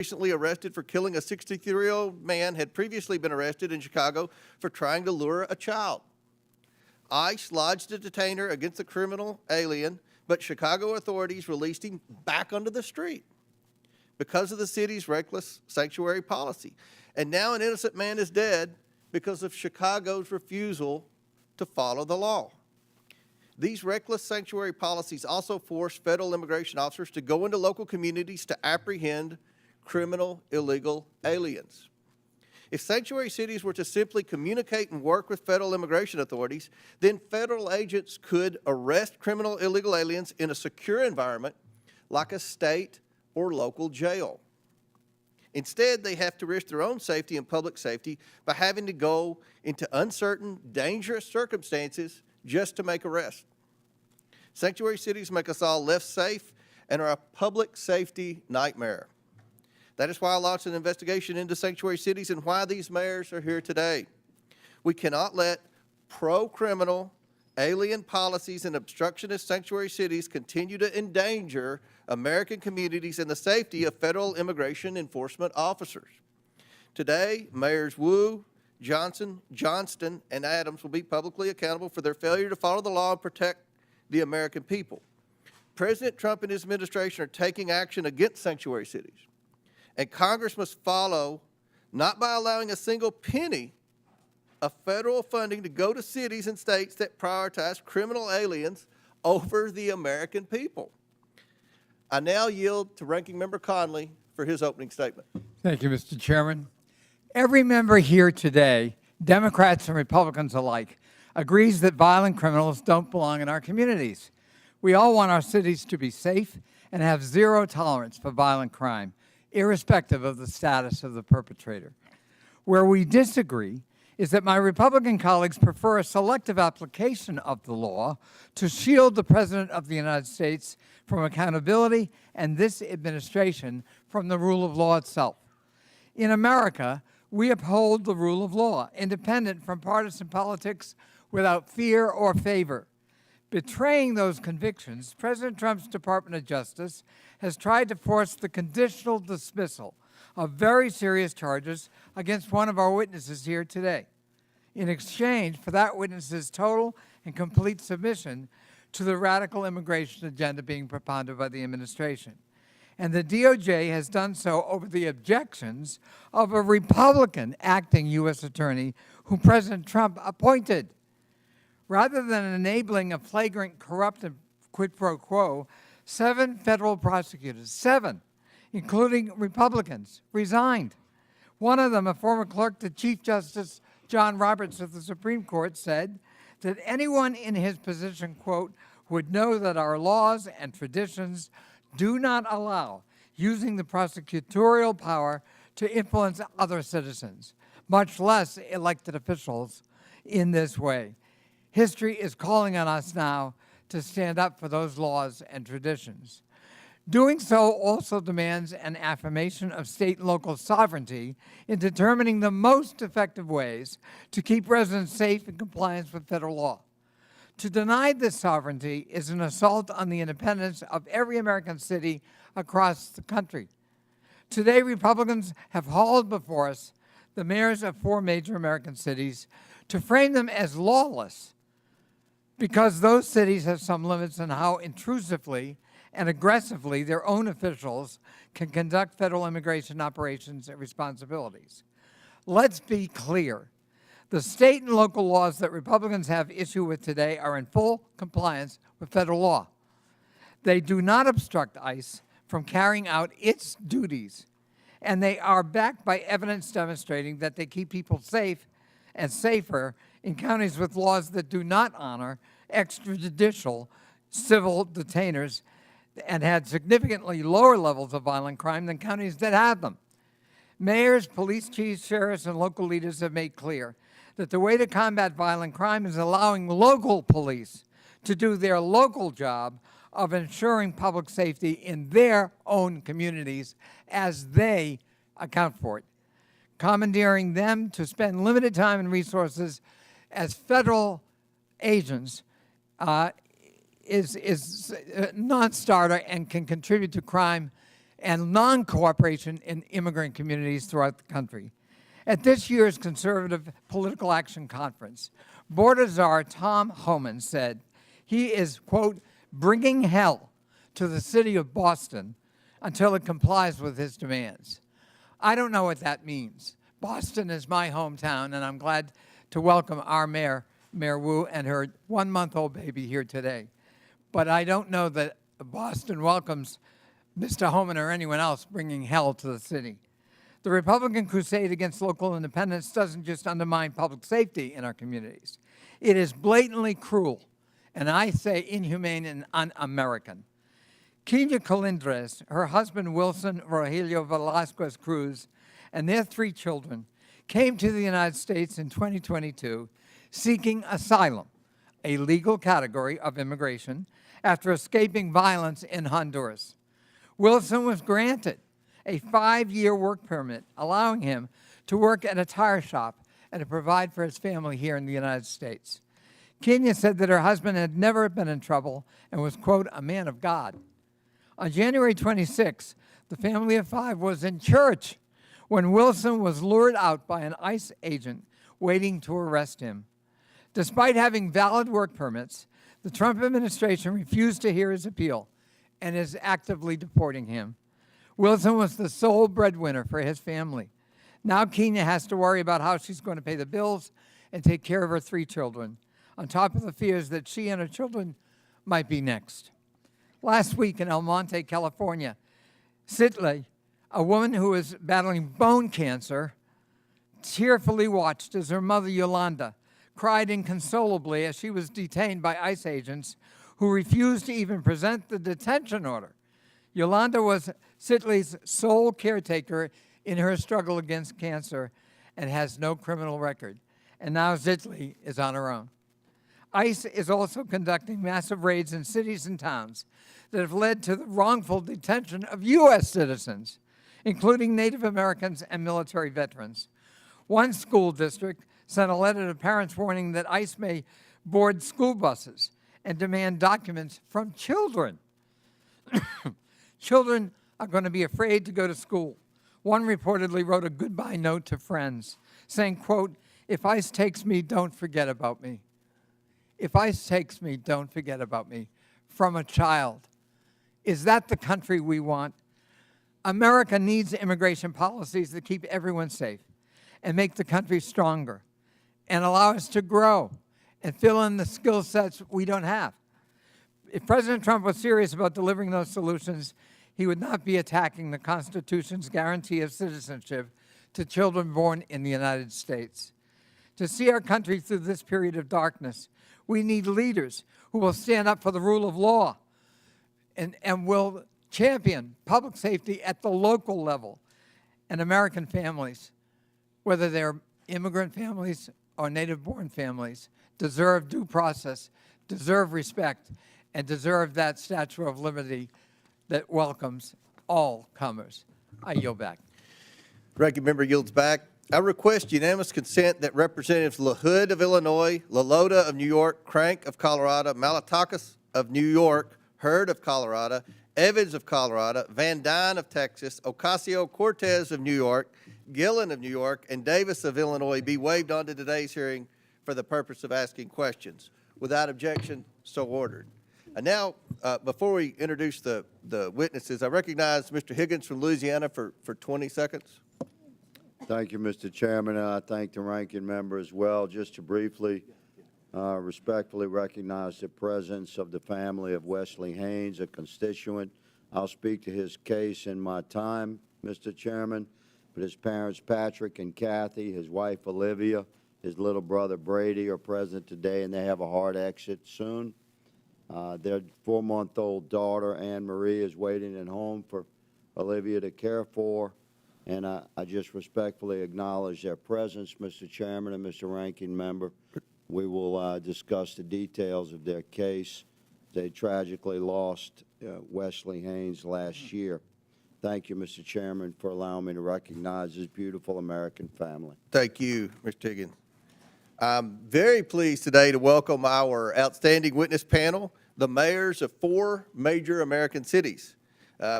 recently arrested for killing a 63-year-old man had previously been arrested in Chicago for trying to lure a child. ICE lodged a detainer against the criminal alien, but Chicago authorities released him back onto the street because of the city's reckless sanctuary policy. And now an innocent man is dead because of Chicago's refusal to follow the law. These reckless sanctuary policies also force federal immigration officers to go into local communities to apprehend criminal illegal aliens. If sanctuary cities were to simply communicate and work with federal immigration authorities, then federal agents could arrest criminal illegal aliens in a secure environment like a state or local jail. Instead, they have to risk their own safety and public safety by having to go into uncertain, dangerous circumstances just to make arrests. Sanctuary cities make us all less safe and are a public safety nightmare. That is why I launched an investigation into sanctuary cities and why these mayors are here today. We cannot let pro-criminal, alien policies and obstructionist sanctuary cities continue to endanger American communities and the safety of federal immigration enforcement officers. Today, Mayors Wu, Johnson, Johnston, and Adams will be publicly accountable for their failure to follow the law and protect the American people. President Trump and his administration are taking action against sanctuary cities. And Congress must follow, not by allowing a single penny of federal funding to go to cities and states that prioritize criminal aliens over the American people. I now yield to Ranking Member Conley for his opening statement. Thank you, Mr. Chairman. Every member here today, Democrats and Republicans alike, agrees that violent criminals don't belong in our communities. We all want our cities to be safe and have zero tolerance for violent crime, irrespective of the status of the perpetrator. Where we disagree is that my Republican colleagues prefer a selective application of the law to shield the President of the United States from accountability and this administration from the rule of law itself. In America, we uphold the rule of law, independent from partisan politics, without fear or favor. Betraying those convictions, President Trump's Department of Justice has tried to force the conditional dismissal of very serious charges against one of our witnesses here today, in exchange for that witness's total and complete submission to the radical immigration agenda being propounded by the administration. And the DOJ has done so over the objections of a Republican acting U.S. attorney whom President Trump appointed. Rather than enabling a flagrant corrupt and quid pro quo, 7 federal prosecutors, 7, including Republicans, resigned. One of them, a former clerk to Chief Justice John Roberts of the Supreme Court, said that anyone in his position, quote, would know that our laws and traditions do not allow using the prosecutorial power to influence other citizens, much less elected officials, in this way. History is calling on us now to stand up for those laws and traditions. Doing so also demands an affirmation of state and local sovereignty in determining the most effective ways to keep residents safe in compliance with federal law. To deny this sovereignty is an assault on the independence of every American city across the country. Today, Republicans have hauled before us the mayors of 4 major American cities to frame them as lawless because those cities have some limits on how intrusively and aggressively their own officials can conduct federal immigration operations and responsibilities. Let's be clear. The state and local laws that Republicans have issue with today are in full compliance with federal law. They do not obstruct ICE from carrying out its duties, and they are backed by evidence demonstrating that they keep people safe and safer in counties with laws that do not honor extrajudicial civil detainers and had significantly lower levels of violent crime than counties that have them. Mayors, police chiefs, sheriffs, and local leaders have made clear that the way to combat violent crime is allowing local police to do their local job of ensuring public safety in their own communities as they account for it. Commandeering them to spend limited time and resources as federal agents is a non-starter and can contribute to crime and non-cooperation in immigrant communities throughout the country. At this year's Conservative Political Action Conference, Board Czar Tom Homan said he is, quote, bringing hell to the city of Boston until it complies with his demands. I don't know what that means. Boston is my hometown, and I'm glad to welcome our mayor, Mayor Wu, and her one-month-old baby here today. But I don't know that Boston welcomes Mr. Homan or anyone else bringing hell to the city. The Republican crusade against local independence doesn't just undermine public safety in our communities. It is blatantly cruel, and I say inhumane and un-American. Kenya Colindres, her husband Wilson Rogelio Velasquez Cruz, and their 3 children came to the United States in 2022 seeking asylum, a legal category of immigration, after escaping violence in Honduras. Wilson was granted a 5-year work permit, allowing him to work at a tire shop and to provide for his family here in the United States. Kenya said that her husband had never been in trouble and was, quote, a man of God. On January 26, the family of 5 was in church when Wilson was lured out by an ICE agent waiting to arrest him. Despite having valid work permits, the Trump administration refused to hear his appeal and is actively deporting him. Wilson was the sole breadwinner for his family. Now Kenya has to worry about how she's going to pay the bills and take care of her 3 children, on top of the fears that she and her children might be next. Last week in El Monte, California, Sitley, a woman who is battling bone cancer, tearfully watched as her mother, Yolanda, cried inconsolably as she was detained by ICE agents who refused to even present the detention order. Yolanda was Sitley's sole caretaker in her struggle against cancer and has no criminal record. And now Sitley is on her own. ICE is also conducting massive raids in cities and towns that have led to the wrongful detention of U.S. citizens, including Native Americans and military veterans. One school district sent a letter to parents warning that ICE may board school buses and demand documents from children. Children are going to be afraid to go to school. One reportedly wrote a goodbye note to friends saying, quote, if ICE takes me, don't forget about me. If ICE takes me, don't forget about me. From a child. Is that the country we want? America needs immigration policies that keep everyone safe and make the country stronger and allow us to grow and fill in the skill sets we don't have. If President Trump was serious about delivering those solutions, he would not be attacking the Constitution's guarantee of citizenship to children born in the United States. To see our country through this period of darkness, we need leaders who will stand up for the rule of law and will champion public safety at the local level. And American families, whether they're immigrant families or native-born families, deserve due process, deserve respect, and deserve that Statue of Liberty that welcomes all comers. I yield back. Ranking member yields back. I request unanimous consent that Representatives LaHood of Illinois, LaLota of New York, Crank of Colorado, Malatakis of New York, Hurd of Colorado, Evans of Colorado, Van Dyne of Texas, Ocasio-Cortez of New York, Gillen of New York, and Davis of Illinois be waived onto today's hearing for the purpose of asking questions. Without objection, so ordered. And now, before we introduce the witnesses, I recognize Mr. Higgins from Louisiana for 20 seconds. Thank you, Mr. Chairman, and I thank the ranking member as well. Just to briefly, respectfully recognize the presence of the family of Wesley Haynes, a constituent. I'll speak to his case in my time, Mr. Chairman, but his parents, Patrick and Kathy, his wife, Olivia, his little brother, Brady, are present today, and they have a hard exit soon. Their 4-month-old daughter, Anne Marie, is waiting at home for Olivia to care for. And I just respectfully acknowledge their presence, Mr. Chairman and Mr. Ranking Member. We will discuss the details of their case. They tragically lost Wesley Haynes last year. Thank you, Mr. Chairman, for allowing me to recognize this beautiful American family. Thank you, Mr. Higgins. I'm very pleased today to welcome our outstanding witness panel, the mayors of 4 major American cities.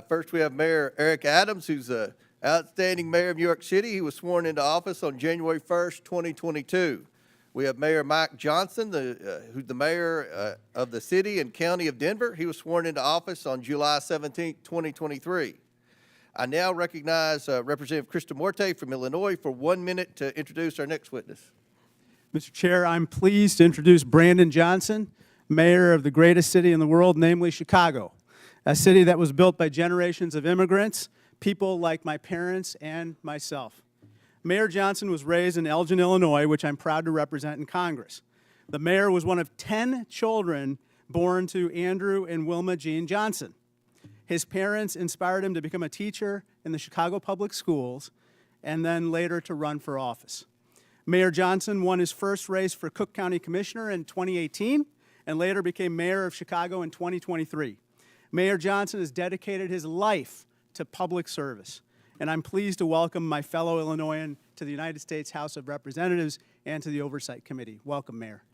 First, we have Mayor Eric Adams, who's an outstanding mayor of New York City. He was sworn into office on January 1st, 2022. We have Mayor Mike Johnson, who's the mayor of the city and county of Denver. He was sworn into office on July 17th, 2023. I now recognize Representative Krista Morte from Illinois for 1 minute to introduce our next witness. Mr. Chair, I'm pleased to introduce Brandon Johnson, mayor of the greatest city in the world, namely Chicago, a city that was built by generations of immigrants, people like my parents and myself. Mayor Johnson was raised in Elgin, Illinois, which I'm proud to represent in Congress. The mayor was one of 10 children born to Andrew and Wilma Jean Johnson. His parents inspired him to become a teacher in the Chicago Public Schools and then later to run for office. Mayor Johnson won his first race for Cook County Commissioner in 2018 and later became mayor of Chicago in 2023. Mayor Johnson has dedicated his life to public service, and I'm pleased to welcome my fellow Illinoisan to the United States House of Representatives and to the Oversight Committee. Welcome, Mayor.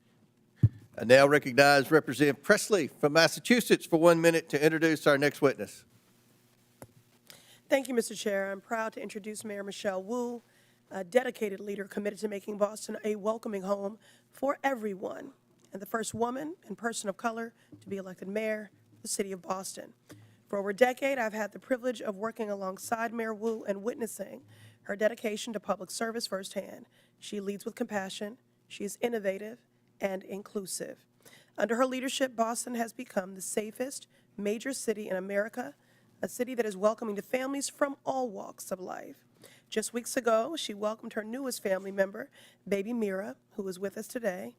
I now recognize Representative Presley from Massachusetts for 1 minute to introduce our next witness. Thank you, Mr. Chair. I'm proud to introduce Mayor Michelle Wu, a dedicated leader committed to making Boston a welcoming home for everyone, and the first woman and person of color to be elected mayor of the city of Boston. For over a decade, I've had the privilege of working alongside Mayor Wu and witnessing her dedication to public service firsthand. She leads with compassion, she is innovative, and inclusive. Under her leadership, Boston has become the safest major city in America, a city that is welcoming to families from all walks of life. Just weeks ago, she welcomed her newest family member, baby Mira, who is with us today,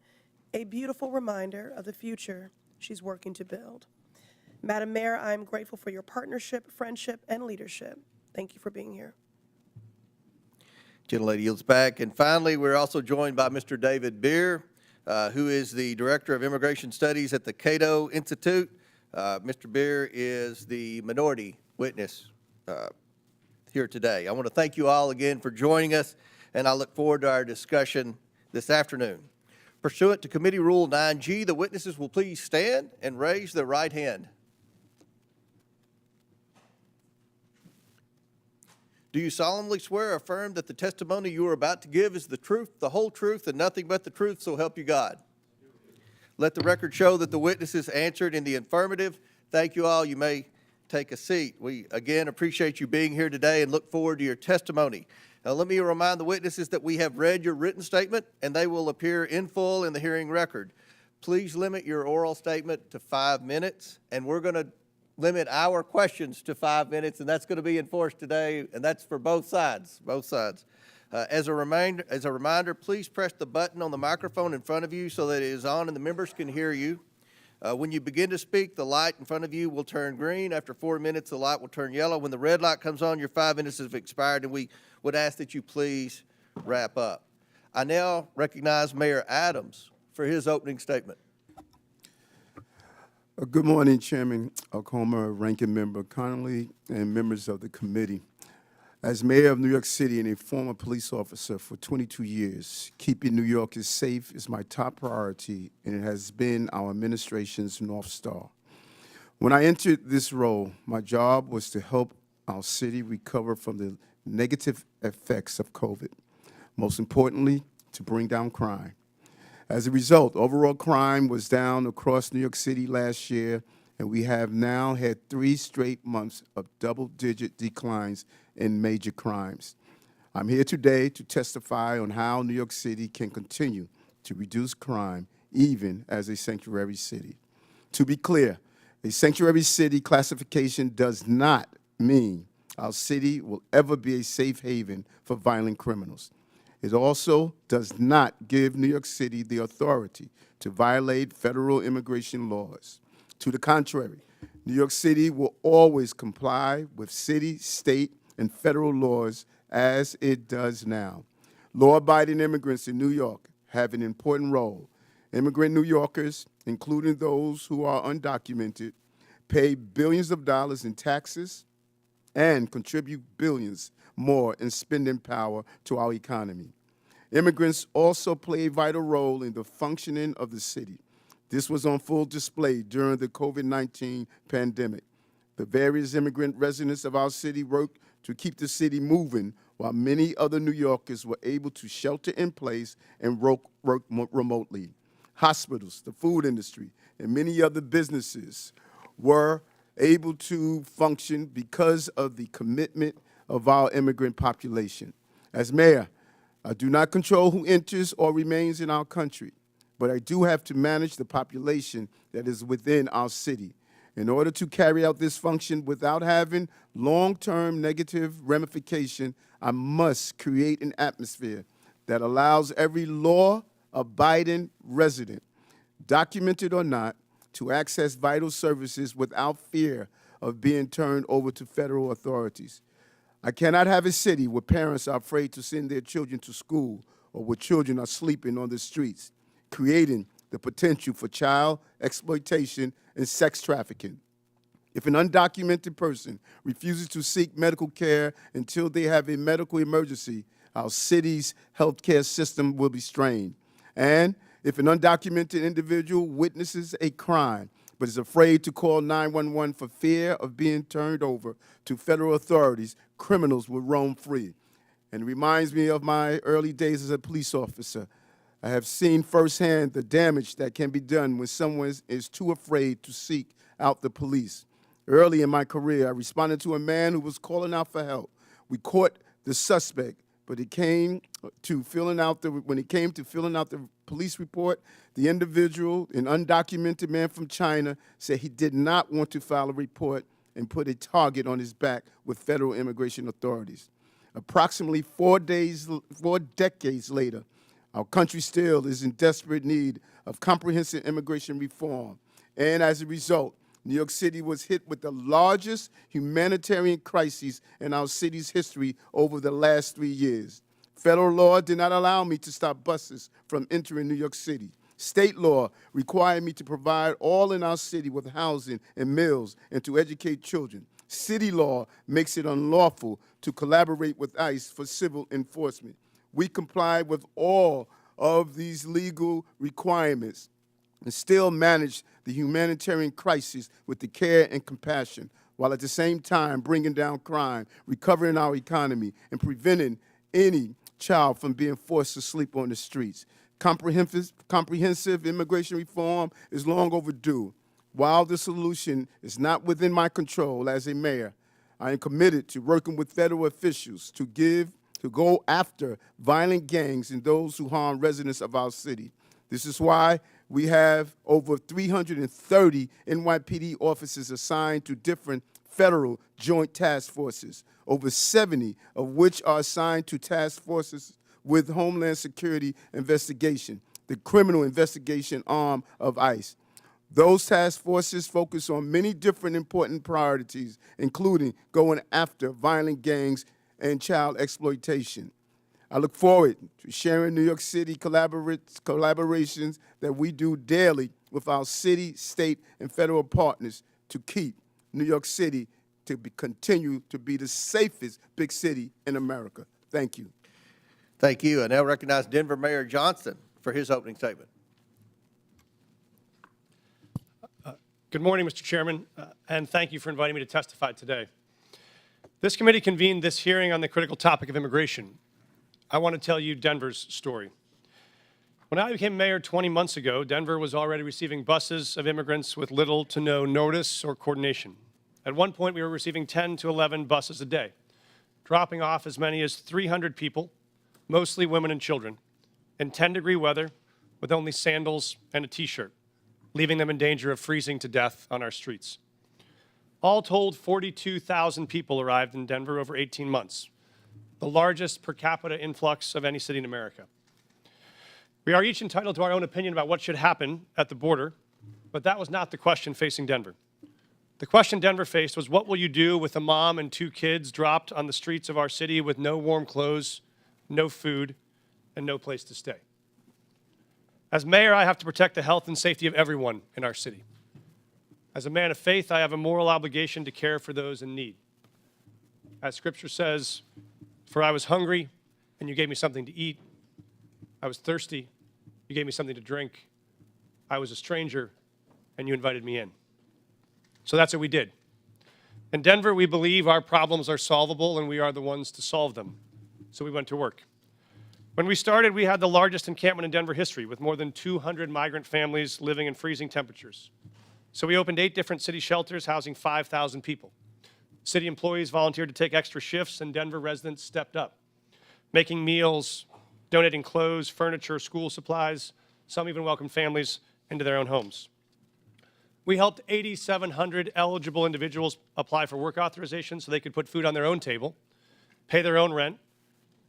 a beautiful reminder of the future she's working to build. Madam Mayor, I am grateful for your partnership, friendship, and leadership. Thank you for being here. Gentlelady yields back. And finally, we're also joined by Mr. David Beer, who is the Director of Immigration Studies at the Cato Institute. Mr. Beer is the minority witness here today. I want to thank you all again for joining us, and I look forward to our discussion this afternoon. Pursuant to Committee Rule 9G, the witnesses will please stand and raise their right hand. Do you solemnly swear or affirm that the testimony you are about to give is the truth, the whole truth, and nothing but the truth, so help you God? Let the record show that the witnesses answered in the affirmative. Thank you all. You may take a seat. We, again, appreciate you being here today and look forward to your testimony. Now, let me remind the witnesses that we have read your written statement, and they will appear in full in the hearing record. Please limit your oral statement to 5 minutes, and we're going to limit our questions to 5 minutes, and that's going to be enforced today, and that's for both sides, As a reminder, please press the button on the microphone in front of you so that it is on and the members can hear you. When you begin to speak, the light in front of you will turn green. After 4 minutes, the light will turn yellow. When the red light comes on, your 5 minutes have expired, and we would ask that you please wrap up. I now recognize Mayor Adams for his opening statement. Good morning, Chairman Comer, Ranking Member Connolly, and members of the committee. As mayor of New York City and a former police officer for 22 years, keeping New Yorkers safe is my top priority, and it has been our administration's North Star. When I entered this role, my job was to help our city recover from the negative effects of COVID. Most importantly, to bring down crime. As a result, overall crime was down across New York City last year, and we have now had 3 straight months of double-digit declines in major crimes. I'm here today to testify on how New York City can continue to reduce crime, even as a sanctuary city. To be clear, a sanctuary city classification does not mean our city will ever be a safe haven for violent criminals. It also does not give New York City the authority to violate federal immigration laws. To the contrary, New York City will always comply with city, state, and federal laws as it does now. Law-abiding immigrants in New York have an important role. Immigrant New Yorkers, including those who are undocumented, pay billions of dollars in taxes and contribute billions more in spending power to our economy. Immigrants also play a vital role in the functioning of the city. This was on full display during the COVID-19 pandemic. The various immigrant residents of our city worked to keep the city moving, while many other New Yorkers were able to shelter in place and work remotely. Hospitals, the food industry, and many other businesses were able to function because of the commitment of our immigrant population. As mayor, I do not control who enters or remains in our country, but I do have to manage the population that is within our city. In order to carry out this function without having long-term negative ramification, I must create an atmosphere that allows every law-abiding resident, documented or not, to access vital services without fear of being turned over to federal authorities. I cannot have a city where parents are afraid to send their children to school or where children are sleeping on the streets, creating the potential for child exploitation and sex trafficking. If an undocumented person refuses to seek medical care until they have a medical emergency, our city's healthcare system will be strained. And if an undocumented individual witnesses a crime but is afraid to call 911 for fear of being turned over to federal authorities, criminals will roam free. And it reminds me of my early days as a police officer. I have seen firsthand the damage that can be done when someone is too afraid to seek out the police. Early in my career, I responded to a man who was calling out for help. We caught the suspect, but when it came to filling out the police report, the individual, an undocumented man from China, said he did not want to file a report and put a target on his back with federal immigration authorities. Approximately 4 decades later, our country still is in desperate need of comprehensive immigration reform. And as a result, New York City was hit with the largest humanitarian crisis in our city's history over the last 3 years. Federal law did not allow me to stop buses from entering New York City. State law required me to provide all in our city with housing and meals and to educate children. City law makes it unlawful to collaborate with ICE for civil enforcement. We complied with all of these legal requirements and still manage the humanitarian crisis with the care and compassion, while at the same time bringing down crime, recovering our economy, and preventing any child from being forced to sleep on the streets. Comprehensive immigration reform is long overdue. While the solution is not within my control as a mayor, I am committed to working with federal officials to go after violent gangs and those who harm residents of our city. This is why we have over 330 NYPD officers assigned to different federal joint task forces, over 70 of which are assigned to task forces with Homeland Security investigation, the criminal investigation arm of ICE. Those task forces focus on many different important priorities, including going after violent gangs and child exploitation. I look forward to sharing New York City collaborations that we do daily with our city, state, and federal partners to keep New York City to continue to be the safest big city in America. Thank you. Thank you. I now recognize Denver Mayor Johnson for his opening statement. Good morning, Mr. Chairman, and thank you for inviting me to testify today. This committee convened this hearing on the critical topic of immigration. I want to tell you Denver's story. When I became mayor 20 months ago, Denver was already receiving buses of immigrants with little to no notice or coordination. At one point, we were receiving 10 to 11 buses a day, dropping off as many as 300 people, mostly women and children, in 10-degree weather with only sandals and a T-shirt, leaving them in danger of freezing to death on our streets. All told, 42,000 people arrived in Denver over 18 months, the largest per capita influx of any city in America. We are each entitled to our own opinion about what should happen at the border, but that was not the question facing Denver. The question Denver faced was, what will you do with a mom and 2 kids dropped on the streets of our city with no warm clothes, no food, and no place to stay? As mayor, I have to protect the health and safety of everyone in our city. As a man of faith, I have a moral obligation to care for those in need. As Scripture says, for I was hungry, and you gave me something to eat. I was thirsty, you gave me something to drink. I was a stranger, and you invited me in. So that's what we did. In Denver, we believe our problems are solvable and we are the ones to solve them. So we went to work. When we started, we had the largest encampment in Denver history with more than 200 migrant families living in freezing temperatures. So we opened 8 different city shelters housing 5,000 people. City employees volunteered to take extra shifts and Denver residents stepped up, making meals, donating clothes, furniture, school supplies. Some even welcomed families into their own homes. We helped 8,700 eligible individuals apply for work authorization so they could put food on their own table, pay their own rent,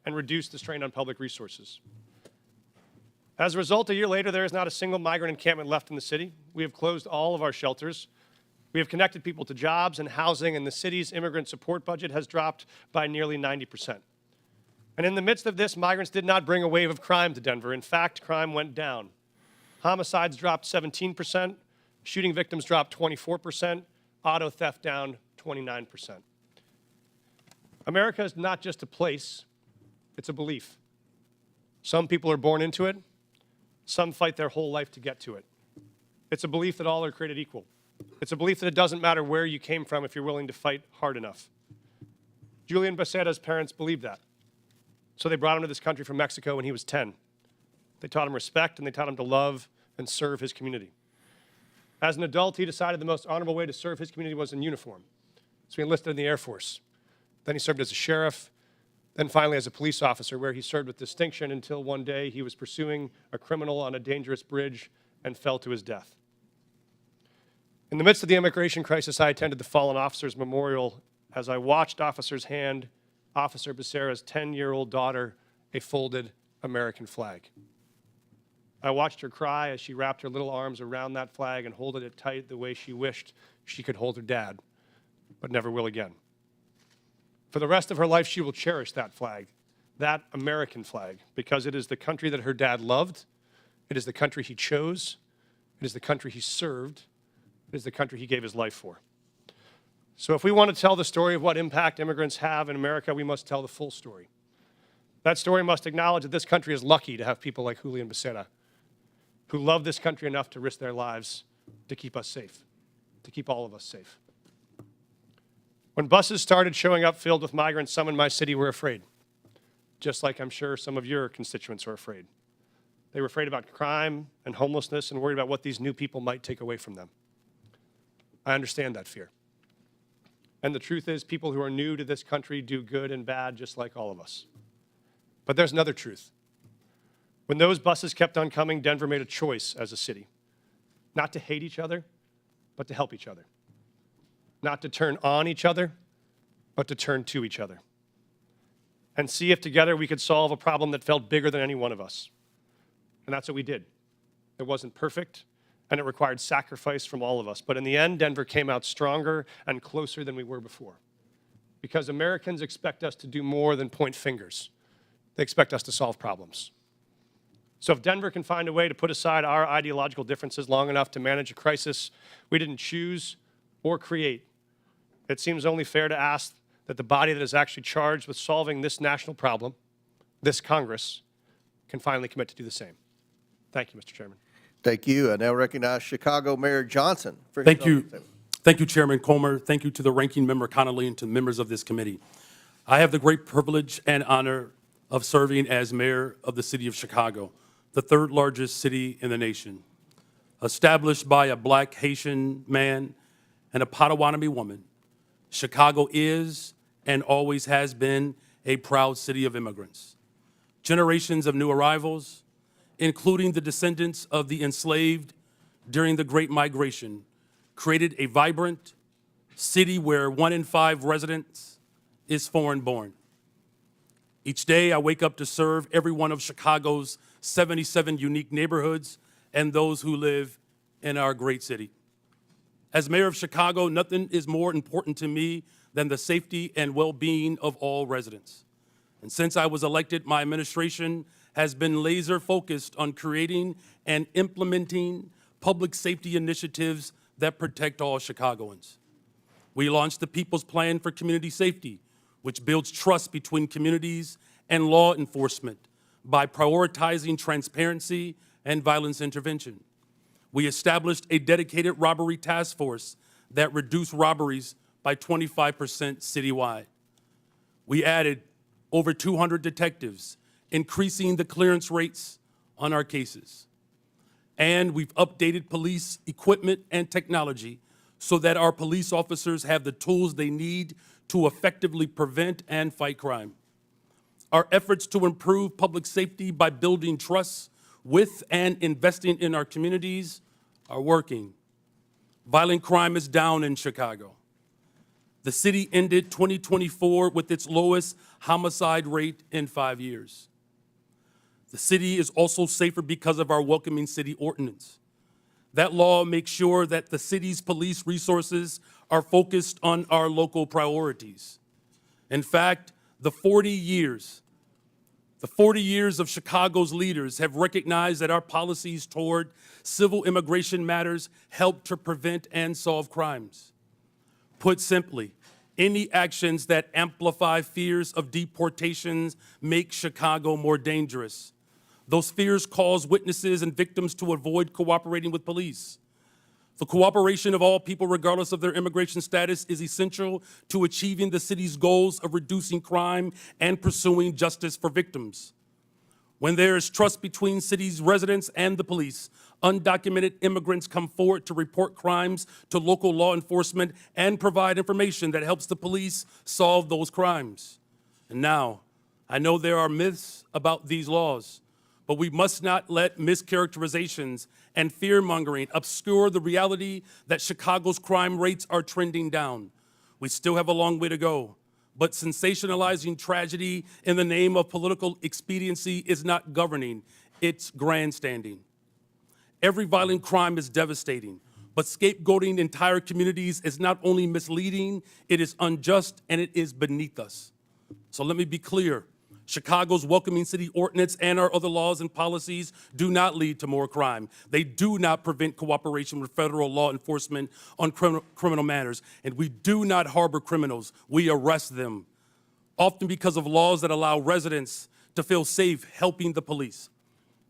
and reduce the strain on public resources. As a result, a year later, there is not a single migrant encampment left in the city. We have closed all of our shelters. We have connected people to jobs and housing, and the city's immigrant support budget has dropped by nearly 90%. And in the midst of this, migrants did not bring a wave of crime to Denver. In fact, crime went down. Homicides dropped 17%, shooting victims dropped 24%, auto theft down 29%. America is not just a place, it's a belief. Some people are born into it, some fight their whole life to get to it. It's a belief that all are created equal. It's a belief that it doesn't matter where you came from if you're willing to fight hard enough. Julian Becerra's parents believed that. So they brought him to this country from Mexico when he was 10. They taught him respect and they taught him to love and serve his community. As an adult, he decided the most honorable way to serve his community was in uniform. So he enlisted in the Air Force. Then he served as a sheriff, then finally as a police officer, where he served with distinction until one day he was pursuing a criminal on a dangerous bridge and fell to his death. In the midst of the immigration crisis, I attended the Fallen Officers Memorial as I watched officers hand Officer Becerra's 10-year-old daughter a folded American flag. I watched her cry as she wrapped her little arms around that flag and holded it tight the way she wished she could hold her dad, but never will again. For the rest of her life, she will cherish that flag, that American flag, because it is the country that her dad loved, it is the country he chose, it is the country he served, it is the country he gave his life for. So if we want to tell the story of what impact immigrants have in America, we must tell the full story. That story must acknowledge that this country is lucky to have people like Julian Becerra, who love this country enough to risk their lives to keep us safe, to keep all of us safe. When buses started showing up filled with migrants, some in my city were afraid, just like I'm sure some of your constituents are afraid. They were afraid about crime and homelessness and worried about what these new people might take away from them. I understand that fear. And the truth is, people who are new to this country do good and bad just like all of us. But there's another truth. When those buses kept on coming, Denver made a choice as a city, not to hate each other, but to help each other. Not to turn on each other, but to turn to each other. And see if together we could solve a problem that felt bigger than any one of us. And that's what we did. It wasn't perfect, and it required sacrifice from all of us. But in the end, Denver came out stronger and closer than we were before. Because Americans expect us to do more than point fingers. They expect us to solve problems. So if Denver can find a way to put aside our ideological differences long enough to manage a crisis we didn't choose or create, it seems only fair to ask that the body that is actually charged with solving this national problem, this Congress, can finally commit to do the same. Thank you, Mr. Chairman. Thank you. I now recognize Chicago Mayor Johnson for his Thank you. opening statement. Thank you, Chairman Comer. Thank you to the Ranking Member Connolly and to members of this committee. I have the great privilege and honor of serving as mayor of the city of Chicago, the third largest city in the nation. Established by a Black Haitian man and a Potawatomi woman, Chicago is and always has been a proud city of immigrants. Generations of new arrivals, including the descendants of the enslaved during the Great Migration, created a vibrant city where 1 in 5 residents is foreign-born. Each day, I wake up to serve every one of Chicago's 77 unique neighborhoods and those who live in our great city. As mayor of Chicago, nothing is more important to me than the safety and well-being of all residents. And since I was elected, my administration has been laser-focused on creating and implementing public safety initiatives that protect all Chicagoans. We launched the People's Plan for Community Safety, which builds trust between communities and law enforcement by prioritizing transparency and violence intervention. We established a dedicated robbery task force that reduced robberies by 25% citywide. We added over 200 detectives, increasing the clearance rates on our cases. And we've updated police equipment and technology so that our police officers have the tools they need to effectively prevent and fight crime. Our efforts to improve public safety by building trust with and investing in our communities are working. Violent crime is down in Chicago. The city ended 2024 with its lowest homicide rate in 5 years. The city is also safer because of our Welcoming City Ordinance. That law makes sure that the city's police resources are focused on our local priorities. In fact, the 40 years of Chicago's leaders have recognized that our policies toward civil immigration matters help to prevent and solve crimes. Put simply, any actions that amplify fears of deportations make Chicago more dangerous. Those fears cause witnesses and victims to avoid cooperating with police. The cooperation of all people, regardless of their immigration status, is essential to achieving the city's goals of reducing crime and pursuing justice for victims. When there is trust between city's residents and the police, undocumented immigrants come forward to report crimes to local law enforcement and provide information that helps the police solve those crimes. And now, I know there are myths about these laws, but we must not let mischaracterizations and fear-mongering obscure the reality that Chicago's crime rates are trending down. We still have a long way to go, but sensationalizing tragedy in the name of political expediency is not governing, it's grandstanding. Every violent crime is devastating, but scapegoating entire communities is not only misleading, it is unjust and it is beneath us. So let me be clear. Chicago's Welcoming City Ordinance and our other laws and policies do not lead to more crime. They do not prevent cooperation with federal law enforcement on criminal matters. And we do not harbor criminals. We arrest them, often because of laws that allow residents to feel safe helping the police.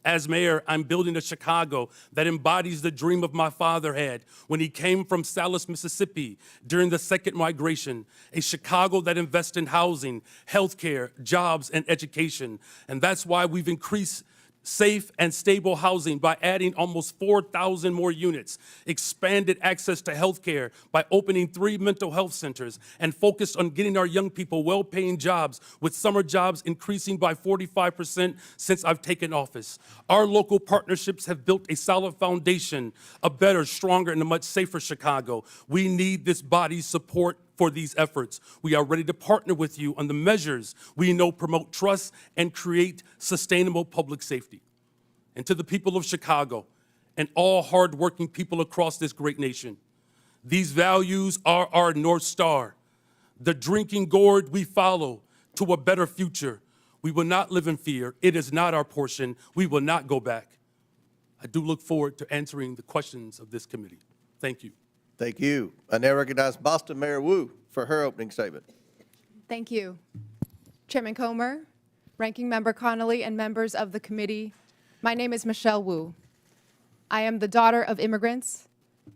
As mayor, I'm building a Chicago that embodies the dream of my father had when he came from Salis, Mississippi during the Second Migration, a Chicago that invests in housing, healthcare, jobs, and education. And that's why we've increased safe and stable housing by adding almost 4,000 more units, expanded access to health care by opening 3 mental health centers, and focused on getting our young people well-paying jobs, with summer jobs increasing by 45% since I've taken office. Our local partnerships have built a solid foundation, a better, stronger, and a much safer Chicago. We need this body's support for these efforts. We are ready to partner with you on the measures we know promote trust and create sustainable public safety. And to the people of Chicago and all hardworking people across this great nation, these values are our North Star, the drinking gourd we follow to a better future. We will not live in fear. It is not our portion. We will not go back. I do look forward to answering the questions of this committee. Thank you. Thank you. I now recognize Boston Mayor Wu for her opening statement. Thank you. Chairman Comer, Ranking Member Connolly, and members of the committee, my name is Michelle Wu. I am the daughter of immigrants,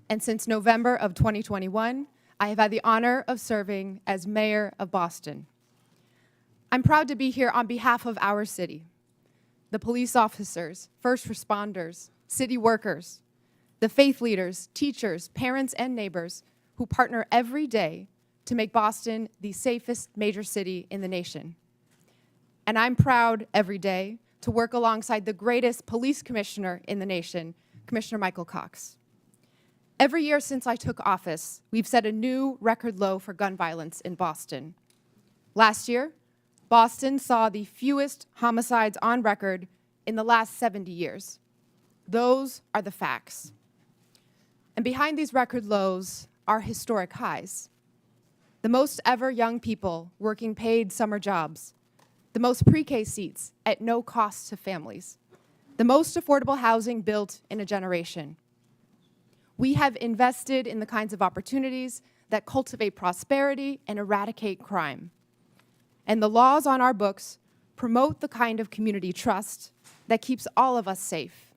and since November of 2021, I have had the honor of serving as mayor of Boston. I'm proud to be here on behalf of our city, the police officers, first responders, city workers, the faith leaders, teachers, parents, and neighbors who partner every day to make Boston the safest major city in the nation. And I'm proud every day to work alongside the greatest police commissioner in the nation, Commissioner Michael Cox. Every year since I took office, we've set a new record low for gun violence in Boston. Last year, Boston saw the fewest homicides on record in the last 70 years. Those are the facts. And behind these record lows are historic highs. The most ever young people working paid summer jobs, the most pre-K seats at no cost to families, the most affordable housing built in a generation. We have invested in the kinds of opportunities that cultivate prosperity and eradicate crime. And the laws on our books promote the kind of community trust that keeps all of us safe.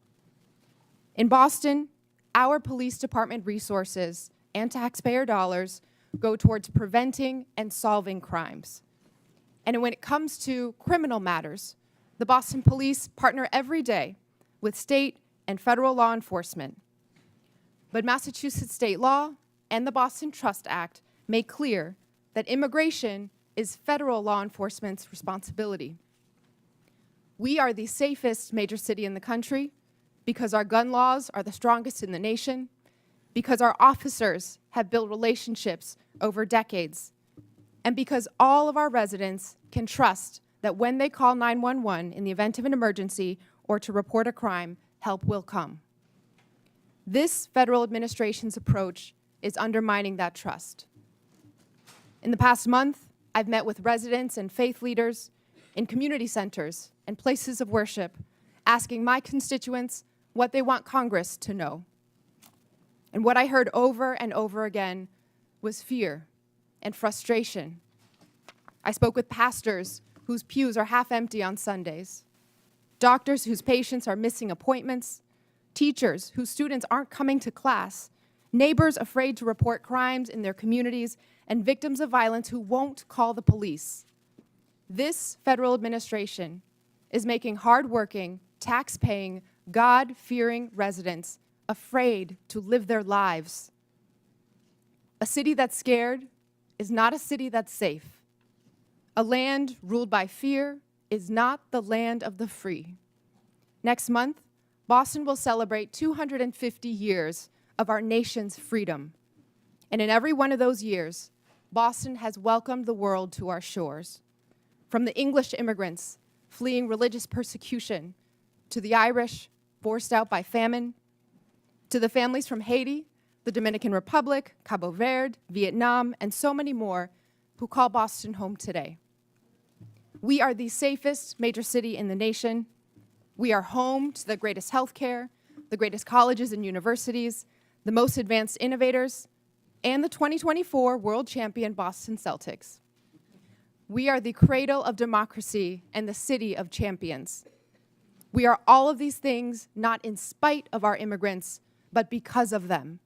In Boston, our police department resources and taxpayer dollars go towards preventing and solving crimes. And when it comes to criminal matters, the Boston Police partner every day with state and federal law enforcement. But Massachusetts state law and the Boston Trust Act make clear that immigration is federal law enforcement's responsibility. We are the safest major city in the country because our gun laws are the strongest in the nation, because our officers have built relationships over decades, and because all of our residents can trust that when they call 911 in the event of an emergency or to report a crime, help will come. This federal administration's approach is undermining that trust. In the past month, I've met with residents and faith leaders in community centers and places of worship, asking my constituents what they want Congress to know. And what I heard over and over again was fear and frustration. I spoke with pastors whose pews are half empty on Sundays, doctors whose patients are missing appointments, teachers whose students aren't coming to class, neighbors afraid to report crimes in their communities, and victims of violence who won't call the police. This federal administration is making hardworking, tax-paying, God-fearing residents afraid to live their lives. A city that's scared is not a city that's safe. A land ruled by fear is not the land of the free. Next month, Boston will celebrate 250 years of our nation's freedom. And in every one of those years, Boston has welcomed the world to our shores. From the English immigrants fleeing religious persecution, to the Irish forced out by famine, to the families from Haiti, the Dominican Republic, Cabo Verde, Vietnam, and so many more who call Boston home today. We are the safest major city in the nation. We are home to the greatest healthcare, the greatest colleges and universities, the most advanced innovators, and the 2024 world champion Boston Celtics. We are the cradle of democracy and the city of champions. We are all of these things not in spite of our immigrants, but because of them.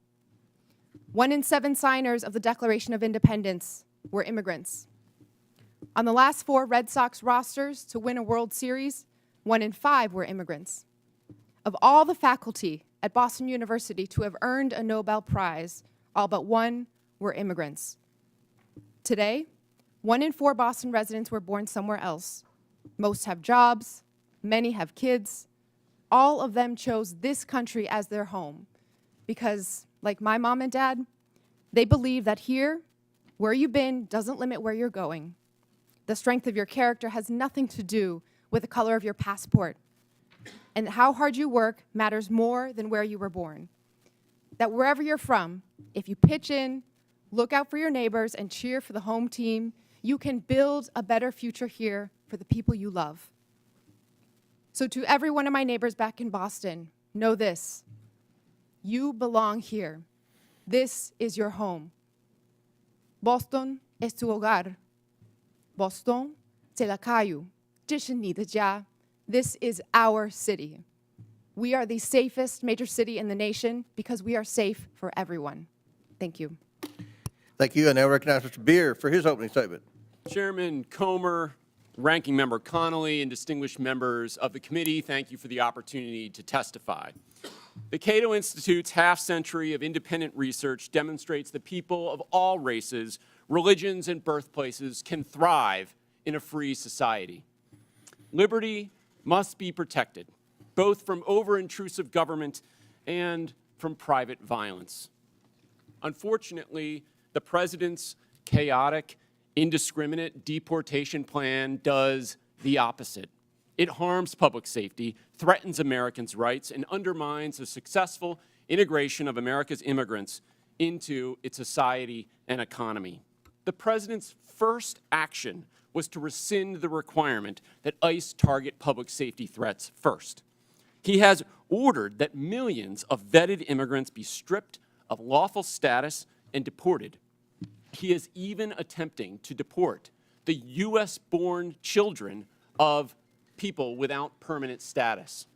1 in 7 signers of the Declaration of Independence were immigrants. On the last 4 Red Sox rosters to win a World Series, 1 in 5 were immigrants. Of all the faculty at Boston University to have earned a Nobel Prize, all but 1 were immigrants. Today, 1 in 4 Boston residents were born somewhere else. Most have jobs, many have kids. All of them chose this country as their home because, like my mom and dad, they believe that here, where you've been doesn't limit where you're going. The strength of your character has nothing to do with the color of your passport. And how hard you work matters more than where you were born. That wherever you're from, if you pitch in, look out for your neighbors, and cheer for the home team, you can build a better future here for the people you love. So to every one of my neighbors back in Boston, know this: you belong here. This is your home. Boston es tu hogar. Boston, 是la calle. 这是你的家. This is our city. We are the safest major city in the nation because we are safe for everyone. Thank you. Thank you. I now recognize Mr. Beer for his opening statement. Chairman Comer, Ranking Member Connolly, and distinguished members of the committee, thank you for the opportunity to testify. The Cato Institute's half-century of independent research demonstrates that people of all races, religions, and birthplaces can thrive in a free society. Liberty must be protected, both from over-intrusive government and from private violence. Unfortunately, the President's chaotic, indiscriminate deportation plan does the opposite. It harms public safety, threatens Americans' rights, and undermines the successful integration of America's immigrants into its society and economy. The President's first action was to rescind the requirement that ICE target public safety threats first. He has ordered that millions of vetted immigrants be stripped of lawful status and deported. He is even attempting to deport the U.S.-born children of people without permanent status.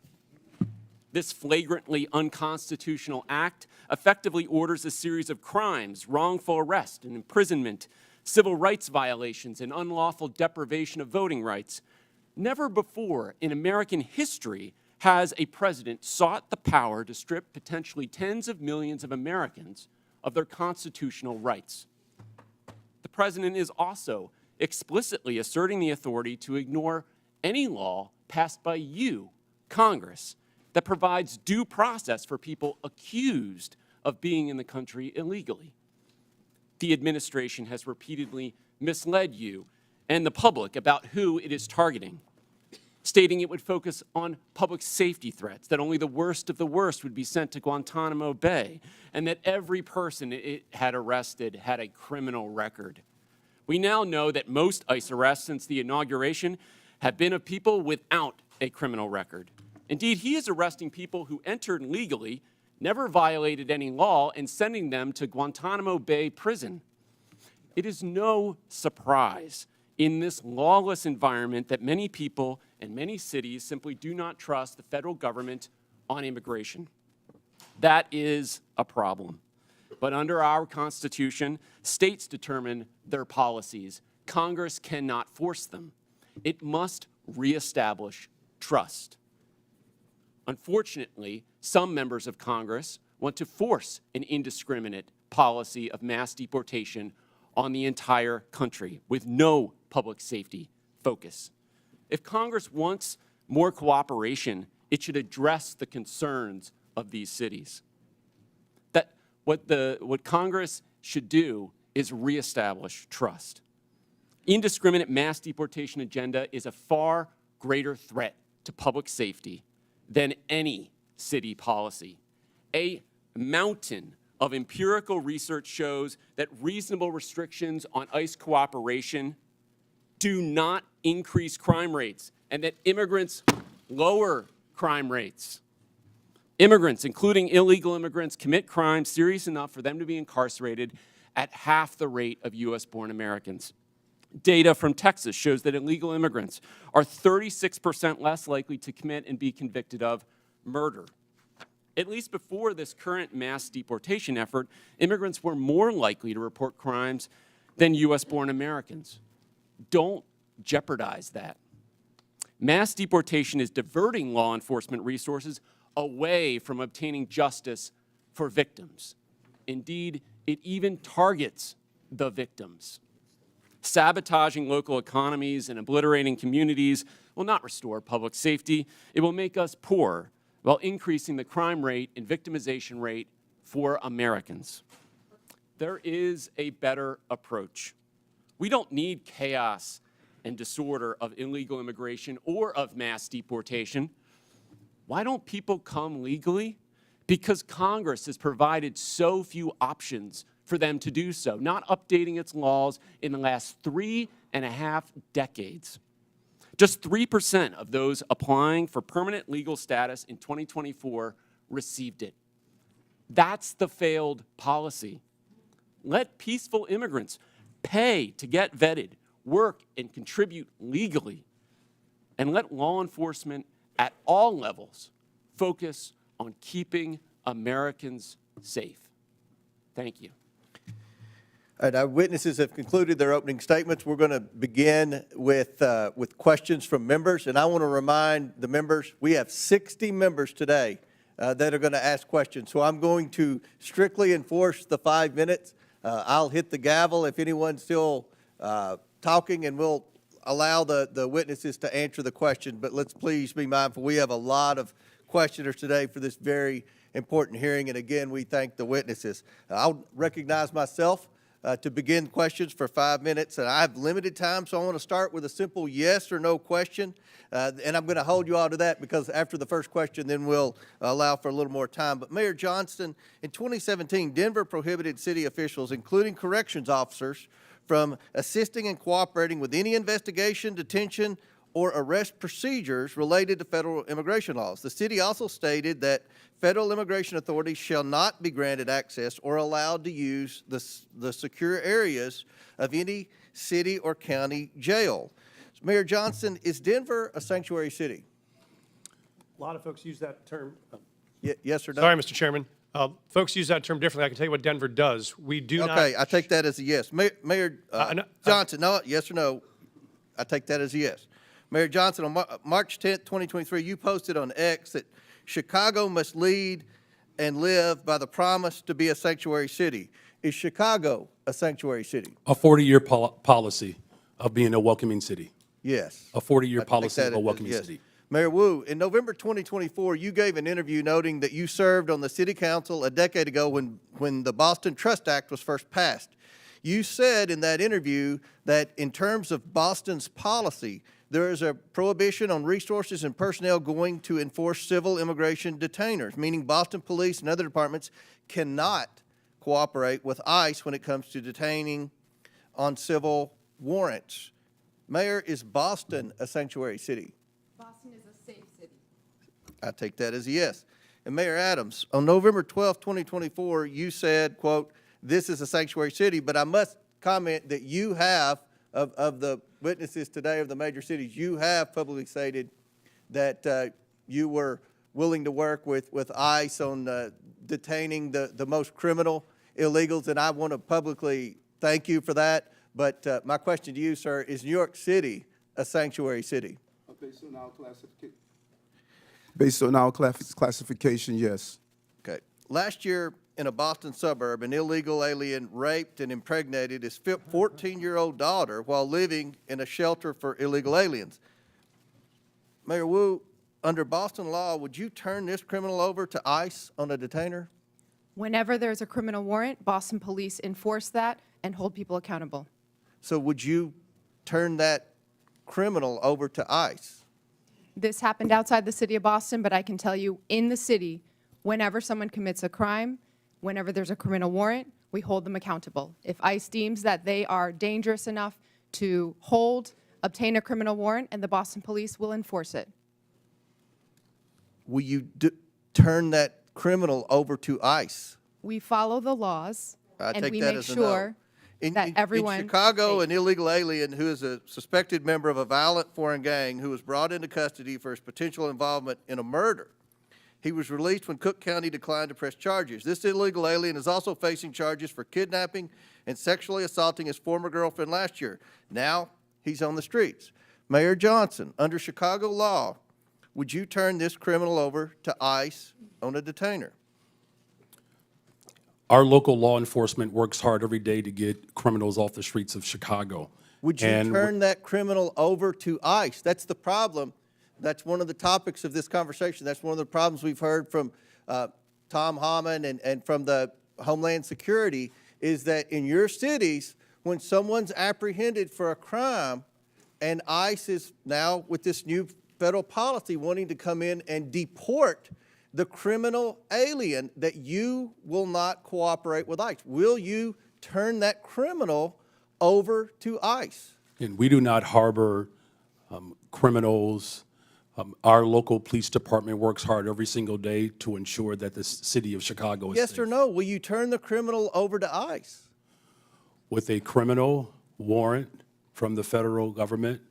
This flagrantly unconstitutional act effectively orders a series of crimes, wrongful arrest and imprisonment, civil rights violations, and unlawful deprivation of voting rights. Never before in American history has a president sought the power to strip potentially tens of millions of Americans of their constitutional rights. The president is also explicitly asserting the authority to ignore any law passed by you, Congress, that provides due process for people accused of being in the country illegally. The administration has repeatedly misled you and the public about who it is targeting, stating it would focus on public safety threats, that only the worst of the worst would be sent to Guantanamo Bay, and that every person it had arrested had a criminal record. We now know that most ICE arrests since the inauguration have been of people without a criminal record. Indeed, he is arresting people who entered legally, never violated any law, and sending them to Guantanamo Bay prison. It is no surprise in this lawless environment that many people and many cities simply do not trust the federal government on immigration. That is a problem. But under our Constitution, states determine their policies. Congress cannot force them. It must reestablish trust. Unfortunately, some members of Congress want to force an indiscriminate policy of mass deportation on the entire country with no public safety focus. If Congress wants more cooperation, it should address the concerns of these cities. What Congress should do is reestablish trust. Indiscriminate mass deportation agenda is a far greater threat to public safety than any city policy. A mountain of empirical research shows that reasonable restrictions on ICE cooperation do not increase crime rates, and that immigrants lower crime rates. Immigrants, including illegal immigrants, commit crimes serious enough for them to be incarcerated at half the rate of U.S.-born Americans. Data from Texas shows that illegal immigrants are 36% less likely to commit and be convicted of murder. At least before this current mass deportation effort, immigrants were more likely to report crimes than U.S.-born Americans. Don't jeopardize that. Mass deportation is diverting law enforcement resources away from obtaining justice for victims. Indeed, it even targets the victims. Sabotaging local economies and obliterating communities will not restore public safety. It will make us poorer while increasing the crime rate and victimization rate for Americans. There is a better approach. We don't need chaos and disorder of illegal immigration or of mass deportation. Why don't people come legally? Because Congress has provided so few options for them to do so, not updating its laws in the last 3.5 decades. Just 3% of those applying for permanent legal status in 2024 received it. That's the failed policy. Let peaceful immigrants pay to get vetted, work, and contribute legally, and let law enforcement at all levels focus on keeping Americans safe. Thank you. All right, our witnesses have concluded their opening statements. We're going to begin with questions from members, and I want to remind the members, we have 60 members today that are going to ask questions. So I'm going to strictly enforce the 5 minutes. I'll hit the gavel if anyone's still talking, and we'll allow the witnesses to answer the question. But let's please be mindful, we have a lot of questioners today for this very important hearing, and again, we thank the witnesses. I'll recognize myself to begin questions for 5 minutes, and I have limited time, so I want to start with a simple yes or no question, and I'm going to hold you all to that because after the first question, then we'll allow for a little more time. But Mayor Johnston, in 2017, Denver prohibited city officials, including corrections officers, from assisting and cooperating with any investigation, detention, or arrest procedures related to federal immigration laws. The city also stated that federal immigration authorities shall not be granted access or allowed to use the secure areas of any city or county jail. Mayor Johnston, is Denver a sanctuary city? A lot of folks use that term. Yes or no? Sorry, Mr. Chairman. Folks use that term differently. I can tell you what Denver does. We do not. Okay, I take that as a yes. Mayor no, Johnson, no, yes or no? I take that as a yes. Mayor Johnson, on March 10th, 2023, you posted on X that Chicago must lead and live by the promise to be a sanctuary city. Is Chicago a sanctuary city? A 40-year policy of being a welcoming city. Yes. A 40-year I take policy that of a as welcoming yes. city. Mayor Wu, in November 2024, you gave an interview noting that you served on the city council a decade ago when the Boston Trust Act was first passed. You said in that interview that in terms of Boston's policy, there is a prohibition on resources and personnel going to enforce civil immigration detainers, meaning Boston police and other departments cannot cooperate with ICE when it comes to detaining on civil warrants. Mayor, is Boston a sanctuary city? Boston is a safe city. I take that as a yes. And Mayor Adams, on November 12, 2024, you said, quote, "This is a sanctuary city," but I must comment that you have, of the witnesses today of the major cities, you have publicly stated that you were willing to work with ICE on detaining the most criminal illegals, and I want to publicly thank you for that. But my question to you, sir, is New York City a sanctuary city? Based on our classification, yes. Okay. Last year, in a Boston suburb, an illegal alien raped and impregnated his 14-year-old daughter while living in a shelter for illegal aliens. Mayor Wu, under Boston law, would you turn this criminal over to ICE on a detainer? Whenever there's a criminal warrant, Boston police enforce that and hold people accountable. So would you turn that criminal over to ICE? This happened outside the city of Boston, but I can tell you in the city, whenever someone commits a crime, whenever there's a criminal warrant, we hold them accountable. If ICE deems that they are dangerous enough to obtain a criminal warrant, and the Boston police will enforce it. Will you turn that criminal over to ICE? We follow the laws, I and take we that make as a no. sure that everyone. In Chicago, is an safe. illegal alien who is a suspected member of a violent foreign gang who was brought into custody for his potential involvement in a murder. He was released when Cook County declined to press charges. This illegal alien is also facing charges for kidnapping and sexually assaulting his former girlfriend last year. Now he's on the streets. Mayor Johnson, under Chicago law, would you turn this criminal over to ICE on a detainer? Our local law enforcement works hard every day to get criminals off the streets of Chicago. Would you And turn that criminal over to ICE? That's the problem. That's one of the topics of this conversation. That's one of the problems we've heard from Tom Hammond and from the Homeland Security is that in your cities, when someone's apprehended for a crime, and ICE is now with this new federal policy wanting to come in and deport the criminal alien, that you will not cooperate with ICE. Will you turn that criminal over to ICE? And we do not harbor criminals. Our local police department works hard every single day to ensure that the city of Chicago is Yes safe. or no? Will you turn the criminal over to ICE? With a criminal warrant from the federal government,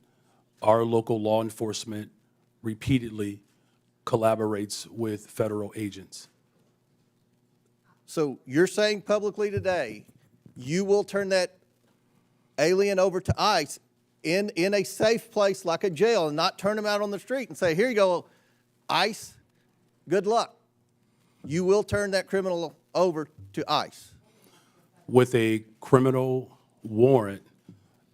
our local law enforcement repeatedly collaborates with federal agents. So you're saying publicly today, you will turn that alien over to ICE in a safe place like a jail and not turn him out on the street and say, here you go, ICE, good luck. You will turn that criminal over to ICE. With a criminal warrant,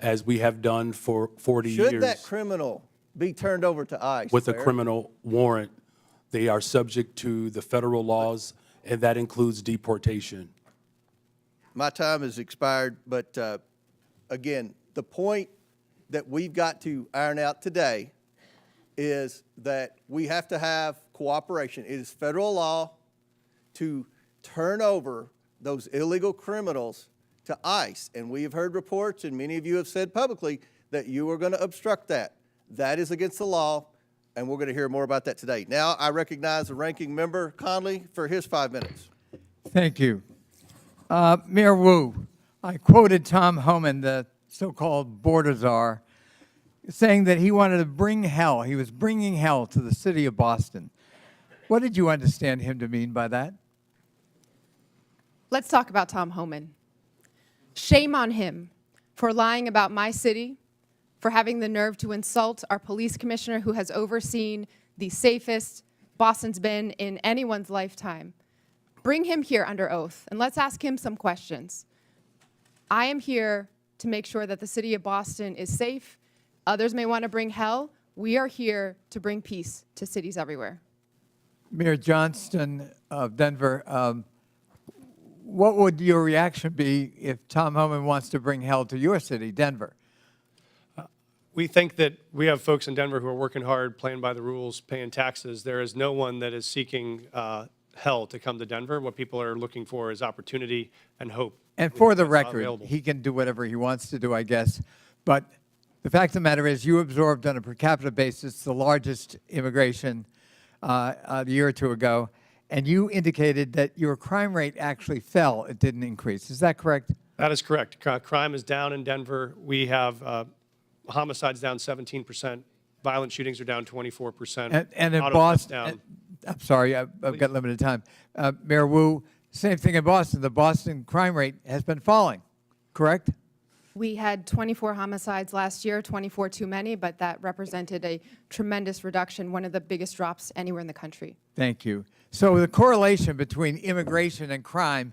as we have done for 40 years. Should that criminal be turned over to ICE? With a Mayor? criminal warrant, they are subject to the federal laws, and that includes deportation. My time has expired, but again, the point that we've got to iron out today is that we have to have cooperation. It is federal law to turn over those illegal criminals to ICE. And we have heard reports, and many of you have said publicly, that you are going to obstruct that. That is against the law, and we're going to hear more about that today. Now, I recognize the ranking member, Conley, for his 5 minutes. Thank you. Mayor Wu, I quoted Tom Homan, the so-called border czar, saying that he wanted to bring hell. He was bringing hell to the city of Boston. What did you understand him to mean by that? Let's talk about Tom Homan. Shame on him for lying about my city, for having the nerve to insult our police commissioner who has overseen the safest Boston's been in anyone's lifetime. Bring him here under oath, and let's ask him some questions. I am here to make sure that the city of Boston is safe. Others may want to bring hell. We are here to bring peace to cities everywhere. Mayor Johnston of Denver, what would your reaction be if Tom Homan wants to bring hell to your city, Denver? We think that we have folks in Denver who are working hard, playing by the rules, paying taxes. There is no one that is seeking hell to come to Denver. What people are looking for is opportunity and hope. And for the That's record, available. he can do whatever he wants to do, I guess. But the fact of the matter is, you absorbed on a per capita basis the largest immigration a year or two ago, and you indicated that your crime rate actually fell. It didn't increase. Is that correct? That is correct. Crime is down in Denver. We have homicides down 17%. Violent shootings are down 24%. And in Auto theft Boston, down. I'm sorry, I've got limited time. Mayor Wu, same thing in Boston. The Boston crime rate has been falling, correct? We had 24 homicides last year, 24 too many, but that represented a tremendous reduction, one of the biggest drops anywhere in the country. Thank you. So the correlation between immigration and crime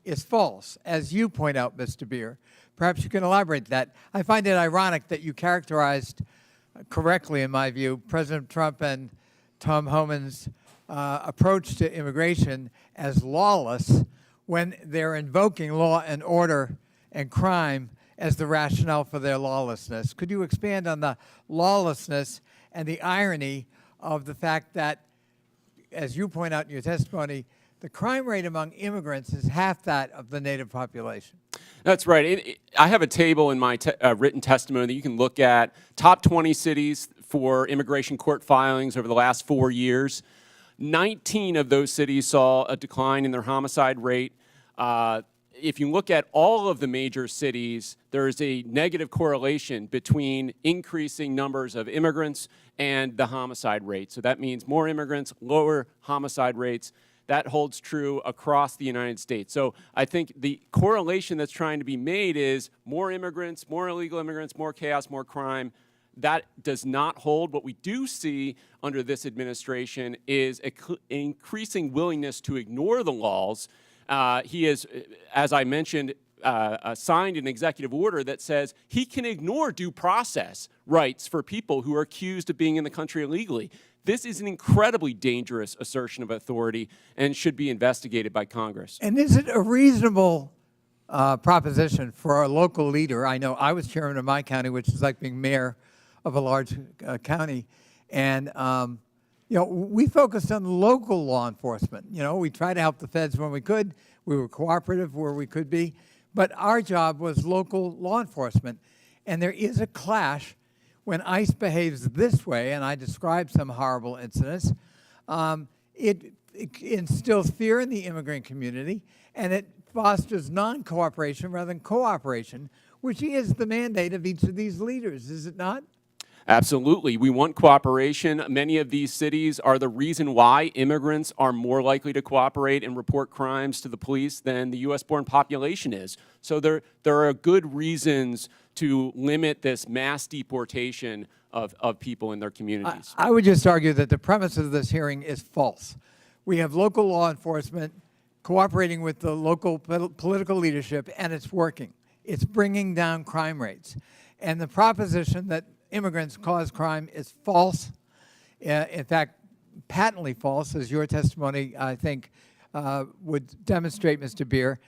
is false, as you point out, Mr. Beer. Perhaps you can elaborate that. I find it ironic that you characterized correctly, in my view, President Trump and Tom Homan's approach to immigration as lawless when they're invoking law and order and crime as the rationale for their lawlessness. Could you expand on the lawlessness and the irony of the fact that, as you point out in your testimony, the crime rate among immigrants is half that of the native population? That's right. I have a table in my written testimony that you can look at. Top 20 cities for immigration court filings over the last 4 years. 19 of those cities saw a decline in their homicide rate. If you look at all of the major cities, there is a negative correlation between increasing numbers of immigrants and the homicide rate. So that means more immigrants, lower homicide rates. That holds true across the United States. So I think the correlation that's trying to be made is more immigrants, more illegal immigrants, more chaos, more crime. That does not hold. What we do see under this administration is an increasing willingness to ignore the laws. He has, as I mentioned, signed an executive order that says he can ignore due process rights for people who are accused of being in the country illegally. This is an incredibly dangerous assertion of authority and should be investigated by Congress. And is it a reasonable proposition for a local leader? I know I was chairman of my county, which is like being mayor of a large county, and you know, we focused on local law enforcement. You know, we tried to help the feds when we could. We were cooperative where we could be, but our job was local law enforcement. And there is a clash when ICE behaves this way, and I described some horrible incidents. It instills fear in the immigrant community, and it fosters non-cooperation rather than cooperation, which is the mandate of each of these leaders, is it not? Absolutely. We want cooperation. Many of these cities are the reason why immigrants are more likely to cooperate and report crimes to the police than the U.S.-born population is. So there are good reasons to limit this mass deportation of people in their communities. I would just argue that the premise of this hearing is false. We have local law enforcement cooperating with the local political leadership, and it's working. It's bringing down crime rates. And the proposition that immigrants cause crime is false. In fact, patently false, as your testimony, I think, would demonstrate, Mr. Beer.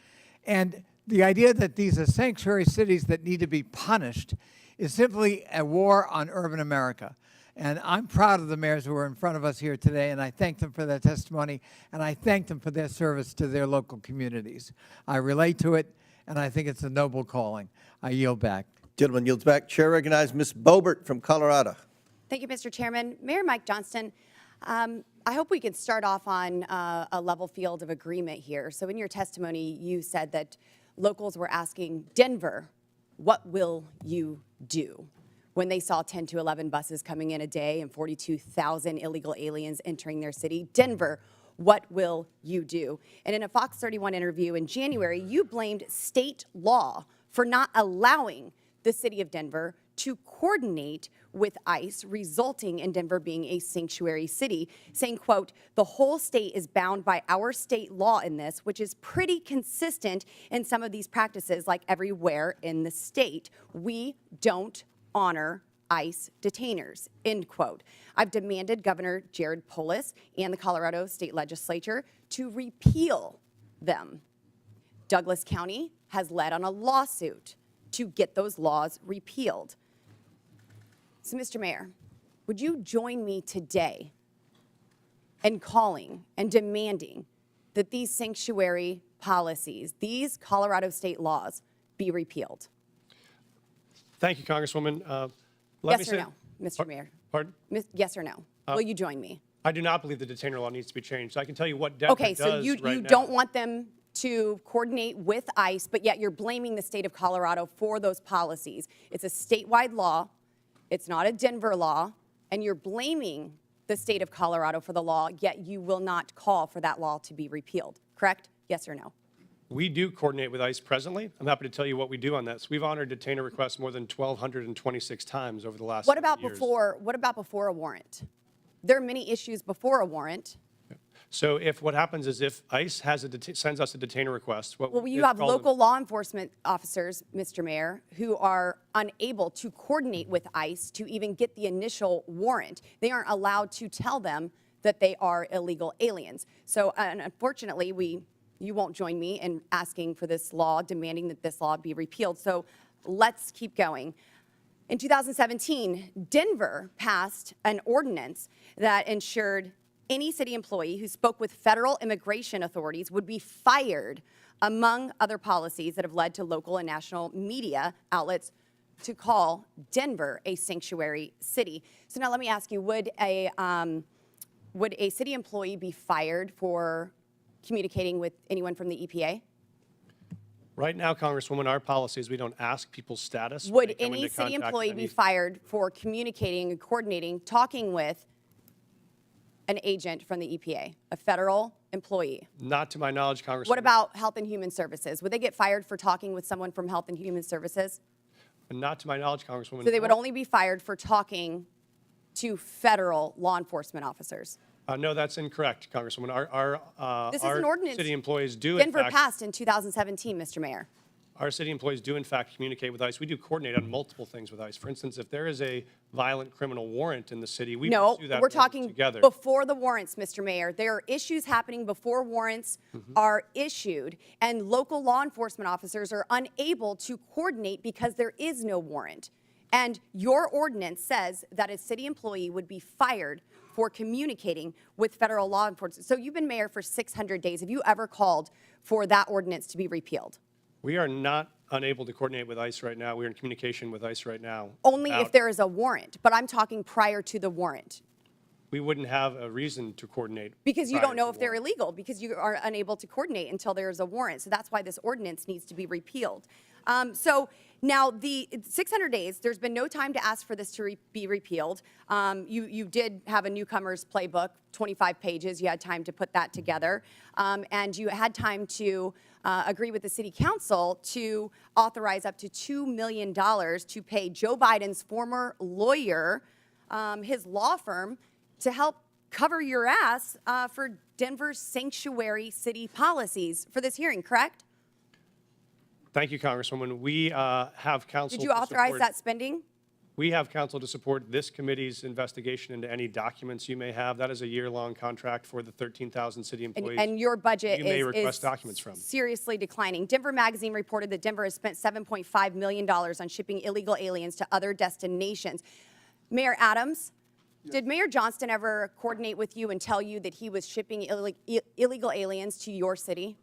And the idea that these are sanctuary cities that need to be punished is simply a war on urban America. And I'm proud of the mayors who are in front of us here today, and I thank them for their testimony, and I thank them for their service to their local communities. I relate to it, and I think it's a noble calling. I yield back. Gentleman yields back. Chair recognizes Ms. Boebert from Colorado. Thank you, Mr. Chairman. Mayor Mike Johnston, I hope we could start off on a level field of agreement here. So in your testimony, you said that locals were asking Denver, what will you do? when they saw 10 to 11 buses coming in a day and 42,000 illegal aliens entering their city? Denver, what will you do? And in a Fox 31 interview in January, you blamed state law for not allowing the city of Denver to coordinate with ICE, resulting in Denver being a sanctuary city, saying, quote, "The whole state is bound by our state law in this, which is pretty consistent in some of these practices, like everywhere in the state. We don't honor ICE detainers," end quote. I've demanded Governor Jared Polis and the Colorado State Legislature to repeal them. Douglas County has led on a lawsuit to get those laws repealed. So, Mr. Mayor, would you join me today in calling and demanding that these sanctuary policies, these Colorado state laws, be repealed? Thank you, Congresswoman. Let me Yes or say- no, Mr. Mayor? Pardon? Yes or no? Will you join me? I do not believe the detainer law needs to be changed. I can tell you what Denver Okay, does so you right now. don't want them to coordinate with ICE, but yet you're blaming the state of Colorado for those policies. It's a statewide law. It's not a Denver law, and you're blaming the state of Colorado for the law, yet you will not call for that law to be repealed, correct? Yes or no? We do coordinate with ICE presently. I'm happy to tell you what we do on this. We've honored detainer requests more than 1,226 times over the last What 7 about years. before a warrant? There are many issues before a warrant. So if what happens is if ICE has sends us a detainer request, Well, you it's have called a- local law enforcement officers, Mr. Mayor, who are unable to coordinate with ICE to even get the initial warrant. They aren't allowed to tell them that they are illegal aliens. So unfortunately, you won't join me in asking for this law, demanding that this law be repealed. So let's keep going. In 2017, Denver passed an ordinance that ensured any city employee who spoke with federal immigration authorities would be fired, among other policies that have led to local and national media outlets to call Denver a sanctuary city. So now let me ask you, would a city employee be fired for communicating with anyone from the EPA? Right now, Congresswoman, our policy is we don't ask people's status. when Would they come any into city contact with employee any- be fired for communicating and coordinating, talking with an agent from the EPA, a federal employee? Not to my knowledge, Congresswoman. What about Health and Human Services? Would they get fired for talking with someone from Health and Human Services? Not to my knowledge, Congresswoman. So they would only be fired for talking to federal law enforcement officers. No, that's incorrect, Congresswoman. This is an ordinance city employees do, in Denver fact, passed in 2017, Mr. Mayor. our city employees do, in fact, communicate with ICE. We do coordinate on multiple things with ICE. For instance, if there is a violent criminal warrant in the city, we No, pursue that we're warrant talking together. before the warrants, Mr. Mayor. There are issues happening before warrants are issued, and local law enforcement officers are unable to coordinate because there is no warrant. And your ordinance says that a city employee would be fired for communicating with federal law enforcement. So you've been mayor for 600 days. Have you ever called for that ordinance to be repealed? We are not unable to coordinate with ICE right now. We are in communication with ICE right now. Only if about- there is a warrant, but I'm talking prior to the warrant. We wouldn't have a reason to coordinate. Because you prior don't know to if they're warrant. illegal, because you are unable to coordinate until there is a warrant. So that's why this ordinance needs to be repealed. So now the 600 days, there's been no time to ask for this to be repealed. You did have a newcomer's playbook, 25 pages. You had time to put that together. And you had time to agree with the city council to authorize up to $2 million to pay Joe Biden's former lawyer, his law firm, to help cover your ass for Denver's sanctuary city policies for this hearing, correct? Thank you, Congresswoman. We have counsel. Did you to authorize support- that spending? We have counsel to support this committee's investigation into any documents you may have. That is a year-long contract for the 13,000 city employees. And your budget you may is request documents from. seriously declining. Denver Magazine reported that Denver has spent $7.5 million on shipping illegal aliens to other destinations. Mayor Adams, did Mayor Johnston ever coordinate with you and tell you that he was shipping illegal aliens to your city?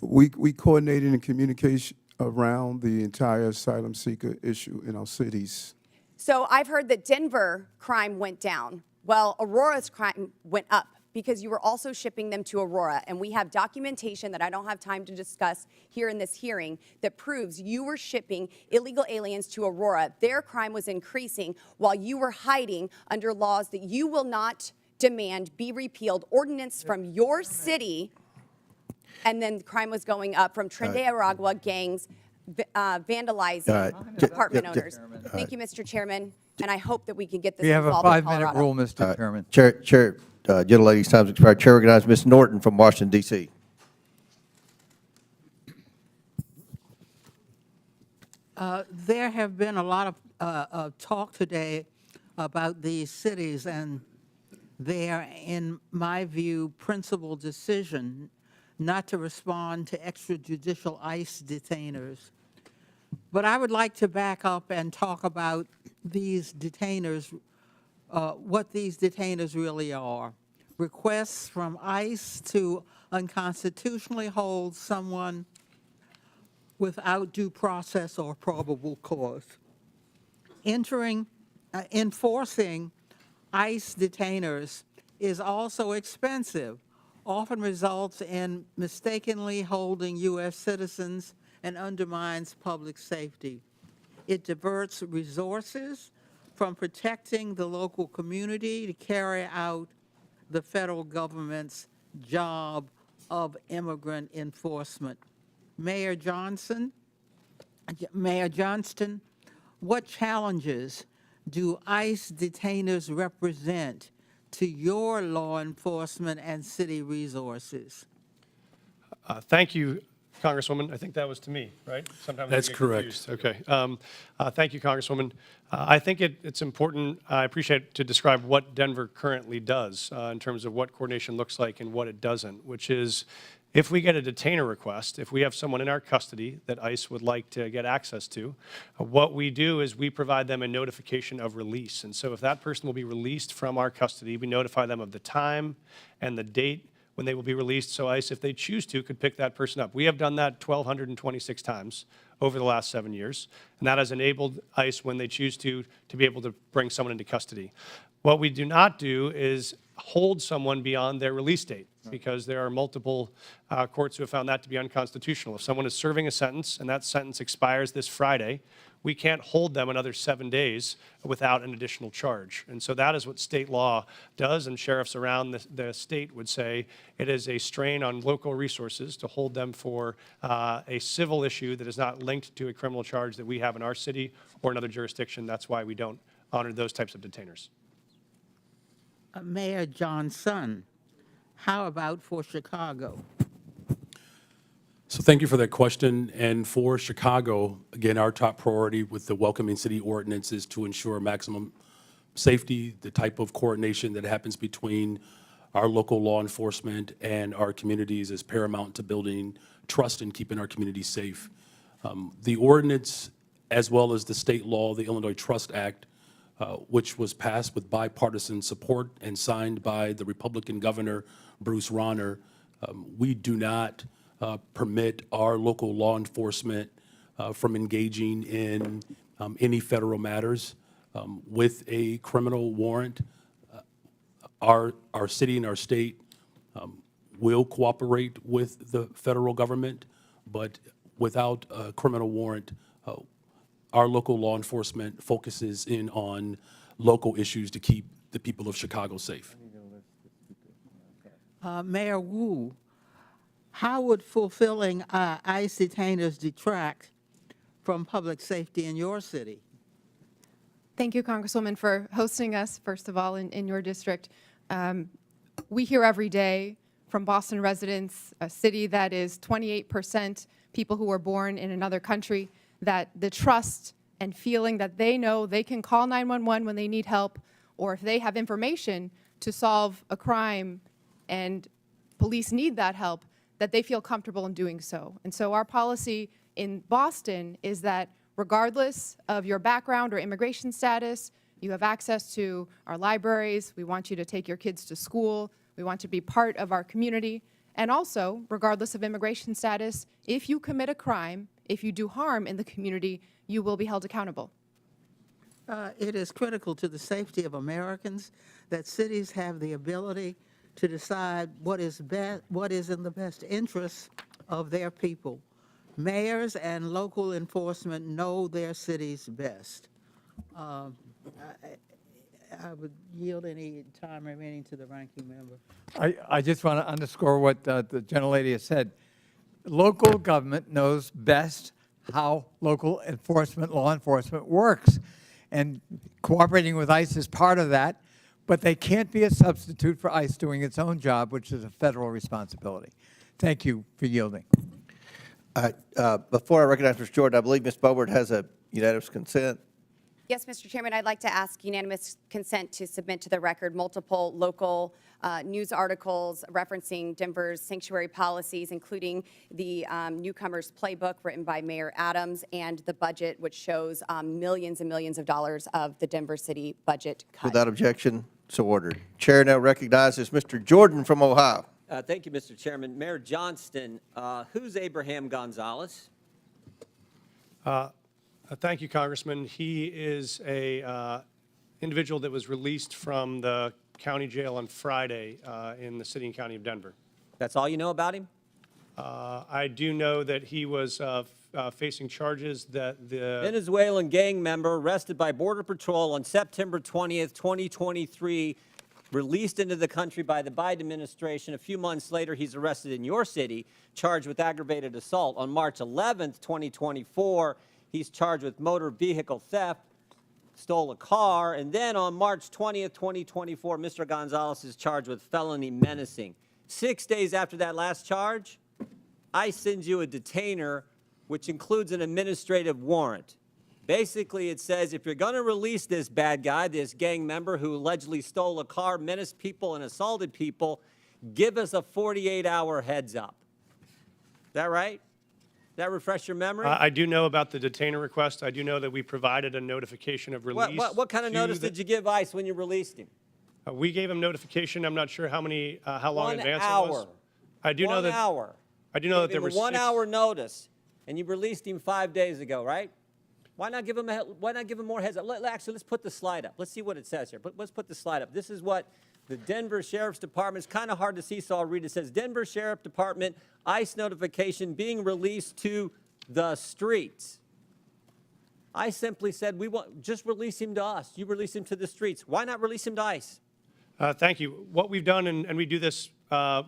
We coordinated in communication around the entire asylum seeker issue in our cities. So I've heard that Denver crime went down. Well, Aurora's crime went up because you were also shipping them to Aurora. And we have documentation that I don't have time to discuss here in this hearing that proves you were shipping illegal aliens to Aurora. Their crime was increasing while you were hiding under laws that you will not demand be repealed, ordinance from your city, and then crime was going up from Trinidad Aragua gangs vandalizing apartment owners. Thank you, Mr. Chairman, and I hope that we can get this We have a resolved in 5-minute Colorado. rule, Mr. Chairman. Gentlelady's time's expired. Chair recognizes Ms. Norton from Washington, D.C. There have been a lot of talk today about these cities and their, in my view, principal decision not to respond to extrajudicial ICE detainers. But I would like to back up and talk about these detainers, what these detainers really are. Requests from ICE to unconstitutionally hold someone without due process or probable cause. Enforcing ICE detainers is also expensive, often results in mistakenly holding U.S. citizens and undermines public safety. It diverts resources from protecting the local community to carry out the federal government's job of immigrant enforcement. Mayor Johnston, what challenges do ICE detainers represent to your law enforcement and city resources? Thank you, Congresswoman. I think that was to me, right? Sometimes I That's get correct. confused. Okay. Thank you, Congresswoman. I think it's important, I appreciate to describe what Denver currently does in terms of what coordination looks like and what it doesn't, which is if we get a detainer request, if we have someone in our custody that ICE would like to get access to, what we do is we provide them a notification of release. And so if that person will be released from our custody, we notify them of the time and the date when they will be released, so ICE, if they choose to, could pick that person up. We have done that 1,226 times over the last 7 years, and that has enabled ICE, when they choose to be able to bring someone into custody. What we do not do is hold someone beyond their release date, because there are multiple courts who have found that to be unconstitutional. If someone is serving a sentence and that sentence expires this Friday, we can't hold them another 7 days without an additional charge. And so that is what state law does, and sheriffs around the state would say it is a strain on local resources to hold them for a civil issue that is not linked to a criminal charge that we have in our city or another jurisdiction. That's why we don't honor those types of detainers. Mayor Johnson, how about for Chicago? So thank you for that question. And for Chicago, again, our top priority with the Welcoming City Ordinance is to ensure maximum safety. The type of coordination that happens between our local law enforcement and our communities is paramount to building trust and keeping our communities safe. The ordinance, as well as the state law, the Illinois Trust Act, which was passed with bipartisan support and signed by the Republican Governor, Bruce Rauner, we do not permit our local law enforcement from engaging in any federal matters. With a criminal warrant, our city and our state will cooperate with the federal government, but without a criminal warrant, our local law enforcement focuses in on local issues to keep the people of Chicago safe. Mayor Wu, how would fulfilling ICE detainers detract from public safety in your city? Thank you, Congresswoman, for hosting us, first of all, in your district. We hear every day from Boston residents, a city that is 28% people who were born in another country, that the trust and feeling that they know they can call 911 when they need help, or if they have information to solve a crime and police need that help, that they feel comfortable in doing so. And so our policy in Boston is that regardless of your background or immigration status, you have access to our libraries. We want you to take your kids to school. We want you to be part of our community. And also, regardless of immigration status, if you commit a crime, if you do harm in the community, you will be held accountable. It is critical to the safety of Americans that cities have the ability to decide what is in the best interest of their people. Mayors and local enforcement know their cities best. I would yield any time remaining to the ranking member. I just want to underscore what the gentlelady has said. Local government knows best how local enforcement, law enforcement works. And cooperating with ICE is part of that, but they can't be a substitute for ICE doing its own job, which is a federal responsibility. Thank you for yielding. Before I recognize Mr. Jordan, I believe Ms. Boebert has a unanimous consent. Yes, Mr. Chairman, I'd like to ask unanimous consent to submit to the record multiple local news articles referencing Denver's sanctuary policies, including the Newcomers Playbook written by Mayor Adams and the budget, which shows millions and millions of dollars of the Denver city budget cut. Without objection, so ordered. Chair now recognizes Mr. Jordan from Ohio. Thank you, Mr. Chairman. Mayor Johnston, who's Abraham Gonzalez? Thank you, Congressman. He is a individual that was released from the county jail on Friday in the city and county of Denver. That's all you know about him? I do know that he was facing charges that the Venezuelan gang member arrested by Border Patrol on September 20th, 2023, released into the country by the Biden administration. A few months later, he's arrested in your city, charged with aggravated assault. On March 11th, 2024, he's charged with motor vehicle theft, stole a car, and then on March 20th, 2024, Mr. Gonzalez is charged with felony menacing. 6 days after that last charge, ICE sends you a detainer, which includes an administrative warrant. Basically, it says if you're going to release this bad guy, this gang member who allegedly stole a car, menaced people, and assaulted people, give us a 48-hour heads up. Is that right? Does that refresh your memory? I do know about the detainer request. I do know that we provided a notification of release. What kind of notice did you give ICE when you released him? We gave him notification. I'm not sure how long in 1 advance hour. it was. I do know 1 that. hour. I do know that Gave there him were a 1 6 hour notice, and you released him 5 days ago, right? Why not give him more heads up? Actually, let's put the slide up. Let's see what it says here. Let's put the slide up. This is what the Denver Sheriff's Department, it's kind of hard to see, so I'll read it. It says, Denver Sheriff Department, ICE notification being released to the streets. I simply said, just release him to us. You release him to the streets. Why not release him to ICE? Thank you. What we've done, and we do this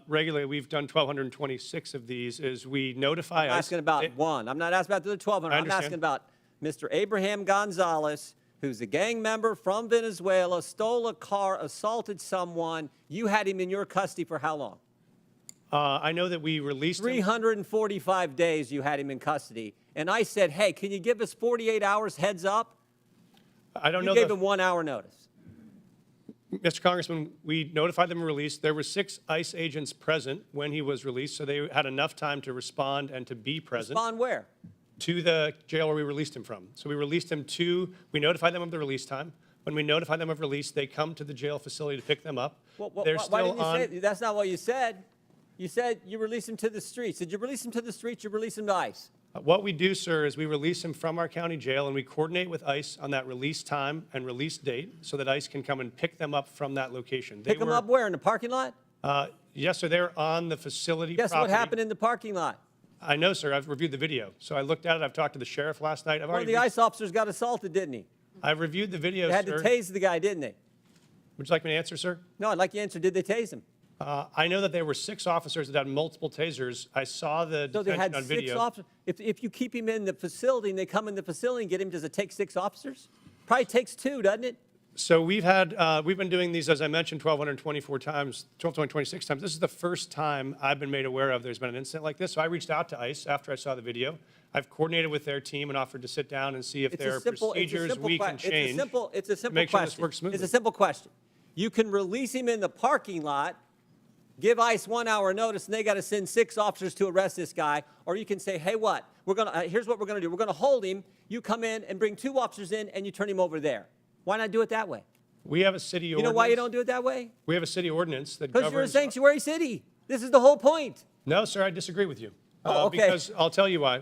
regularly, we've done 1,226 of these, is we notify I'm ICE. asking about one. I'm not asking about the other 1,200. I I'm understand. asking about Mr. Abraham Gonzalez, who's a gang member from Venezuela, stole a car, assaulted someone. You had him in your custody for how long? I know that we released him. 345 days you had him in custody. And I said, hey, can you give us 48 hours heads up? I don't You know. gave him 1 hour notice. Mr. Congressman, we notified them of release. There were 6 ICE agents present when he was released, so they had enough time to respond and to be present. Respond where? To the jail where we released him from. So we released him we notified them of the release time. When we notify them of release, they come to the jail facility to pick them up. They're Why still didn't you on. say, that's not what you said. You said you released him to the streets. Did you release him to the streets? You release him to ICE? What we do, sir, is we release him from our county jail, and we coordinate with ICE on that release time and release date so that ICE can come and pick them up from that location. Pick him up where? In the parking lot? Yes, sir. They're on the facility Guess property. what happened in the parking lot? I know, sir. I've reviewed the video. So I looked at it. I've talked to the sheriff last night. One of the ICE officers got assaulted, didn't he? I've reviewed the video, They had sir. to tase the guy, didn't they? Would you like me to answer, sir? No, I'd like you to answer, did they tase him? I know that there were 6 officers that had multiple tasers. I saw the So they detention had on 6 video. officers. If you keep him in the facility and they come in the facility and get him, does it take 6 officers? Probably takes 2, doesn't it? So we've been doing these, as I mentioned, 1,224 times, 1,226 times. This is the first time I've been made aware of there's been an incident like this. So I reached out to ICE after I saw the video. I've coordinated with their team and offered to sit down and see if there are procedures we can change. It's a simple make sure question. this works smoothly. It's a simple question. You can release him in the parking lot, give ICE 1 hour notice, and they got to send 6 officers to arrest this guy. Or you can say, hey, what? Here's what we're going to do. We're going to hold him. You come in and bring 2 officers in, and you turn him over there. Why not do it that way? We have a city You ordinance. know why you don't do it that way? We have a city ordinance that Because you're a governs. sanctuary city. This is the whole point. No, sir, I disagree with you. Oh, okay. Because I'll tell you why.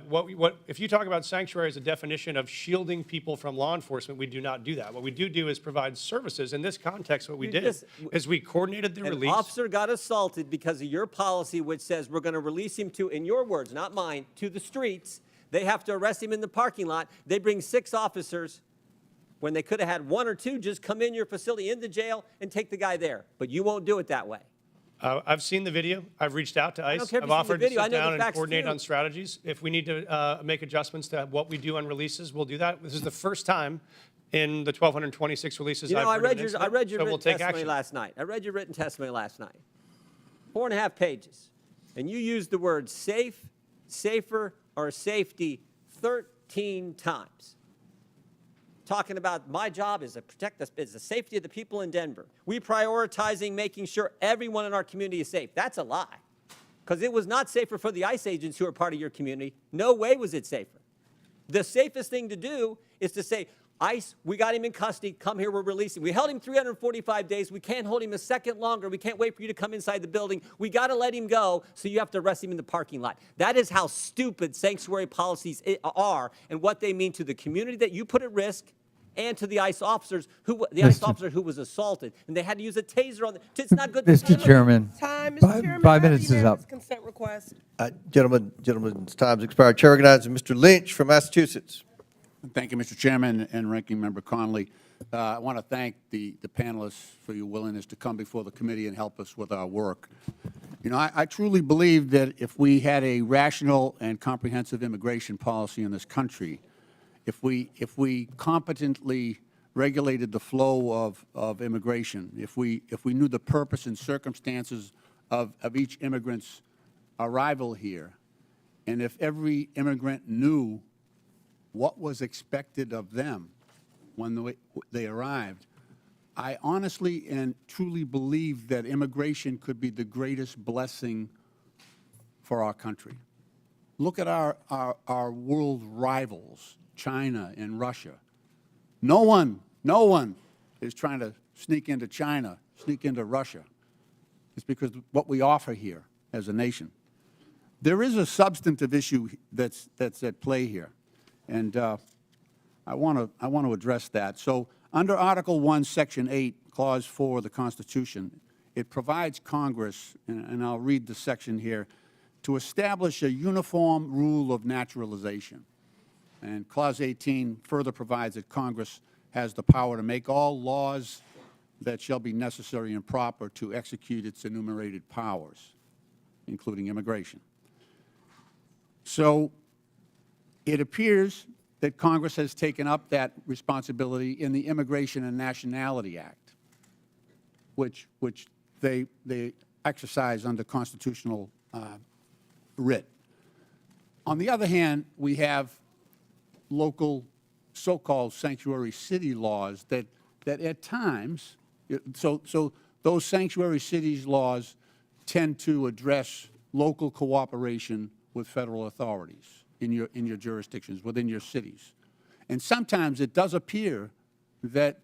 If you talk about sanctuary as a definition of shielding people from law enforcement, we do not do that. What we do is provide services. In this context, what we did is we coordinated the An release. officer got assaulted because of your policy, which says we're going to release him to, in your words, not mine, to the streets. They have to arrest him in the parking lot. They bring 6 officers when they could have had 1 or 2 just come in your facility, in the jail, and take the guy there. But you won't do it that way. I've seen the video. I've reached out to ICE. care if I've you've seen the offered to video. I sit know the down and facts, coordinate too. on strategies. If we need to make adjustments to what we do on releases, we'll do that. This is the first time in the 1,226 releases You know, I've heard of an I incident, read your so we'll written take testimony action. last night. I read your written testimony last night. 4.5 pages. And you used the word safe, safer, or safety 13 times. Talking about my job is to protect the safety of the people in Denver. We prioritizing making sure everyone in our community is safe. That's a lie. Because it was not safer for the ICE agents who are part of your community. No way was it safer. The safest thing to do is to say, ICE, we got him in custody. Come here, we're releasing. We held him 345 days. We can't hold him a second longer. We can't wait for you to come inside the building. We got to let him go, so you have to arrest him in the parking lot. That is how stupid sanctuary policies are and what they mean to the community that you put at risk and to the ICE officers ICE officer who was assaulted. And they had to use a taser on it's not good. Mr. Chairman, Time, Mr. Chairman. 5 I have a minutes is unanimous up. Consent request. Gentleman's time's expired. Chair recognizes Mr. Lynch from Massachusetts. Thank you, Mr. Chairman and Ranking Member Connolly. I want to thank the panelists for your willingness to come before the committee and help us with our work. You know, I truly believe that if we had a rational and comprehensive immigration policy in this country, if we competently regulated the flow of immigration, if we knew the purpose and circumstances of each immigrant's arrival here, and if every immigrant knew what was expected of them when they arrived, I honestly and truly believe that immigration could be the greatest blessing for our country. Look at our world rivals, China and Russia. No one is trying to sneak into China, sneak into Russia. It's because of what we offer here as a nation. There is a substantive issue that's at play here, and I want to address that. So under Article 1, Section 8, Clause 4 of the Constitution, it provides Congress, and I'll read the section here, to establish a uniform rule of naturalization. And Clause 18 further provides that Congress has the power to make all laws that shall be necessary and proper to execute its enumerated powers, including immigration. So it appears that Congress has taken up that responsibility in the Immigration and Nationality Act, which they exercise under constitutional writ. On the other hand, we have local so-called sanctuary city laws that at times, so those sanctuary cities laws tend to address local cooperation with federal authorities in your jurisdictions, within your cities. And sometimes it does appear that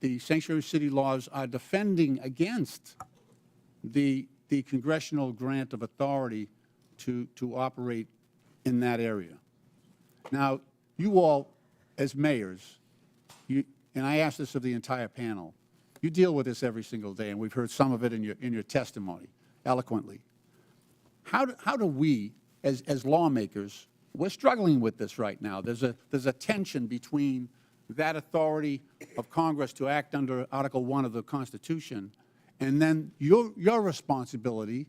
the sanctuary city laws are defending against the congressional grant of authority to operate in that area. Now, you all, as mayors, and I ask this of the entire panel, you deal with this every single day, and we've heard some of it in your testimony eloquently. How do we, as lawmakers, we're struggling with this right now. There's a tension between that authority of Congress to act under Article 1 of the Constitution, and then your responsibility,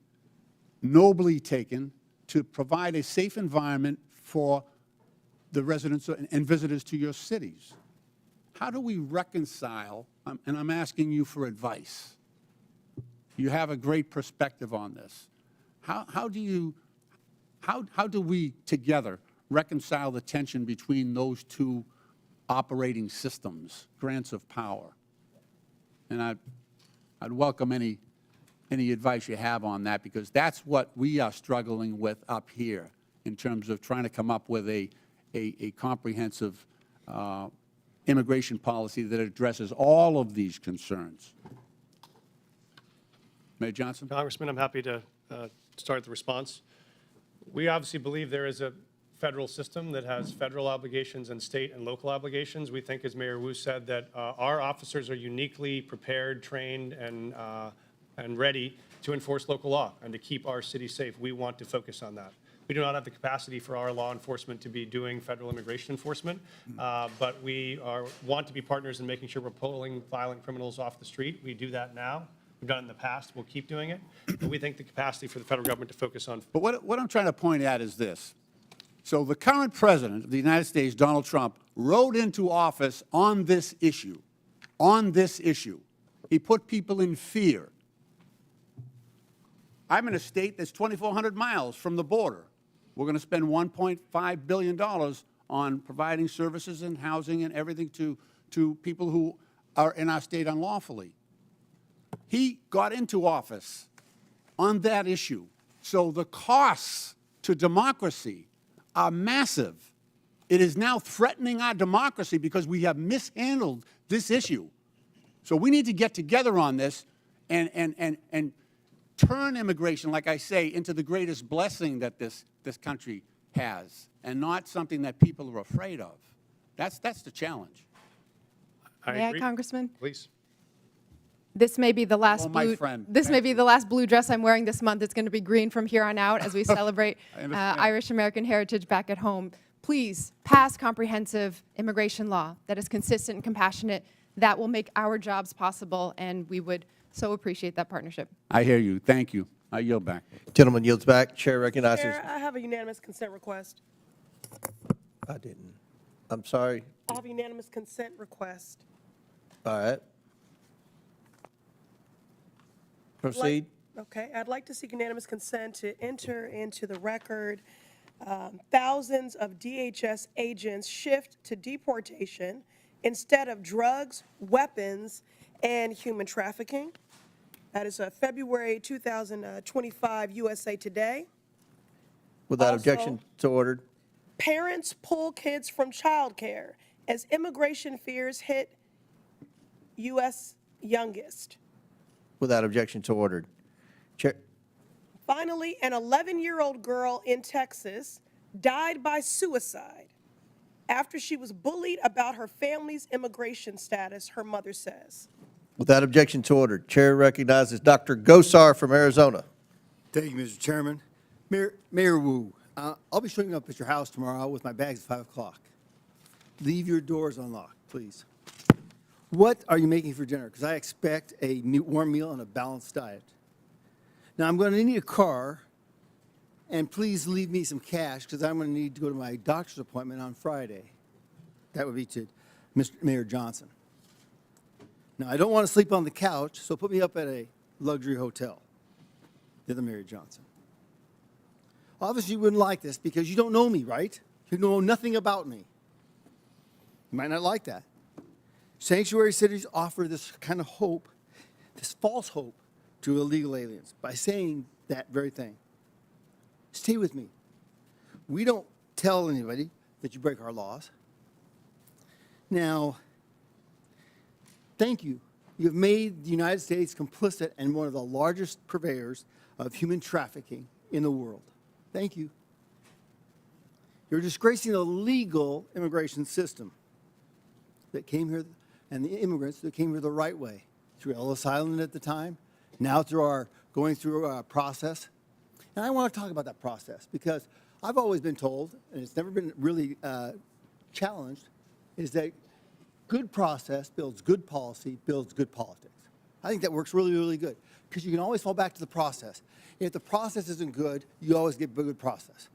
nobly taken, to provide a safe environment for the residents and visitors to your cities. How do we reconcile, and I'm asking you for advice. You have a great perspective on this. How do we together reconcile the tension between those two operating systems, grants of power? And I'd welcome any advice you have on that, because that's what we are struggling with up here in terms of trying to come up with a comprehensive immigration policy that addresses all of these concerns. Mayor Johnson? Congressman, I'm happy to start the response. We obviously believe there is a federal system that has federal obligations and state and local obligations. We think, as Mayor Wu said, that our officers are uniquely prepared, trained, and ready to enforce local law and to keep our city safe. We want to focus on that. We do not have the capacity for our law enforcement to be doing federal immigration enforcement, but we want to be partners in making sure we're pulling violent criminals off the street. We do that now. We've done it in the past. We'll keep doing it. But we think the capacity for the federal government to focus on. But what I'm trying to point at is this. So the current president of the United States, Donald Trump, rode into office on this issue. On this issue. He put people in fear. I'm in a state that's 2,400 miles from the border. We're going to spend $1.5 billion on providing services and housing and everything to people who are in our state unlawfully. He got into office on that issue. So the costs to democracy are massive. It is now threatening our democracy because we have mishandled this issue. So we need to get together on this and turn immigration, like I say, into the greatest blessing that this country has, and not something that people are afraid of. That's the challenge. May I, agree. Congressman? Please. This may be the last Oh, my blue. friend. This may be the last blue dress I'm wearing this month. It's going to be green from here on out as we celebrate I understand. Irish American heritage back at home. Please pass comprehensive immigration law that is consistent and compassionate. That will make our jobs possible, and we would so appreciate that partnership. I hear you. Thank you. I yield back. Gentleman yields back. Chair recognizes. Chair, I have a unanimous consent request. I didn't. I'm sorry. I have a unanimous consent request. All right. Proceed. Okay, I'd like to seek unanimous consent to enter into the record thousands of DHS agents shift to deportation instead of drugs, weapons, and human trafficking. That is February 2025 USA Today. Without Also- objection, so ordered. Parents pull kids from childcare as immigration fears hit U.S. youngest. Without objection, so ordered. Chair. Finally, an 11-year-old girl in Texas died by suicide after she was bullied about her family's immigration status, her mother says. Without objection, so ordered. Chair recognizes Dr. Gosar from Arizona. Thank you, Mr. Chairman. Mayor Wu, I'll be showing up at your house tomorrow with my bags at 5 o'clock. Leave your doors unlocked, please. What are you making for dinner? Because I expect a warm meal and a balanced diet. Now, I'm going to need a car, and please leave me some cash because I'm going to need to go to my doctor's appointment on Friday. That would be to Mr. Mayor Johnson. Now, I don't want to sleep on the couch, so put me up at a luxury hotel. The other Mayor Johnson. Obviously, you wouldn't like this because you don't know me, right? You know nothing about me. You might not like that. Sanctuary cities offer this kind of hope, this false hope to illegal aliens by saying that very thing. Stay with me. We don't tell anybody that you break our laws. Now, thank you. You've made the United States complicit and one of the largest purveyors of human trafficking in the world. Thank you. You're disgracing the legal immigration system that came here, and the immigrants that came here the right way, through Ellis Island at the time, now through our going through a process. And I want to talk about that process because I've always been told, and it's never been really challenged, is that good process builds good policy, builds good politics. I think that works really, really good because you can always fall back to the process. If the process isn't good, you always get good process.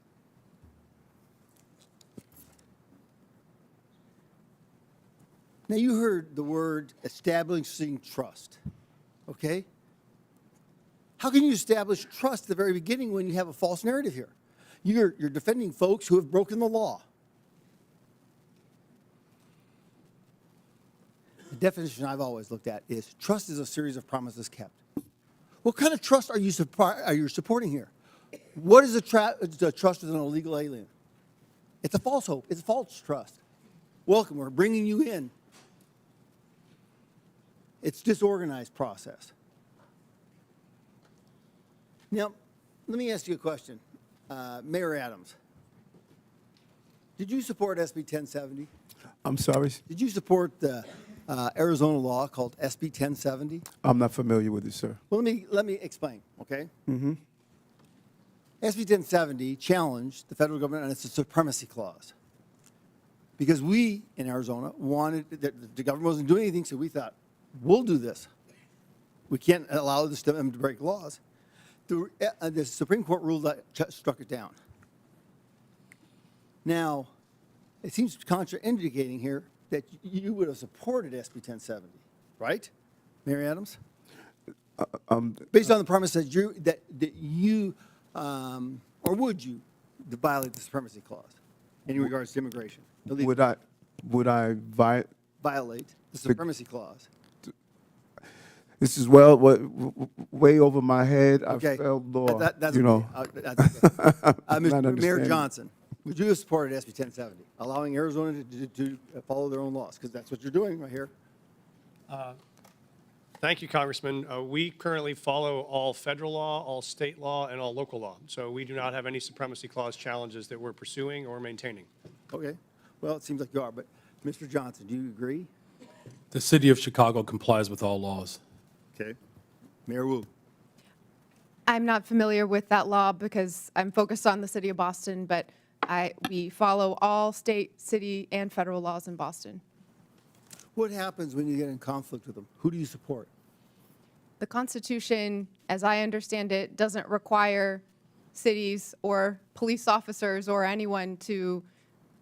Now, you heard the word establishing trust, okay? How can you establish trust at the very beginning when you have a false narrative here? You're defending folks who have broken the law. The definition I've always looked at is trust is a series of promises kept. What kind of trust are you supporting here? What is the trust with an illegal alien? It's a false hope. It's a false trust. Welcome. We're bringing you in. It's disorganized process. Now, let me ask you a question. Mayor Adams, did you support SB 1070? I'm sorry, Did you support the Arizona law called SB 1070? I'm not familiar with it, sir. Well, let me explain, okay? SB 1070 challenged the federal government on its supremacy clause. Because we, in Arizona, wanted, the government wasn't doing anything, so we thought, we'll do this. We can't allow them to break laws. The Supreme Court ruled that, struck it down. Now, it seems contraindicating here that you would have supported SB 1070, right, Mary Adams? Based on the premise that you, or would you violate the supremacy clause in regards to immigration? Would I Violate the supremacy clause? This is way over my head. Okay. I felt law, That's you know. okay. That's okay. Not Mayor understanding. Johnson, would you have supported SB 1070, allowing Arizona to follow their own laws? Because that's what you're doing right here. Thank you, Congressman. We currently follow all federal law, all state law, and all local law. So we do not have any supremacy clause challenges that we're pursuing or maintaining. Okay. Well, it seems like you are, but Mr. Johnson, do you agree? The city of Chicago complies with all laws. Okay. Mayor Wu. I'm not familiar with that law because I'm focused on the city of Boston, but we follow all state, city, and federal laws in Boston. What happens when you get in conflict with them? Who do you support? The Constitution, as I understand it, doesn't require cities or police officers or anyone to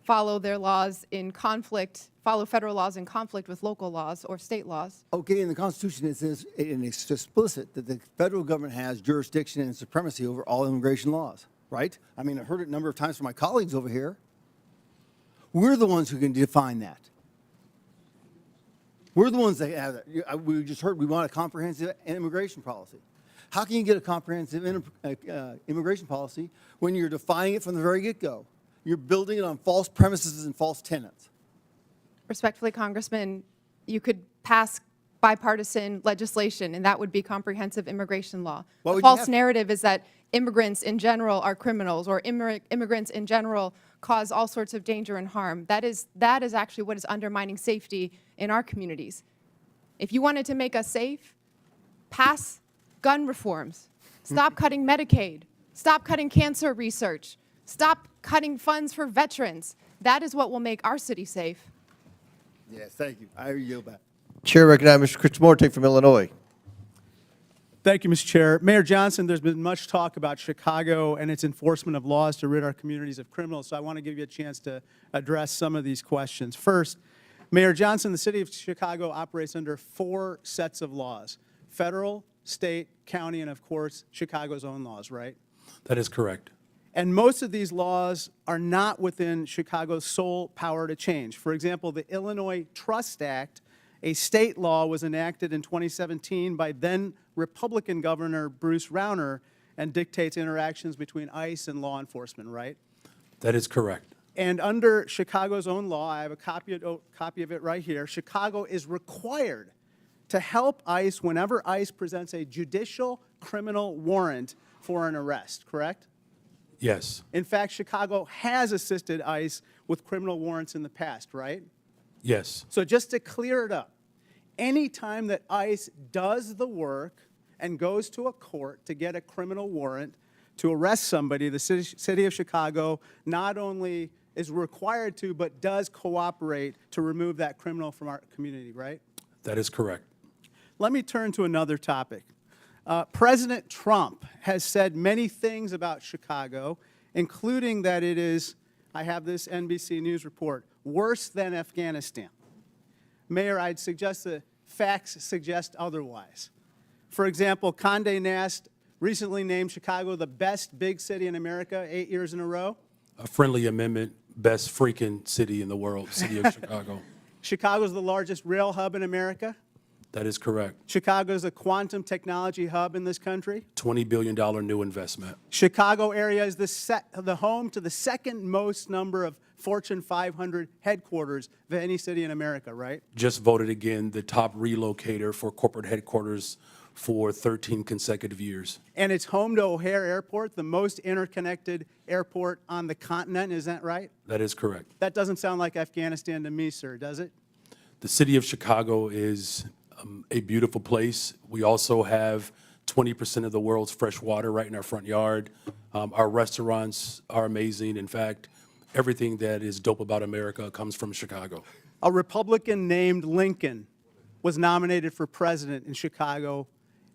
follow their laws in conflict, follow federal laws in conflict with local laws or state laws. Okay, in the Constitution, it says, and it's explicit, that the federal government has jurisdiction and supremacy over all immigration laws, right? I mean, I've heard it a number of times from my colleagues over here. We're the ones who can define that. We're the ones that have it. We just heard we want a comprehensive immigration policy. How can you get a comprehensive immigration policy when you're defining it from the very get-go? You're building it on false premises and false tenets. Respectfully, Congressman, you could pass bipartisan legislation, and that would be comprehensive immigration law. Why The would you false have- narrative is that immigrants in general are criminals, or immigrants in general cause all sorts of danger and harm. That is actually what is undermining safety in our communities. If you wanted to make us safe, pass gun reforms. Stop cutting Medicaid. Stop cutting cancer research. Stop cutting funds for veterans. That is what will make our city safe. Yes, thank you. I yield back. Chair recognizes Mr. Krishnamurti from Illinois. Thank you, Mr. Chair. Mayor Johnson, there's been much talk about Chicago and its enforcement of laws to rid our communities of criminals, so I want to give you a chance to address some of these questions. First, Mayor Johnson, the city of Chicago operates under 4 sets of laws: federal, state, county, and of course, Chicago's own laws, right? That is correct. And most of these laws are not within Chicago's sole power to change. For example, the Illinois Trust Act, a state law, was enacted in 2017 by then Republican Governor Bruce Rauner and dictates interactions between ICE and law enforcement, right? That is correct. And under Chicago's own law, I have a copy of it right here, Chicago is required to help ICE whenever ICE presents a judicial criminal warrant for an arrest, correct? Yes. In fact, Chicago has assisted ICE with criminal warrants in the past, right? Yes. So just to clear it up, any time that ICE does the work and goes to a court to get a criminal warrant to arrest somebody, the city of Chicago not only is required to, but does cooperate to remove that criminal from our community, right? That is correct. Let me turn to another topic. President Trump has said many things about Chicago, including that it is, I have this NBC News report, worse than Afghanistan. Mayor, I'd suggest the facts suggest otherwise. For example, Condé Nast recently named Chicago the best big city in America 8 years in a row. A friendly amendment, best freaking city in the world, city of Chicago. Chicago's the largest rail hub in America. That is correct. Chicago's a quantum technology hub in this country. $20 billion new investment. Chicago area is the home to the second most number of Fortune 500 headquarters of any city in America, right? Just voted again the top relocator for corporate headquarters for 13 consecutive years. And it's home to O'Hare Airport, the most interconnected airport on the continent, is that right? That is correct. That doesn't sound like Afghanistan to me, sir, does it? The city of Chicago is a beautiful place. We also have 20% of the world's fresh water right in our front yard. Our restaurants are amazing. In fact, everything that is dope about America comes from Chicago. A Republican named Lincoln was nominated for president in Chicago,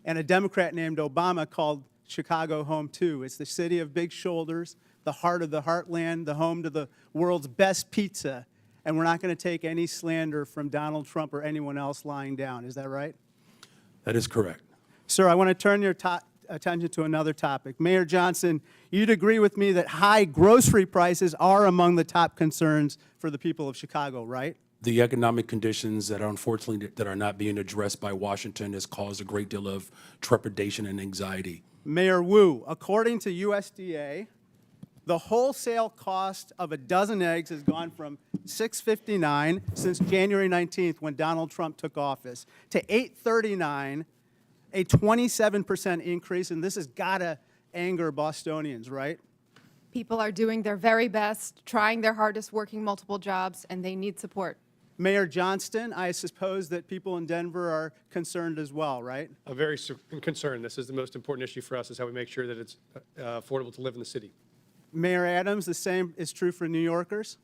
and a Democrat named Obama called Chicago home too. It's the city of big shoulders, the heart of the heartland, the home to the world's best pizza, and we're not going to take any slander from Donald Trump or anyone else lying down. Is that right? That is correct. Sir, I want to turn your attention to another topic. Mayor Johnson, you'd agree with me that high grocery prices are among the top concerns for the people of Chicago, right? The economic conditions that are unfortunately that are not being addressed by Washington has caused a great deal of trepidation and anxiety. Mayor Wu, according to USDA, the wholesale cost of a dozen eggs has gone from $6.59 since January 19th when Donald Trump took office to $8.39, a 27% increase, and this has got to anger Bostonians, right? People are doing their very best, trying their hardest, working multiple jobs, and they need support. Mayor Johnston, I suppose that people in Denver are concerned as well, right? I'm very concerned. This is the most important issue for us, is how we make sure that it's affordable to live in the city. Mayor Adams, the same is true for New Yorkers?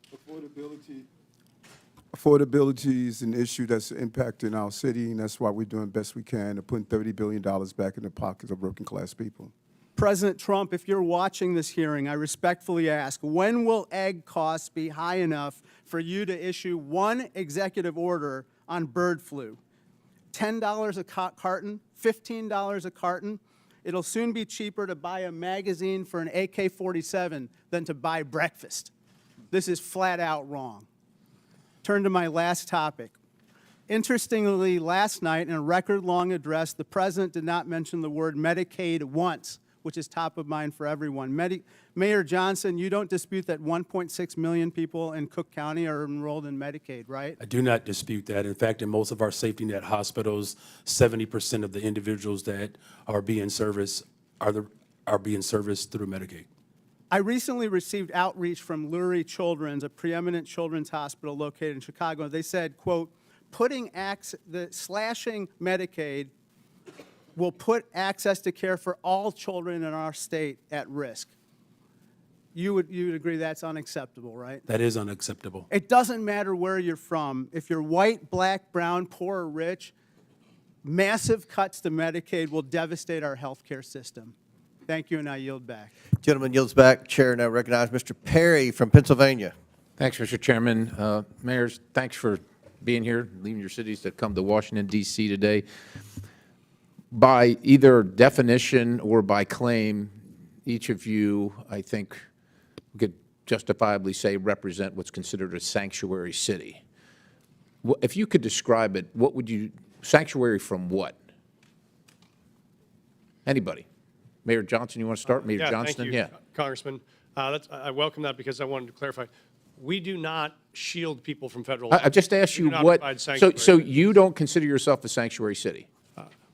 Affordability is an issue that's impacting our city, and that's why we're doing the best we can to put $30 billion back in the pockets of working-class people. President Trump, if you're watching this hearing, I respectfully ask, when will egg costs be high enough for you to issue one executive order on bird flu? $10 a carton, $15 a carton? It'll soon be cheaper to buy a magazine for an AK-47 than to buy breakfast. This is flat out wrong. Turn to my last topic. Interestingly, last night in a record-long address, the president did not mention the word Medicaid once, which is top of mind for everyone. Mayor Johnson, you don't dispute that 1.6 million people in Cook County are enrolled in Medicaid, right? I do not dispute that. In fact, in most of our safety net hospitals, 70% of the individuals that are being serviced are being serviced through Medicaid. I recently received outreach from Lurie Children's, a preeminent children's hospital located in Chicago. They said, quote, slashing Medicaid will put access to care for all children in our state at risk. You would agree that's unacceptable, right? That is unacceptable. It doesn't matter where you're from. If you're white, black, brown, poor, or rich, massive cuts to Medicaid will devastate our health care system. Thank you, and I yield back. Gentleman yields back. Chair now recognizes Mr. Perry from Pennsylvania. Thanks, Mr. Chairman. Mayors, thanks for being here, leaving your cities to come to Washington, D.C. today. By either definition or by claim, each of you, I think, could justifiably say represent what's considered a sanctuary city. If you could describe it, what would you, sanctuary from what? Anybody? Mayor Johnson, you want to start? Mayor Johnston? Thank you, Congressman. I welcome that because I wanted to clarify. We do not shield people from federal law. I just asked you what, so you don't consider yourself a sanctuary city?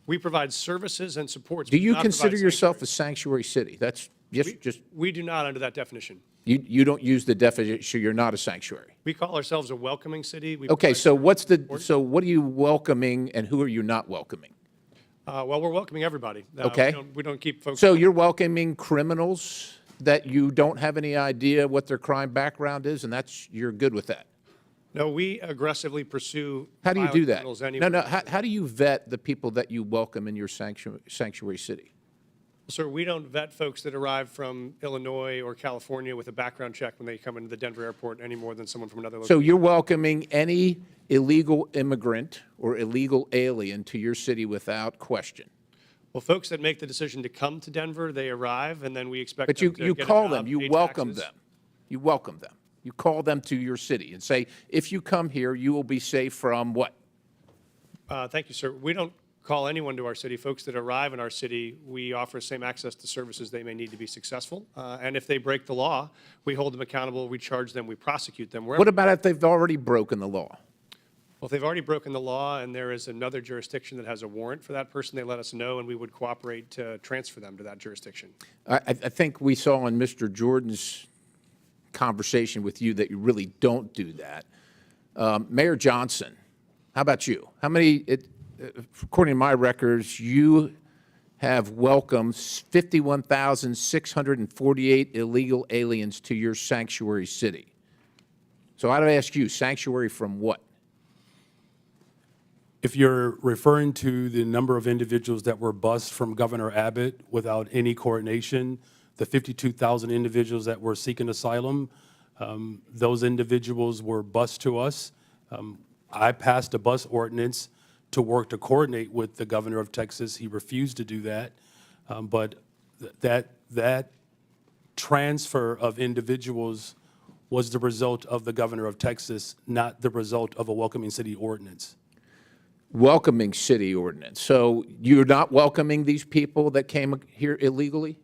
We provide services and supports. Do you consider yourself a sanctuary city? That's just. We do not under that definition. You don't use the definition, you're not a sanctuary. We call ourselves a welcoming city. Okay, so what are you welcoming and who are you not welcoming? Well, we're welcoming everybody. Okay. We don't keep folks. So you're welcoming criminals that you don't have any idea what their crime background is, and you're good with that? No, we aggressively pursue. How do you do that? No. How do you vet the people that you welcome in your sanctuary city? Sir, we don't vet folks that arrive from Illinois or California with a background check when they come into the Denver airport any more than someone from another location. So you're welcoming any illegal immigrant or illegal alien to your city without question? Well, folks that make the decision to come to Denver, they arrive, and then we expect But them to you get a call job, them, you pay welcome taxes. them. You welcome them. You call them to your city and say, if you come here, you will be safe from what? Thank you, sir. We don't call anyone to our city. Folks that arrive in our city, we offer same access to services they may need to be successful. And if they break the law, we hold them accountable, we charge them, we prosecute them. What about if they've already broken the law? Well, if they've already broken the law and there is another jurisdiction that has a warrant for that person, they let us know, and we would cooperate to transfer them to that jurisdiction. I think we saw in Mr. Jordan's conversation with you that you really don't do that. Mayor Johnson, how about you? How many, according to my records, you have welcomed 51,648 illegal aliens to your sanctuary city. So I'd ask you, sanctuary from what? If you're referring to the number of individuals that were bused from Governor Abbott without any coordination, the 52,000 individuals that were seeking asylum, those individuals were bused to us. I passed a bus ordinance to work to coordinate with the governor of Texas. He refused to do that. But that transfer of individuals was the result of the governor of Texas, not the result of a welcoming city ordinance. Welcoming city ordinance. So you're not welcoming these people that came here illegally?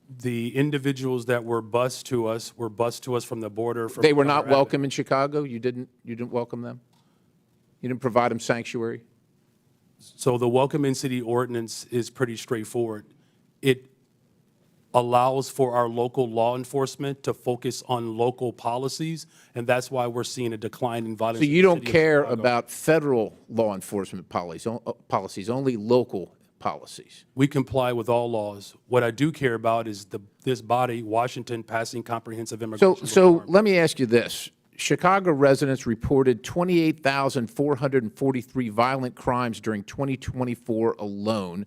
The individuals that were bused to us from the border. From They were not Governor Abbott. welcome in Chicago? You didn't welcome them? You didn't provide them sanctuary? So the welcoming city ordinance is pretty straightforward. It allows for our local law enforcement to focus on local policies, and that's why we're seeing a decline in violence. So in you the don't city of care Chicago. about federal law enforcement policies, only local policies? We comply with all laws. What I do care about is this body, Washington, passing comprehensive immigration So reform. let me ask you this. Chicago residents reported 28,443 violent crimes during 2024 alone,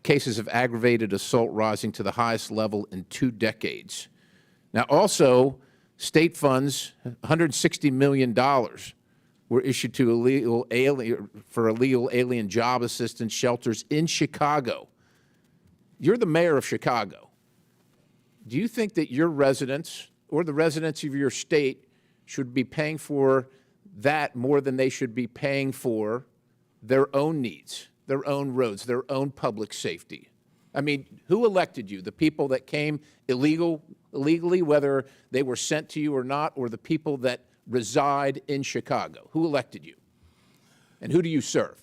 cases of aggravated assault rising to the highest level in 2 decades. Now, also, state funds, $160 million, were issued to illegal alien job assistance shelters in Chicago. You're the mayor of Chicago. Do you think that your residents or the residents of your state should be paying for that more than they should be paying for their own needs, their own roads, their own public safety? I mean, who elected you? The people that came illegally, whether they were sent to you or not, or the people that reside in Chicago? Who elected you? And who do you serve?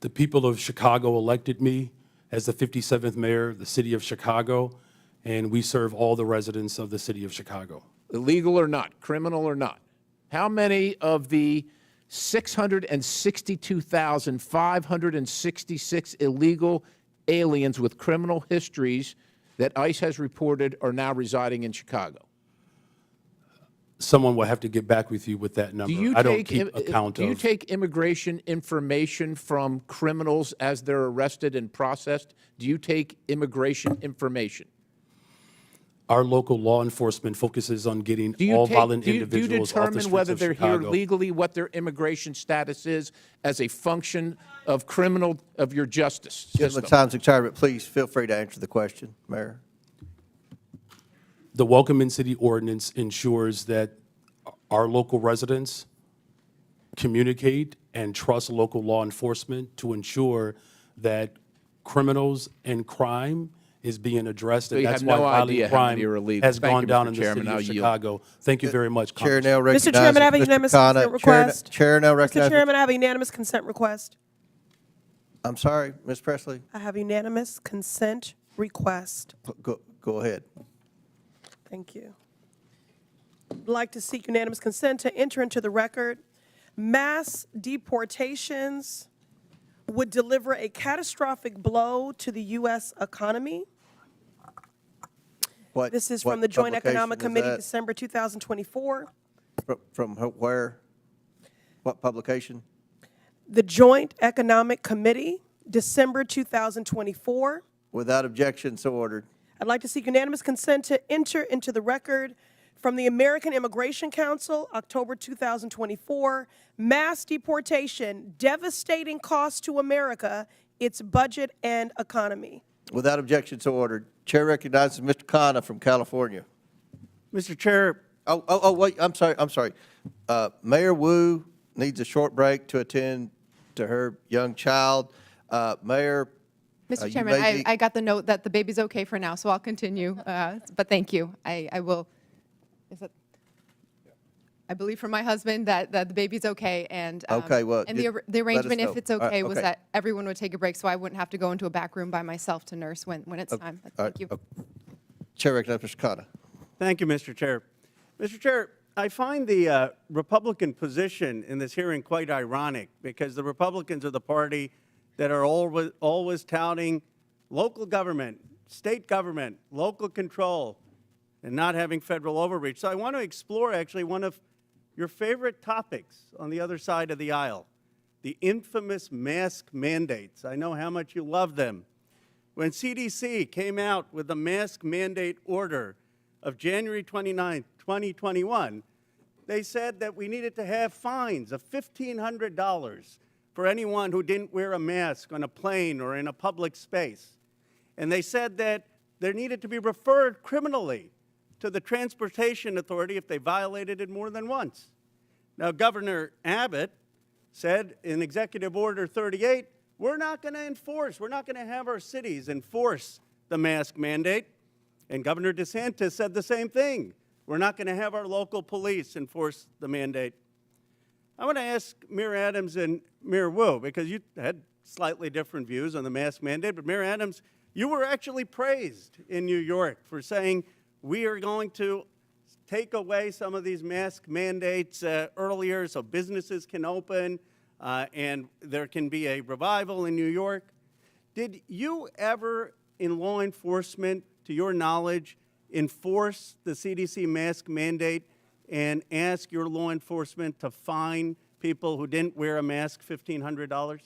The people of Chicago elected me as the 57th mayor of the city of Chicago, and we serve all the residents of the city of Chicago. Illegal or not, criminal or not. How many of the 662,566 illegal aliens with criminal histories that ICE has reported are now residing in Chicago? Someone will have to get back with you with that number. I don't keep account Do you of. take immigration information from criminals as they're arrested and processed? Do you take immigration information? Our local law enforcement focuses on getting Do you all take- violent do you individuals off the determine streets whether of they're here Chicago. legally, what their immigration status is as a function of your justice Gentleman's system? time's expired, but please feel free to answer the question, Mayor. The Welcome City ordinance ensures that our local residents communicate and trust local law enforcement to ensure that criminals and crime is being addressed, So and you that's have why no violent idea how crime many are illegal. has Thank gone you, down Mr. in the Chairman. city I'll of yield. Chicago. Thank you very much, Chair Congressman. now recognizes Mr. Chairman, I have a Mr. unanimous Khanna. consent request. Chair now Mr. recognizes. Chairman, I have a unanimous consent request. I'm sorry, Ms. Presley. I have unanimous consent request. Go ahead. Thank you. I'd like to seek unanimous consent to enter into the record. Mass deportations would deliver a catastrophic blow to the U.S. economy. What? This is what from the Joint publication Economic is Committee, that? December 2024. From where? What publication? The Joint Economic Committee, December 2024. Without objection, so ordered. I'd like to seek unanimous consent to enter into the record from the American Immigration Council, October 2024, mass deportation, devastating cost to America, its budget and economy. Without objection, so ordered. Chair recognizes Mr. Khanna from California. Mr. Chair, Wait, I'm sorry. Mayor Wu needs a short break to attend to her young child. Mayor, Mr. you Chairman, may be- I got the note that the baby's okay for now, so I'll continue. But thank you. I will. Is it? I believe from my husband that the baby's okay, and Okay, well, and get- the let us arrangement, know. if it's All right, okay, was okay. that everyone would take a break, so I wouldn't have to go into a back room by myself to nurse when it's time. All right, Thank you. Chair recognizes Mr. Carter. Thank you, Mr. Chair. Mr. Chair, I find the Republican position in this hearing quite ironic because the Republicans are the party that are always touting local government, state government, local control, and not having federal overreach. So I want to explore actually one of your favorite topics on the other side of the aisle, the infamous mask mandates. I know how much you love them. When CDC came out with the mask mandate order of January 29, 2021, they said that we needed to have fines of $1,500 for anyone who didn't wear a mask on a plane or in a public space. And they said that there needed to be referred criminally to the Transportation Authority if they violated it more than once. Now, Governor Abbott said in Executive Order 38, we're not going to enforce, we're not going to have our cities enforce the mask mandate. And Governor DeSantis said the same thing. We're not going to have our local police enforce the mandate. I want to ask Mayor Adams and Mayor Wu, because you had slightly different views on the mask mandate, but Mayor Adams, you were actually praised in New York for saying we are going to take away some of these mask mandates earlier so businesses can open and there can be a revival in New York. Did you ever, in law enforcement, to your knowledge, enforce the CDC mask mandate and ask your law enforcement to fine people who didn't wear a mask $1,500?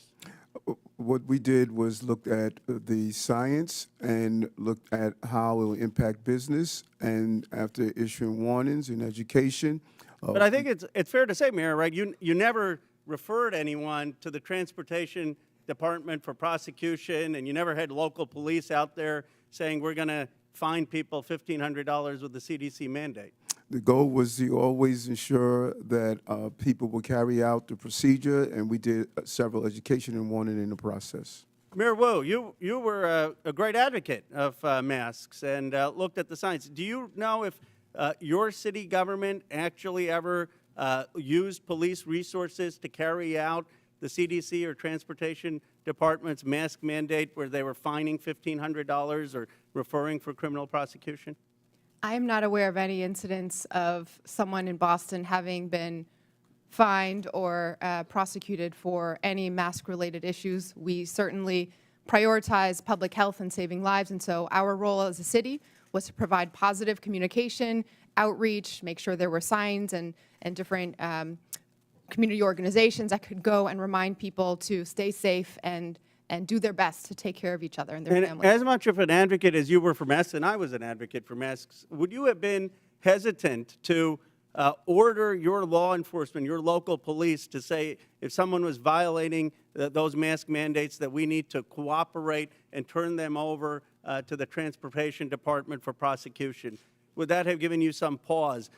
What we did was looked at the science and looked at how it will impact business, and after issuing warnings in education. But I think it's fair to say, Mayor, right, you never referred anyone to the Transportation Department for prosecution, and you never had local police out there saying we're going to fine people $1,500 with the CDC mandate. The goal was to always ensure that people will carry out the procedure, and we did several education and warning in the process. Mayor Wu, you were a great advocate of masks and looked at the science. Do you know if your city government actually ever used police resources to carry out the CDC or Transportation Department's mask mandate where they were fining $1,500 or referring for criminal prosecution? I am not aware of any incidents of someone in Boston having been fined or prosecuted for any mask-related issues. We certainly prioritize public health and saving lives, and so our role as a city was to provide positive communication, outreach, make sure there were signs and different community organizations that could go and remind people to stay safe and do their best to take care of each other and their And families. as much of an advocate as you were for masks, and I was an advocate for masks, would you have been hesitant to order your law enforcement, your local police, to say if someone was violating those mask mandates that we need to cooperate and turn them over to the Transportation Department for prosecution? Would that have given you some pause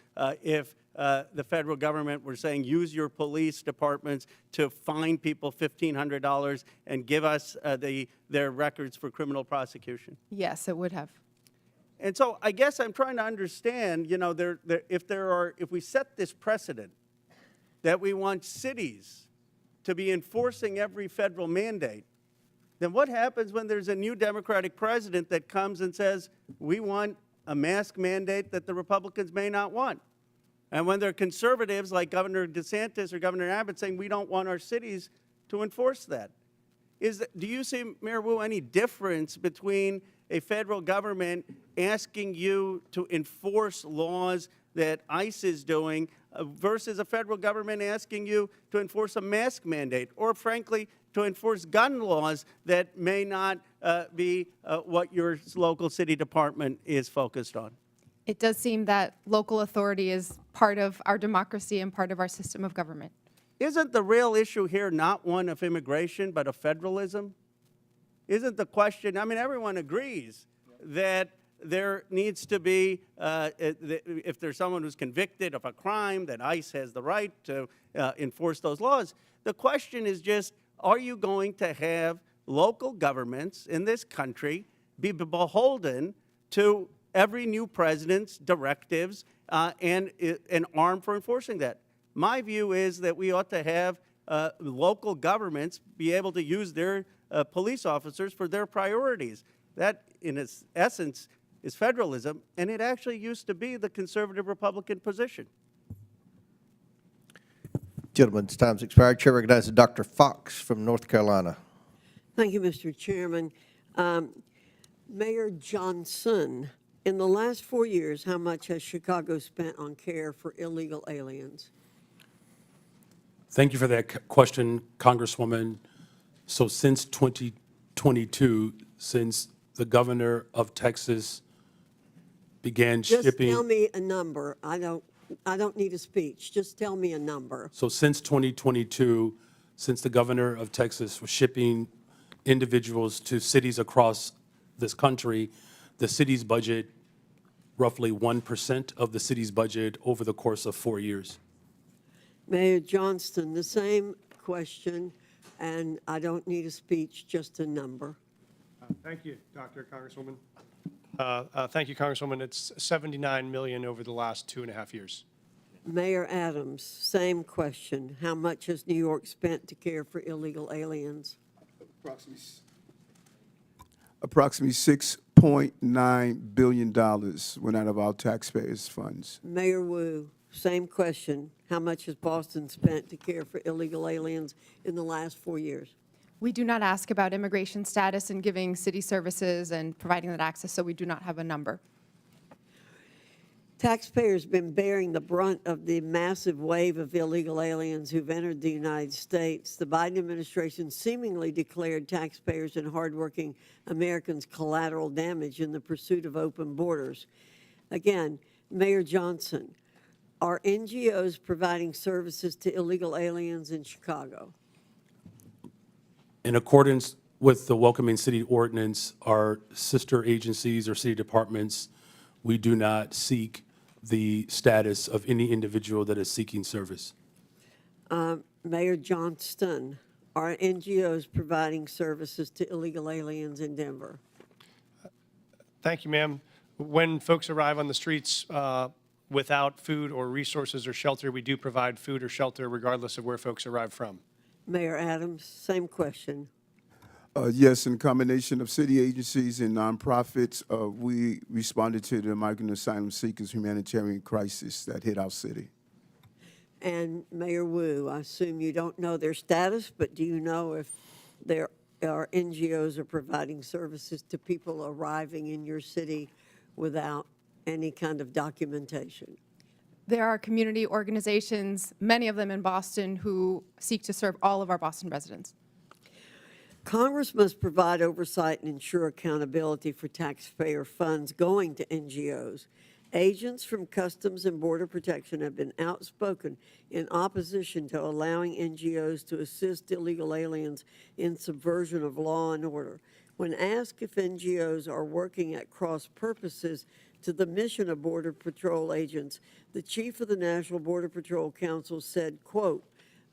if the federal government were saying use your police departments to fine people $1,500 and give us their records for criminal prosecution? Yes, it would have. And so I guess I'm trying to understand, you know, if we set this precedent that we want cities to be enforcing every federal mandate, then what happens when there's a new Democratic president that comes and says, we want a mask mandate that the Republicans may not want? And when there are conservatives like Governor DeSantis or Governor Abbott saying we don't want our cities to enforce that. Do you see, Mayor Wu, any difference between a federal government asking you to enforce laws that ICE is doing versus a federal government asking you to enforce a mask mandate or, frankly, to enforce gun laws that may not be what your local city department is focused on? It does seem that local authority is part of our democracy and part of our system of government. Isn't the real issue here not one of immigration, but of federalism? Isn't the question, I mean, everyone agrees that there needs to be, if there's someone who's convicted of a crime, that ICE has the right to enforce those laws. The question is just, are you going to have local governments in this country be beholden to every new president's directives and an arm for enforcing that. My view is that we ought to have local governments be able to use their police officers for their priorities. That, in its essence, is federalism, and it actually used to be the conservative Republican position. Gentleman's time's expired. Chair recognizes Dr. Fox from North Carolina. Thank you, Mr. Chairman. Mayor Johnson, in the last 4 years, how much has Chicago spent on care for illegal aliens? Thank you for that question, Congresswoman. So since 2022, since the governor of Texas began Just shipping. tell me a number. I don't need a speech. Just tell me a number. So since 2022, since the governor of Texas was shipping individuals to cities across this country, the city's budget, roughly 1% of the city's budget over the course of 4 years. Mayor Johnston, the same question, and I don't need a speech, just a number. Thank you, Congresswoman. Thank you, Congresswoman. It's $79 million over the last 2.5 years. Mayor Adams, same question. How much has New York spent to care for illegal aliens? Approximately $6.9 billion went out of our taxpayers' funds. Mayor Wu, same question. How much has Boston spent to care for illegal aliens in the last 4 years? We do not ask about immigration status and giving city services and providing that access, so we do not have a number. Taxpayers have been bearing the brunt of the massive wave of illegal aliens who've entered the United States. The Biden administration seemingly declared taxpayers and hardworking Americans collateral damage in the pursuit of open borders. Again, Mayor Johnson, are NGOs providing services to illegal aliens in Chicago? In accordance with the Welcoming City Ordinance, our sister agencies or city departments, we do not seek the status of any individual that is seeking service. Mayor Johnston, are NGOs providing services to illegal aliens in Denver? Thank you, ma'am. When folks arrive on the streets without food or resources or shelter, we do provide food or shelter regardless of where folks arrive from. Mayor Adams, same question. Yes, in combination of city agencies and nonprofits, we responded to the migrant asylum seekers humanitarian crisis that hit our city. And Mayor Wu, I assume you don't know their status, but do you know if there are NGOs are providing services to people arriving in your city without any kind of documentation? There are community organizations, many of them in Boston, who seek to serve all of our Boston residents. Congress must provide oversight and ensure accountability for taxpayer funds going to NGOs. Agents from Customs and Border Protection have been outspoken in opposition to allowing NGOs to assist illegal aliens in subversion of law and order. When asked if NGOs are working at cross purposes to the mission of Border Patrol agents, the chief of the National Border Patrol Council said, quote,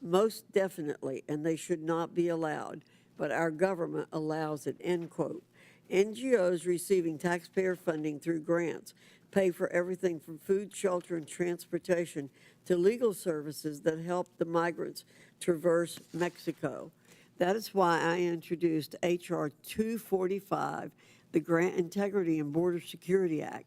"Most definitely, and they should not be allowed, but our government allows it," end quote. NGOs receiving taxpayer funding through grants pay for everything from food, shelter, and transportation to legal services that help the migrants traverse Mexico. That is why I introduced H.R. 245, the Grant Integrity and Border Security Act.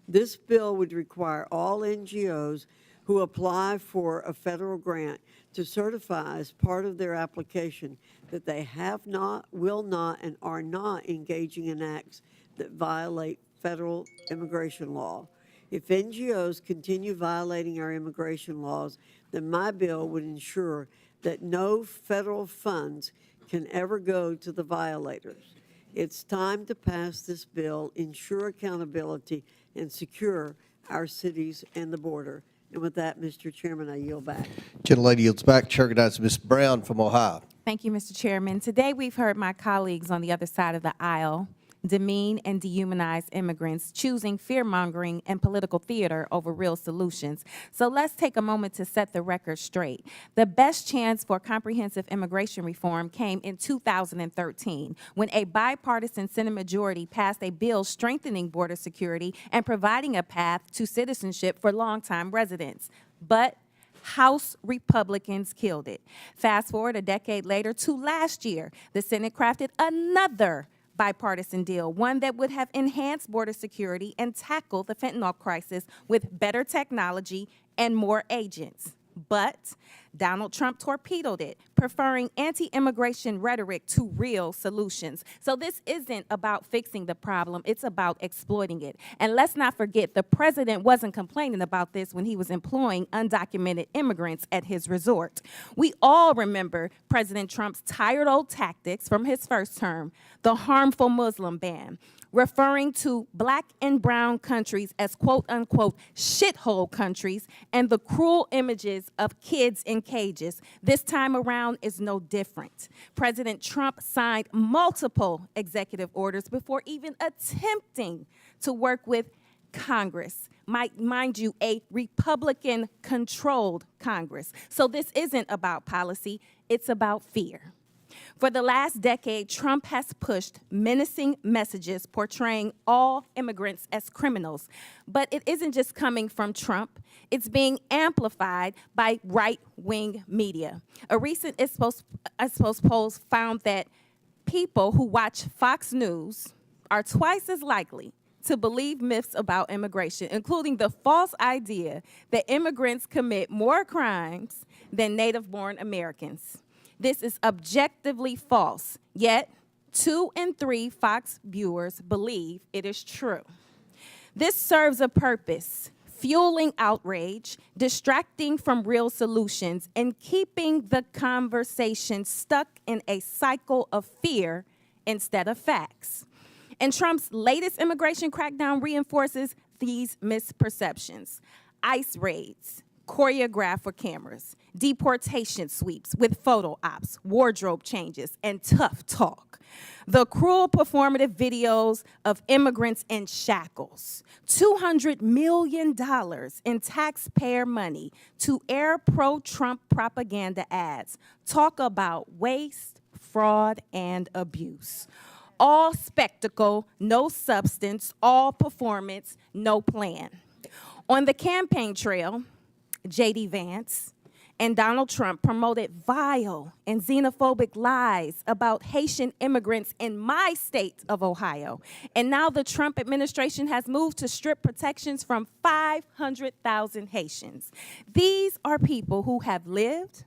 This bill would require all NGOs who apply for a federal grant to certify as part of their application that they have not, will not, and are not engaging in acts that violate federal immigration law. If NGOs continue violating our immigration laws, then my bill would ensure that no federal funds can ever go to the violators. It's time to pass this bill, ensure accountability, and secure our cities and the border. And with that, Mr. Chairman, I yield back. Gentlelady yields back. Chair recognizes Ms. Brown from Ohio. Thank you, Mr. Chairman. Today we've heard my colleagues on the other side of the aisle demean and dehumanize immigrants, choosing fear-mongering and political theater over real solutions. So let's take a moment to set the record straight. The best chance for comprehensive immigration reform came in 2013, when a bipartisan Senate majority passed a bill strengthening border security and providing a path to citizenship for longtime residents. But House Republicans killed it. Fast forward a decade later to last year, the Senate crafted another bipartisan deal, one that would have enhanced border security and tackled the fentanyl crisis with better technology and more agents. But Donald Trump torpedoed it, preferring anti-immigration rhetoric to real solutions. So this isn't about fixing the problem, it's about exploiting it. And let's not forget, the president wasn't complaining about this when he was employing undocumented immigrants at his resort. We all remember President Trump's tired old tactics from his first term, the harmful Muslim ban, referring to black and brown countries as quote-unquote shithole countries, and the cruel images of kids in cages. This time around is no different. President Trump signed multiple executive orders before even attempting to work with Congress. Mind you, a Republican-controlled Congress. So this isn't about policy, it's about fear. For the last decade, Trump has pushed menacing messages portraying all immigrants as criminals. But it isn't just coming from Trump. It's being amplified by right-wing media. A recent Ipsos poll found that people who watch Fox News are twice as likely to believe myths about immigration, including the false idea that immigrants commit more crimes than native-born Americans. This is objectively false, yet 2 in 3 Fox viewers believe it is true. This serves a purpose: fueling outrage, distracting from real solutions, and keeping the conversation stuck in a cycle of fear instead of facts. And Trump's latest immigration crackdown reinforces these misperceptions. ICE raids, choreographed for cameras, deportation sweeps with photo ops, wardrobe changes, and tough talk. The cruel performative videos of immigrants in shackles, $200 million in taxpayer money to air pro-Trump propaganda ads. Talk about waste, fraud, and abuse. All spectacle, no substance, all performance, no plan. On the campaign trail, J.D. Vance and Donald Trump promoted vile and xenophobic lies about Haitian immigrants in my state of Ohio. And now the Trump administration has moved to strip protections from 500,000 Haitians. These are people who have lived,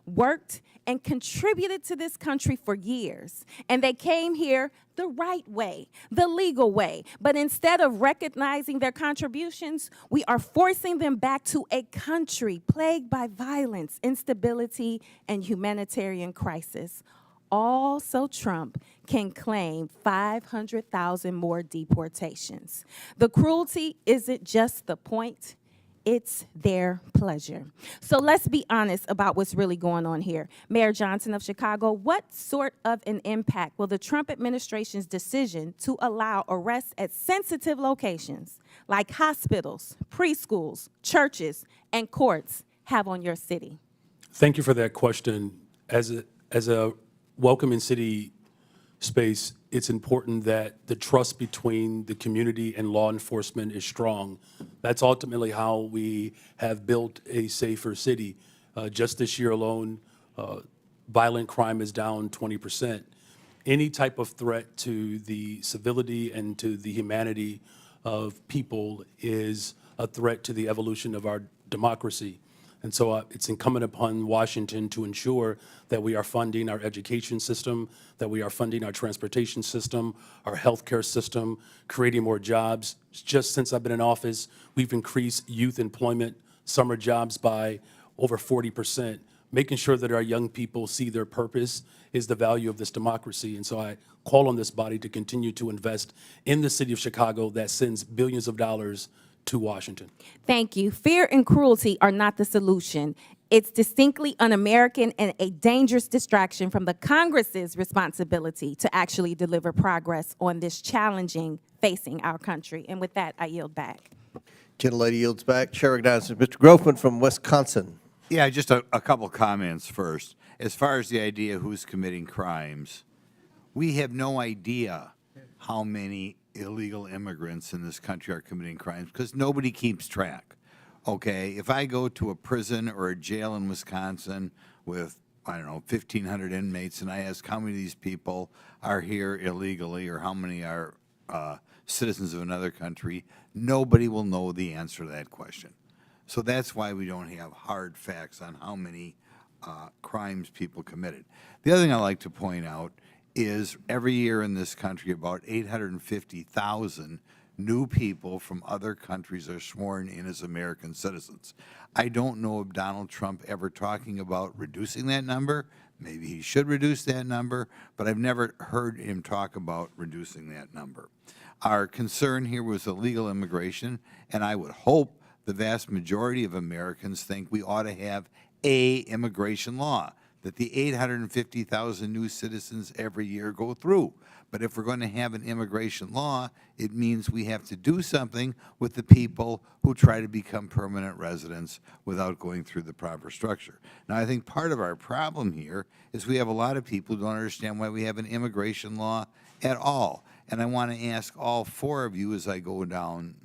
worked, and contributed to this country for years. And they came here the right way, the legal way. But instead of recognizing their contributions, we are forcing them back to a country plagued by violence, instability, and humanitarian crisis. All so Trump can claim 500,000 more deportations. The cruelty isn't just the point, it's their pleasure. So let's be honest about what's really going on here. Mayor Johnson of Chicago, what sort of an impact will the Trump administration's decision to allow arrests at sensitive locations like hospitals, preschools, churches, and courts have on your city? Thank you for that question. As a welcoming city space, it's important that the trust between the community and law enforcement is strong. That's ultimately how we have built a safer city. Just this year alone, violent crime is down 20%. Any type of threat to the civility and to the humanity of people is a threat to the evolution of our democracy. And so it's incumbent upon Washington to ensure that we are funding our education system, that we are funding our transportation system, our healthcare system, creating more jobs. Just since I've been in office, we've increased youth employment, summer jobs by over 40%. Making sure that our young people see their purpose is the value of this democracy. And so I call on this body to continue to invest in the city of Chicago that sends billions of dollars to Washington. Thank you. Fear and cruelty are not the solution. It's distinctly un-American and a dangerous distraction from the Congress's responsibility to actually deliver progress on this challenging facing our country. And with that, I yield back. Gentlelady yields back. Chair recognizes Mr. Grofman from Wisconsin. Yeah, just a couple comments first. As far as the idea who's committing crimes, we have no idea how many illegal immigrants in this country are committing crimes because nobody keeps track. Okay, if I go to a prison or a jail in Wisconsin with, I don't know, 1,500 inmates, and I ask how many of these people are here illegally or how many are citizens of another country, nobody will know the answer to that question. So that's why we don't have hard facts on how many crimes people committed. The other thing I like to point out is every year in this country, about 850,000 new people from other countries are sworn in as American citizens. I don't know of Donald Trump ever talking about reducing that number. Maybe he should reduce that number, but I've never heard him talk about reducing that number. Our concern here was illegal immigration, and I would hope the vast majority of Americans think we ought to have a immigration law that the 850,000 new citizens every year go through. But if we're going to have an immigration law, it means we have to do something with the people who try to become permanent residents without going through the proper structure. Now, I think part of our problem here is we have a lot of people who don't understand why we have an immigration law at all. And I want to ask all four of you as I go down,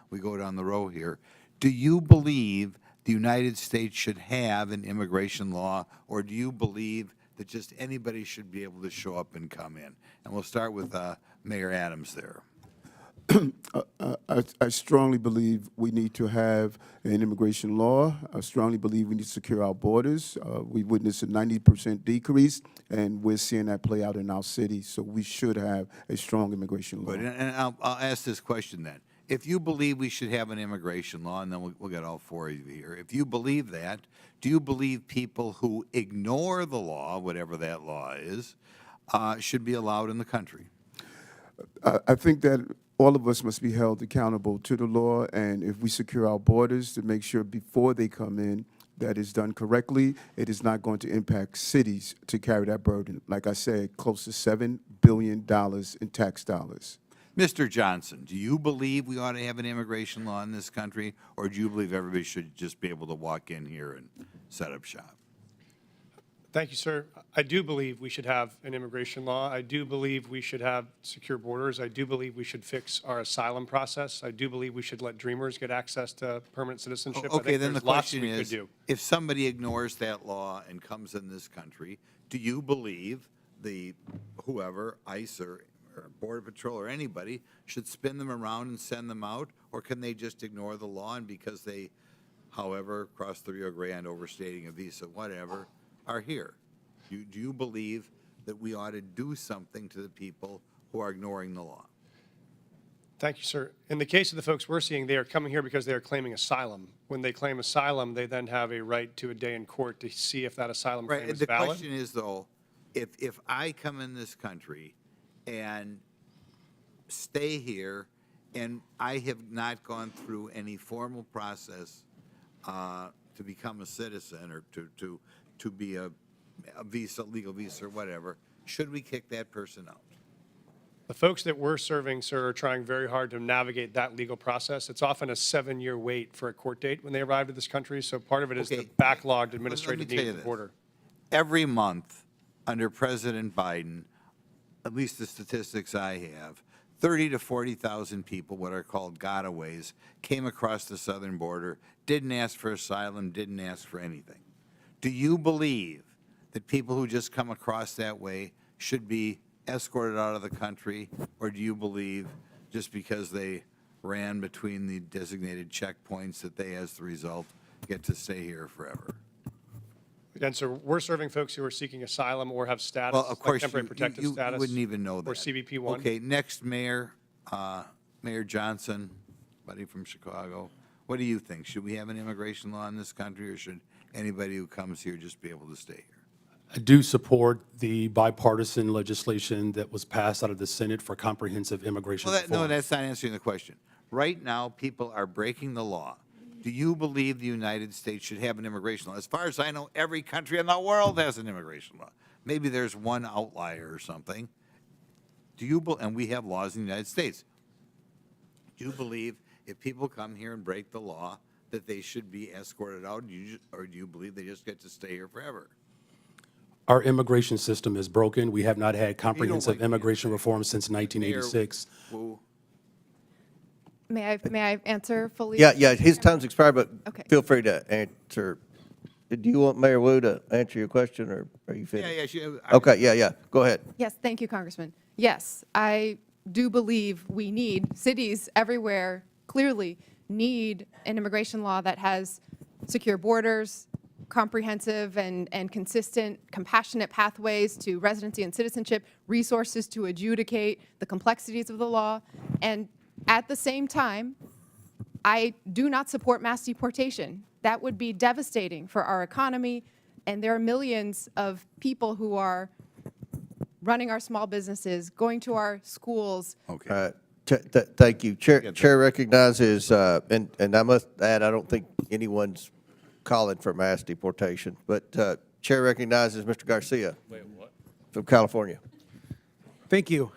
we go down the row here, do you believe the United States should have an immigration law, or do you believe that just anybody should be able to show up and come in? And we'll start with Mayor Adams there. I strongly believe we need to have an immigration law. I strongly believe we need to secure our borders. We witnessed a 90% decrease, and we're seeing that play out in our city. So we should have a strong immigration law. Good. And I'll ask this question then. If you believe we should have an immigration law, and then we'll get all four of you here, if you believe that, do you believe people who ignore the law, whatever that law is, should be allowed in the country? I think that all of us must be held accountable to the law, and if we secure our borders to make sure before they come in that is done correctly, it is not going to impact cities to carry that burden. Like I said, close to $7 billion in tax dollars. Mr. Johnson, do you believe we ought to have an immigration law in this country, or do you believe everybody should just be able to walk in here and set up shop? Thank you, sir. I do believe we should have an immigration law. I do believe we should have secure borders. I do believe we should fix our asylum process. I do believe we should let dreamers get access to permanent citizenship. I Okay, think then the there's lots question we could is, do. if somebody ignores that law and comes in this country, do you believe the whoever, ICE or Border Patrol or anybody, should spin them around and send them out, or can they just ignore the law and because they, however, crossed the Rio Grande, overstating a visa, whatever, are here? Do you believe that we ought to do something to the people who are ignoring the law? Thank you, sir. In the case of the folks we're seeing, they are coming here because they are claiming asylum. When they claim asylum, they then have a right to a day in court to see if that asylum claim Right, is the valid. question is, though, if I come in this country and stay here and I have not gone through any formal process to become a citizen or to be a visa, legal visa or whatever, should we kick that person out? The folks that we're serving, sir, are trying very hard to navigate that legal process. It's often a 7-year wait for a court date when they arrive to this country, so part of it is the backlogged administrative Let me need tell you at the this. border. Every month under President Biden, at least the statistics I have, 30 to 40,000 people, what are called gotaways, came across the southern border, didn't ask for asylum, didn't ask for anything. Do you believe that people who just come across that way should be escorted out of the country, or do you believe just because they ran between the designated checkpoints that they, as the result, get to stay here forever? Again, sir, we're serving folks who are seeking asylum or have status, Well, of like course, temporary protective you status. wouldn't even know that. Or CBP-1. Okay, next, Mayor Johnson, buddy from Chicago. What do you think? Should we have an immigration law in this country, or should anybody who comes here just be able to stay here? I do support the bipartisan legislation that was passed out of the Senate for comprehensive immigration Well, reform. no, that's not answering the question. Right now, people are breaking the law. Do you believe the United States should have an immigration law? As far as I know, every country in the world has an immigration law. Maybe there's one outlier or something. And we have laws in the United States. Do you believe if people come here and break the law that they should be escorted out, or do you believe they just get to stay here forever? Our immigration system is broken. We have not had comprehensive immigration reform since 1986. May I answer fully? Yeah, his time's expired, but Okay. feel free to answer. Do you want Mayor Wu to answer your question, or are you finished? Okay, yeah, go ahead. Yes, thank you, Congressman. Yes, I do believe we need, cities everywhere clearly need an immigration law that has secure borders, comprehensive and consistent, compassionate pathways to residency and citizenship, resources to adjudicate the complexities of the law. And at the same time, I do not support mass deportation. That would be devastating for our economy, and there are millions of people who are running our small businesses, going to our schools. Okay. Thank you. Chair recognizes, and I must add, I don't think anyone's calling for mass deportation, but Chair recognizes Mr. Garcia from California. Thank you.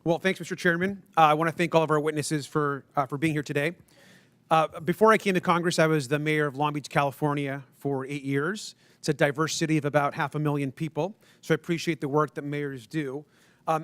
Well, thanks, Mr. Chairman. I want to thank all of our witnesses for being here today. Before I came to Congress, I was the mayor of Long Beach, California for 8 years. It's a diverse city of about 500,000 people, so I appreciate the work that mayors do.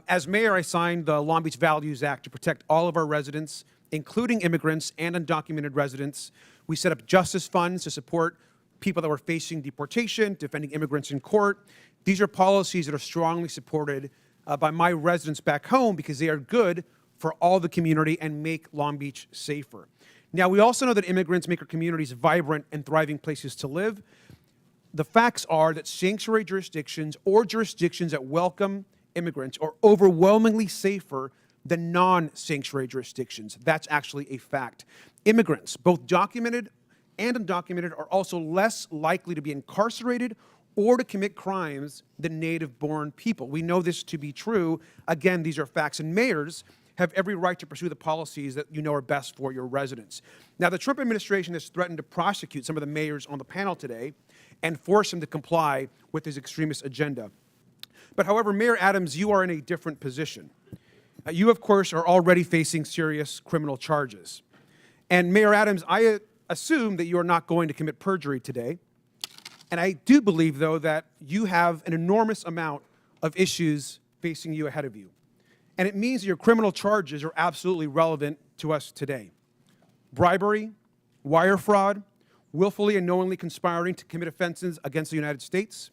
As mayor, I signed the Long Beach Values Act to protect all of our residents, including immigrants and undocumented residents. We set up justice funds to support people that were facing deportation, defending immigrants in court. These are policies that are strongly supported by my residents back home because they are good for all the community and make Long Beach safer. Now, we also know that immigrants make our communities vibrant and thriving places to live. The facts are that sanctuary jurisdictions or jurisdictions that welcome immigrants are overwhelmingly safer than non-sanctuary jurisdictions. That's actually a fact. Immigrants, both documented and undocumented, are also less likely to be incarcerated or to commit crimes than native-born people. We know this to be true. Again, these are facts, and mayors have every right to pursue the policies that you know are best for your residents. Now, the Trump administration has threatened to prosecute some of the mayors on the panel today and force them to comply with his extremist agenda. But however, Mayor Adams, you are in a different position. You, of course, are already facing serious criminal charges. And Mayor Adams, I assume that you are not going to commit perjury today. And I do believe, though, that you have an enormous amount of issues facing you ahead of you. And it means that your criminal charges are absolutely relevant to us today. Bribery, wire fraud, willfully and knowingly conspiring to commit offenses against the United States.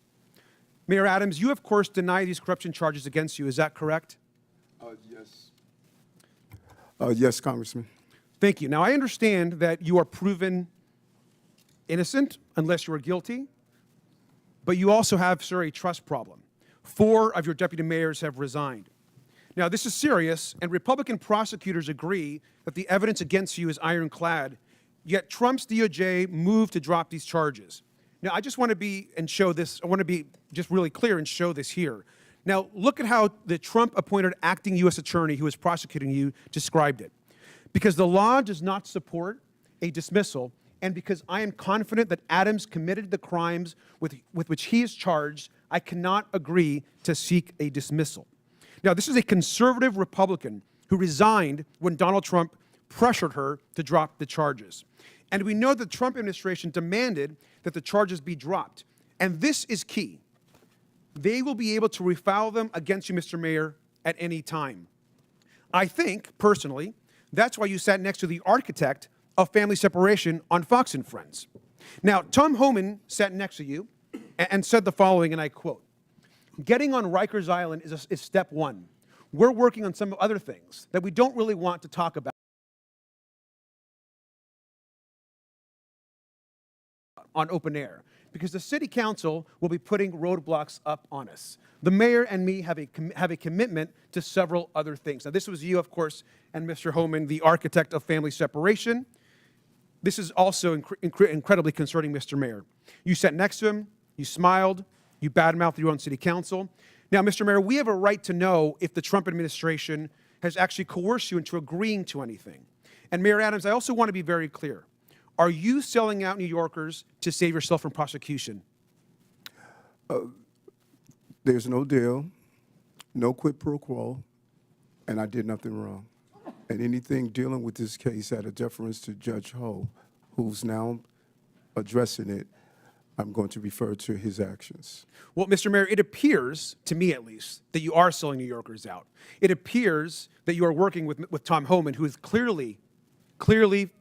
Mayor Adams, you, of course, deny these corruption charges against you. Is that correct? Yes. Yes, Congressman. Thank you. Now, I understand that you are proven innocent unless you are guilty, but you also have, sir, a trust problem. 4 of your deputy mayors have resigned. Now, this is serious, and Republican prosecutors agree that the evidence against you is ironclad, yet Trump's DOJ moved to drop these charges. Now, I just want to be just really clear and show this here. Now, look at how the Trump-appointed acting U.S. attorney who is prosecuting you described it. Because the law does not support a dismissal, and because I am confident that Adams committed the crimes with which he is charged, I cannot agree to seek a dismissal. Now, this is a conservative Republican who resigned when Donald Trump pressured her to drop the charges. And we know the Trump administration demanded that the charges be dropped. And this is key. They will be able to refile them against you, Mr. Mayor, at any time. I think, personally, that's why you sat next to the architect of family separation on Fox and Friends. Now, Tom Homan sat next to you and said the following, and I quote, "Getting on Rikers Island is step one. We're working on some other things that we don't really want to talk about on open air, because the city council will be putting roadblocks up on us. The mayor and me have a commitment to several other things." Now, this was you, of course, and Mr. Homan, the architect of family separation. This is also incredibly concerning, Mr. Mayor. You sat next to him, you smiled, you badmouthed your own city council. Now, Mr. Mayor, we have a right to know if the Trump administration has actually coerced you into agreeing to anything. And Mayor Adams, I also want to be very clear. Are you selling out New Yorkers to save yourself from prosecution? There's no deal, no quid pro quo, and I did nothing wrong. And anything dealing with this case out of deference to Judge Ho, who's now addressing it, I'm going to refer to his actions. Well, Mr. Mayor, it appears, to me at least, that you are selling New Yorkers out. It appears that you are working with Tom Homan, who is clearly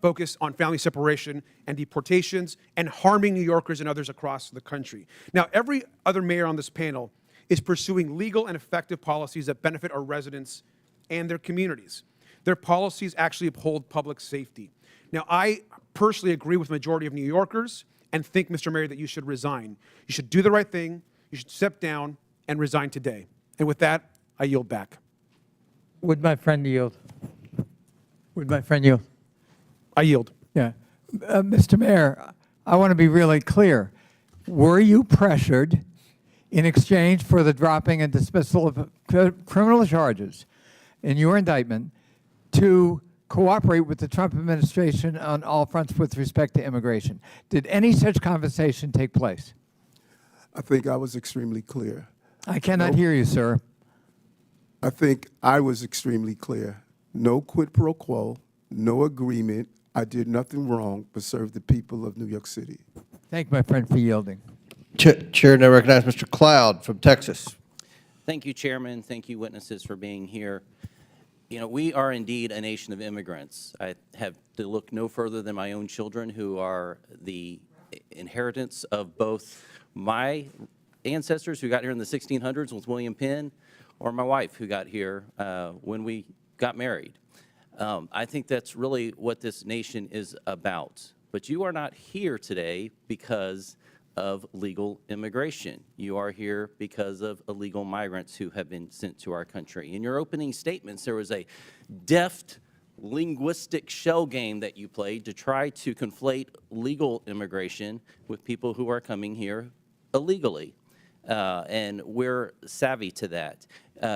focused on family separation and deportations and harming New Yorkers and others across the country. Now, every other mayor on this panel is pursuing legal and effective policies that benefit our residents and their communities. Their policies actually uphold public safety. Now, I personally agree with the majority of New Yorkers and think, Mr. Mayor, that you should resign. You should do the right thing. You should step down and resign today. And with that, I yield back. Would my friend yield? Would my friend yield? I yield. Yeah. Mr. Mayor, I want to be really clear. Were you pressured in exchange for the dropping and dismissal of criminal charges in your indictment to cooperate with the Trump administration on all fronts with respect to immigration? Did any such conversation take place? I think I was extremely clear. I cannot hear you, sir. I think I was extremely clear. No quid pro quo, no agreement. I did nothing wrong but serve the people of New York City. Thank my friend for yielding. Chair, now recognize Mr. Cloud from Texas. Thank you, Chairman. Thank you, witnesses, for being here. You know, we are indeed a nation of immigrants. I have to look no further than my own children, who are the inheritance of both my ancestors who got here in the 1600s with William Penn, or my wife who got here when we got married. I think that's really what this nation is about. But you are not here today because of legal immigration. You are here because of illegal migrants who have been sent to our country. In your opening statements, there was a deft linguistic shell game that you played to try to conflate legal immigration with people who are coming here illegally. And we're savvy to that.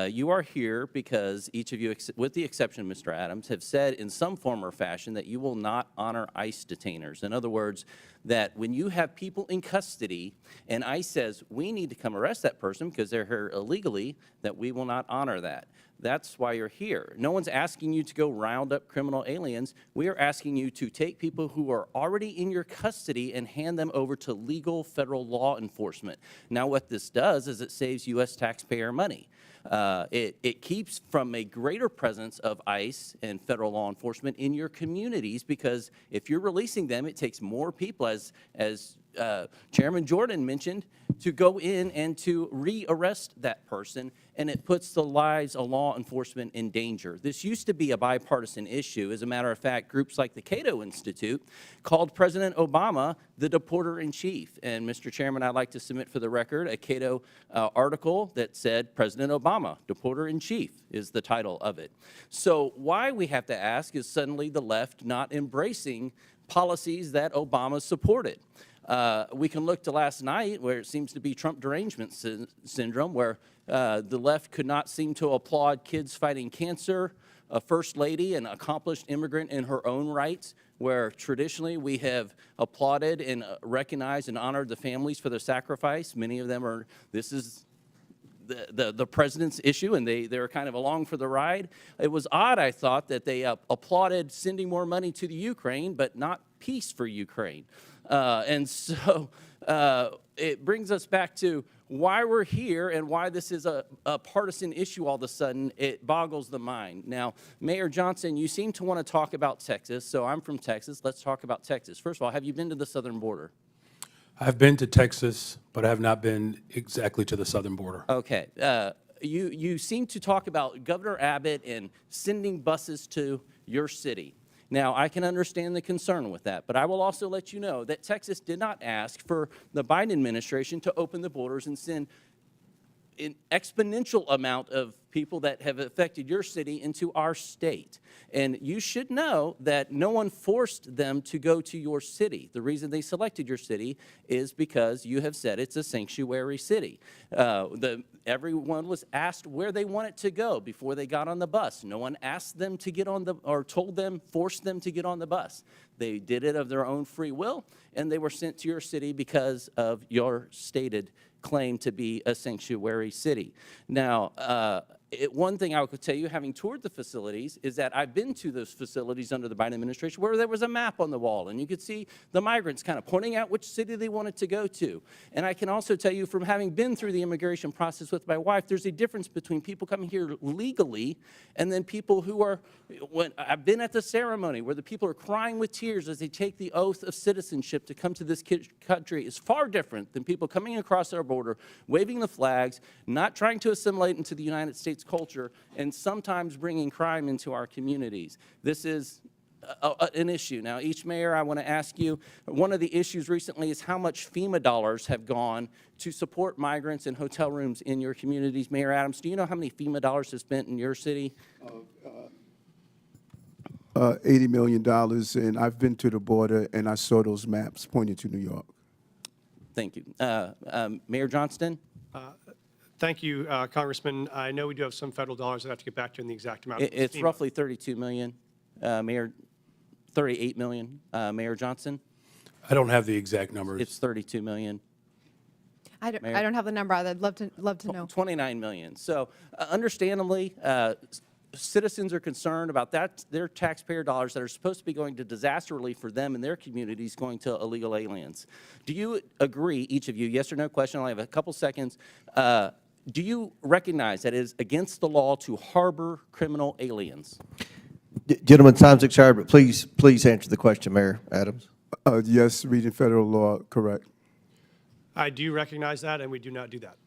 You are here because each of you, with the exception of Mr. Adams, have said in some form or fashion that you will not honor ICE detainers. In other words, that when you have people in custody and ICE says, we need to come arrest that person because they're here illegally, that we will not honor that. That's why you're here. No one's asking you to go round up criminal aliens. We are asking you to take people who are already in your custody and hand them over to legal federal law enforcement. Now, what this does is it saves U.S. taxpayer money. It keeps from a greater presence of ICE and federal law enforcement in your communities, because if you're releasing them, it takes more people, as Chairman Jordan mentioned, to go in and to re-arrest that person, and it puts the lives of law enforcement in danger. This used to be a bipartisan issue. As a matter of fact, groups like the Cato Institute called President Obama the deporter-in-chief. And Mr. Chairman, I'd like to submit for the record a Cato article that said President Obama, deporter-in-chief, is the title of it. So why we have to ask is suddenly the left not embracing policies that Obama supported. We can look to last night, where it seems to be Trump derangement syndrome, where the left could not seem to applaud kids fighting cancer, a first lady, an accomplished immigrant in her own right, where traditionally we have applauded and recognized and honored the families for their sacrifice. Many of them are, this is the president's issue, and they're kind of along for the ride. It was odd, I thought, that they applauded sending more money to the Ukraine, but not peace for Ukraine. And so it brings us back to why we're here and why this is a partisan issue all of a sudden. It boggles the mind. Now, Mayor Johnson, you seem to want to talk about Texas, so I'm from Texas. Let's talk about Texas. First of all, have you been to the southern border? I've been to Texas, but I have not been exactly to the southern border. Okay. You seem to talk about Governor Abbott and sending buses to your city. Now, I can understand the concern with that, but I will also let you know that Texas did not ask for the Biden administration to open the borders and send an exponential amount of people that have affected your city into our state. And you should know that no one forced them to go to your city. The reason they selected your city is because you have said it's a sanctuary city. Everyone was asked where they wanted to go before they got on the bus. No one asked them to get on the, or told them, forced them to get on the bus. They did it of their own free will, and they were sent to your city because of your stated claim to be a sanctuary city. Now, one thing I could tell you, having toured the facilities, is that I've been to those facilities under the Biden administration where there was a map on the wall, and you could see the migrants kind of pointing out which city they wanted to go to. And I can also tell you, from having been through the immigration process with my wife, there's a difference between people coming here legally and then people who are, when I've been at the ceremony where the people are crying with tears as they take the oath of citizenship to come to this country, is far different than people coming across our border, waving the flags, not trying to assimilate into the United States culture, and sometimes bringing crime into our communities. This is an issue. Now, each mayor, I want to ask you, one of the issues recently is how much FEMA dollars have gone to support migrants and hotel rooms in your communities. Mayor Adams, do you know how many FEMA dollars have spent in your city? $80 million, and I've been to the border, and I saw those maps pointing to New York. Thank you. Mayor Johnston? Thank you, Congressman. I know we do have some federal dollars that I have to get back to in the exact amount. It's roughly 32 million, Mayor, 38 million. Mayor Johnson? I don't have the exact numbers. It's 32 million. I Mayor? don't have the number. I'd love to know. 29 million. So understandably, citizens are concerned about that, their taxpayer dollars that are supposed to be going to disaster relief for them and their communities going to illegal aliens. Do you agree, each of you, yes or no question, I only have a couple seconds, do you recognize that it is against the law to harbor criminal aliens? Gentlemen, time's expired, but please answer the question, Mayor Adams. Yes, reading federal law, correct. I do recognize that, and we do not do that.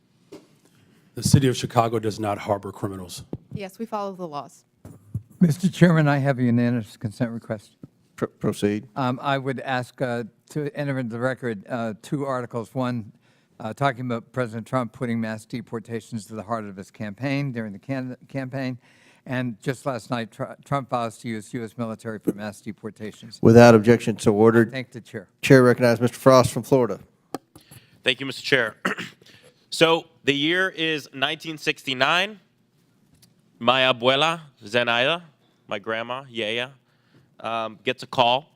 The city of Chicago does not harbor criminals. Yes, we follow the laws. Mr. Chairman, I have a unanimous consent request. Proceed. I would ask to enter into the record two articles. One, talking about President Trump putting mass deportations to the heart of his campaign during the campaign. And just last night, Trump vows to use U.S. military for mass deportations. Without objection, so ordered. Thank the chair. Chair recognizes Mr. Frost from Florida. Thank you, Mr. Chair. So the year is 1969. My abuela, Zenaida, my grandma, Yaya, gets a call.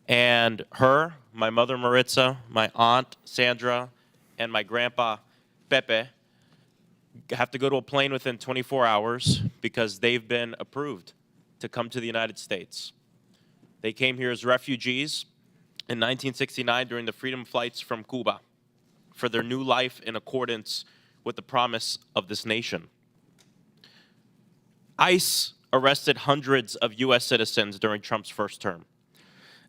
And her, my mother, Maritza, my aunt, Sandra, and my grandpa, Pepe, have to go to a plane within 24 hours because they've been approved to come to the United States. They came here as refugees in 1969 during the freedom flights from Cuba for their new life in accordance with the promise of this nation. ICE arrested hundreds of U.S. citizens during Trump's first term.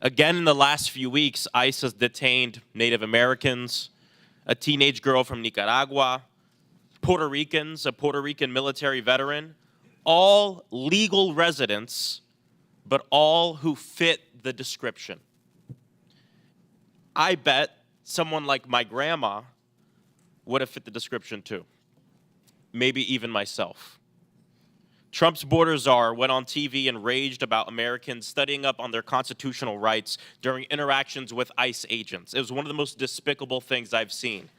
Again, in the last few weeks, ICE has detained Native Americans, a teenage girl from Nicaragua, Puerto Ricans, a Puerto Rican military veteran, all legal residents, but all who fit the description. I bet someone like my grandma would have fit the description too. Maybe even myself. Trump's border czar went on TV and raged about Americans studying up on their constitutional rights during interactions with ICE agents. It was one of the most despicable things I've seen.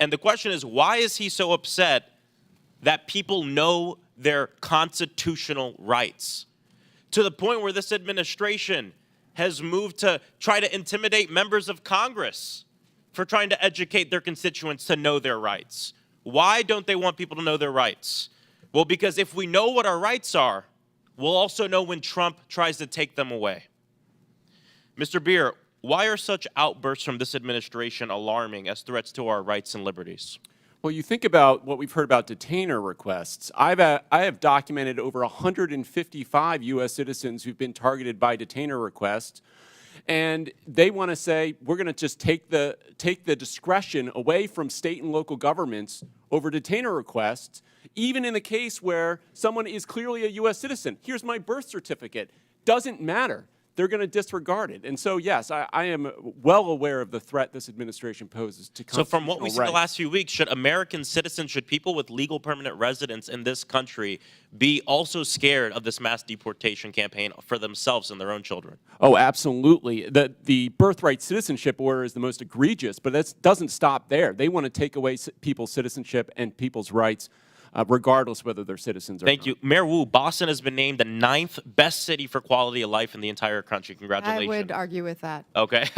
And the question is, why is he so upset that people know their constitutional rights? To the point where this administration has moved to try to intimidate members of Congress for trying to educate their constituents to know their rights. Why don't they want people to know their rights? Well, because if we know what our rights are, we'll also know when Trump tries to take them away. Mr. Beer, why are such outbursts from this administration alarming as threats to our rights and liberties? Well, you think about what we've heard about detainer requests. I have documented over 155 U.S. citizens who've been targeted by detainer requests, and they want to say, we're going to just take the discretion away from state and local governments over detainer requests, even in the case where someone is clearly a U.S. citizen. Here's my birth certificate. Doesn't matter. they're going to disregard it. And so, yes, I am well aware of the threat this administration poses to So from what constitutional we've seen the rights. last few weeks, should American citizens, should people with legal permanent residence in this country be also scared of this mass deportation campaign for themselves and their own children? Oh, absolutely. The birthright citizenship order is the most egregious, but that doesn't stop there. They want to take away people's citizenship and people's rights, regardless whether they're citizens or Thank not. you. Mayor Wu, Boston has been named the 9th best city for quality of life in the entire country. I Congratulations. would argue with that. Okay.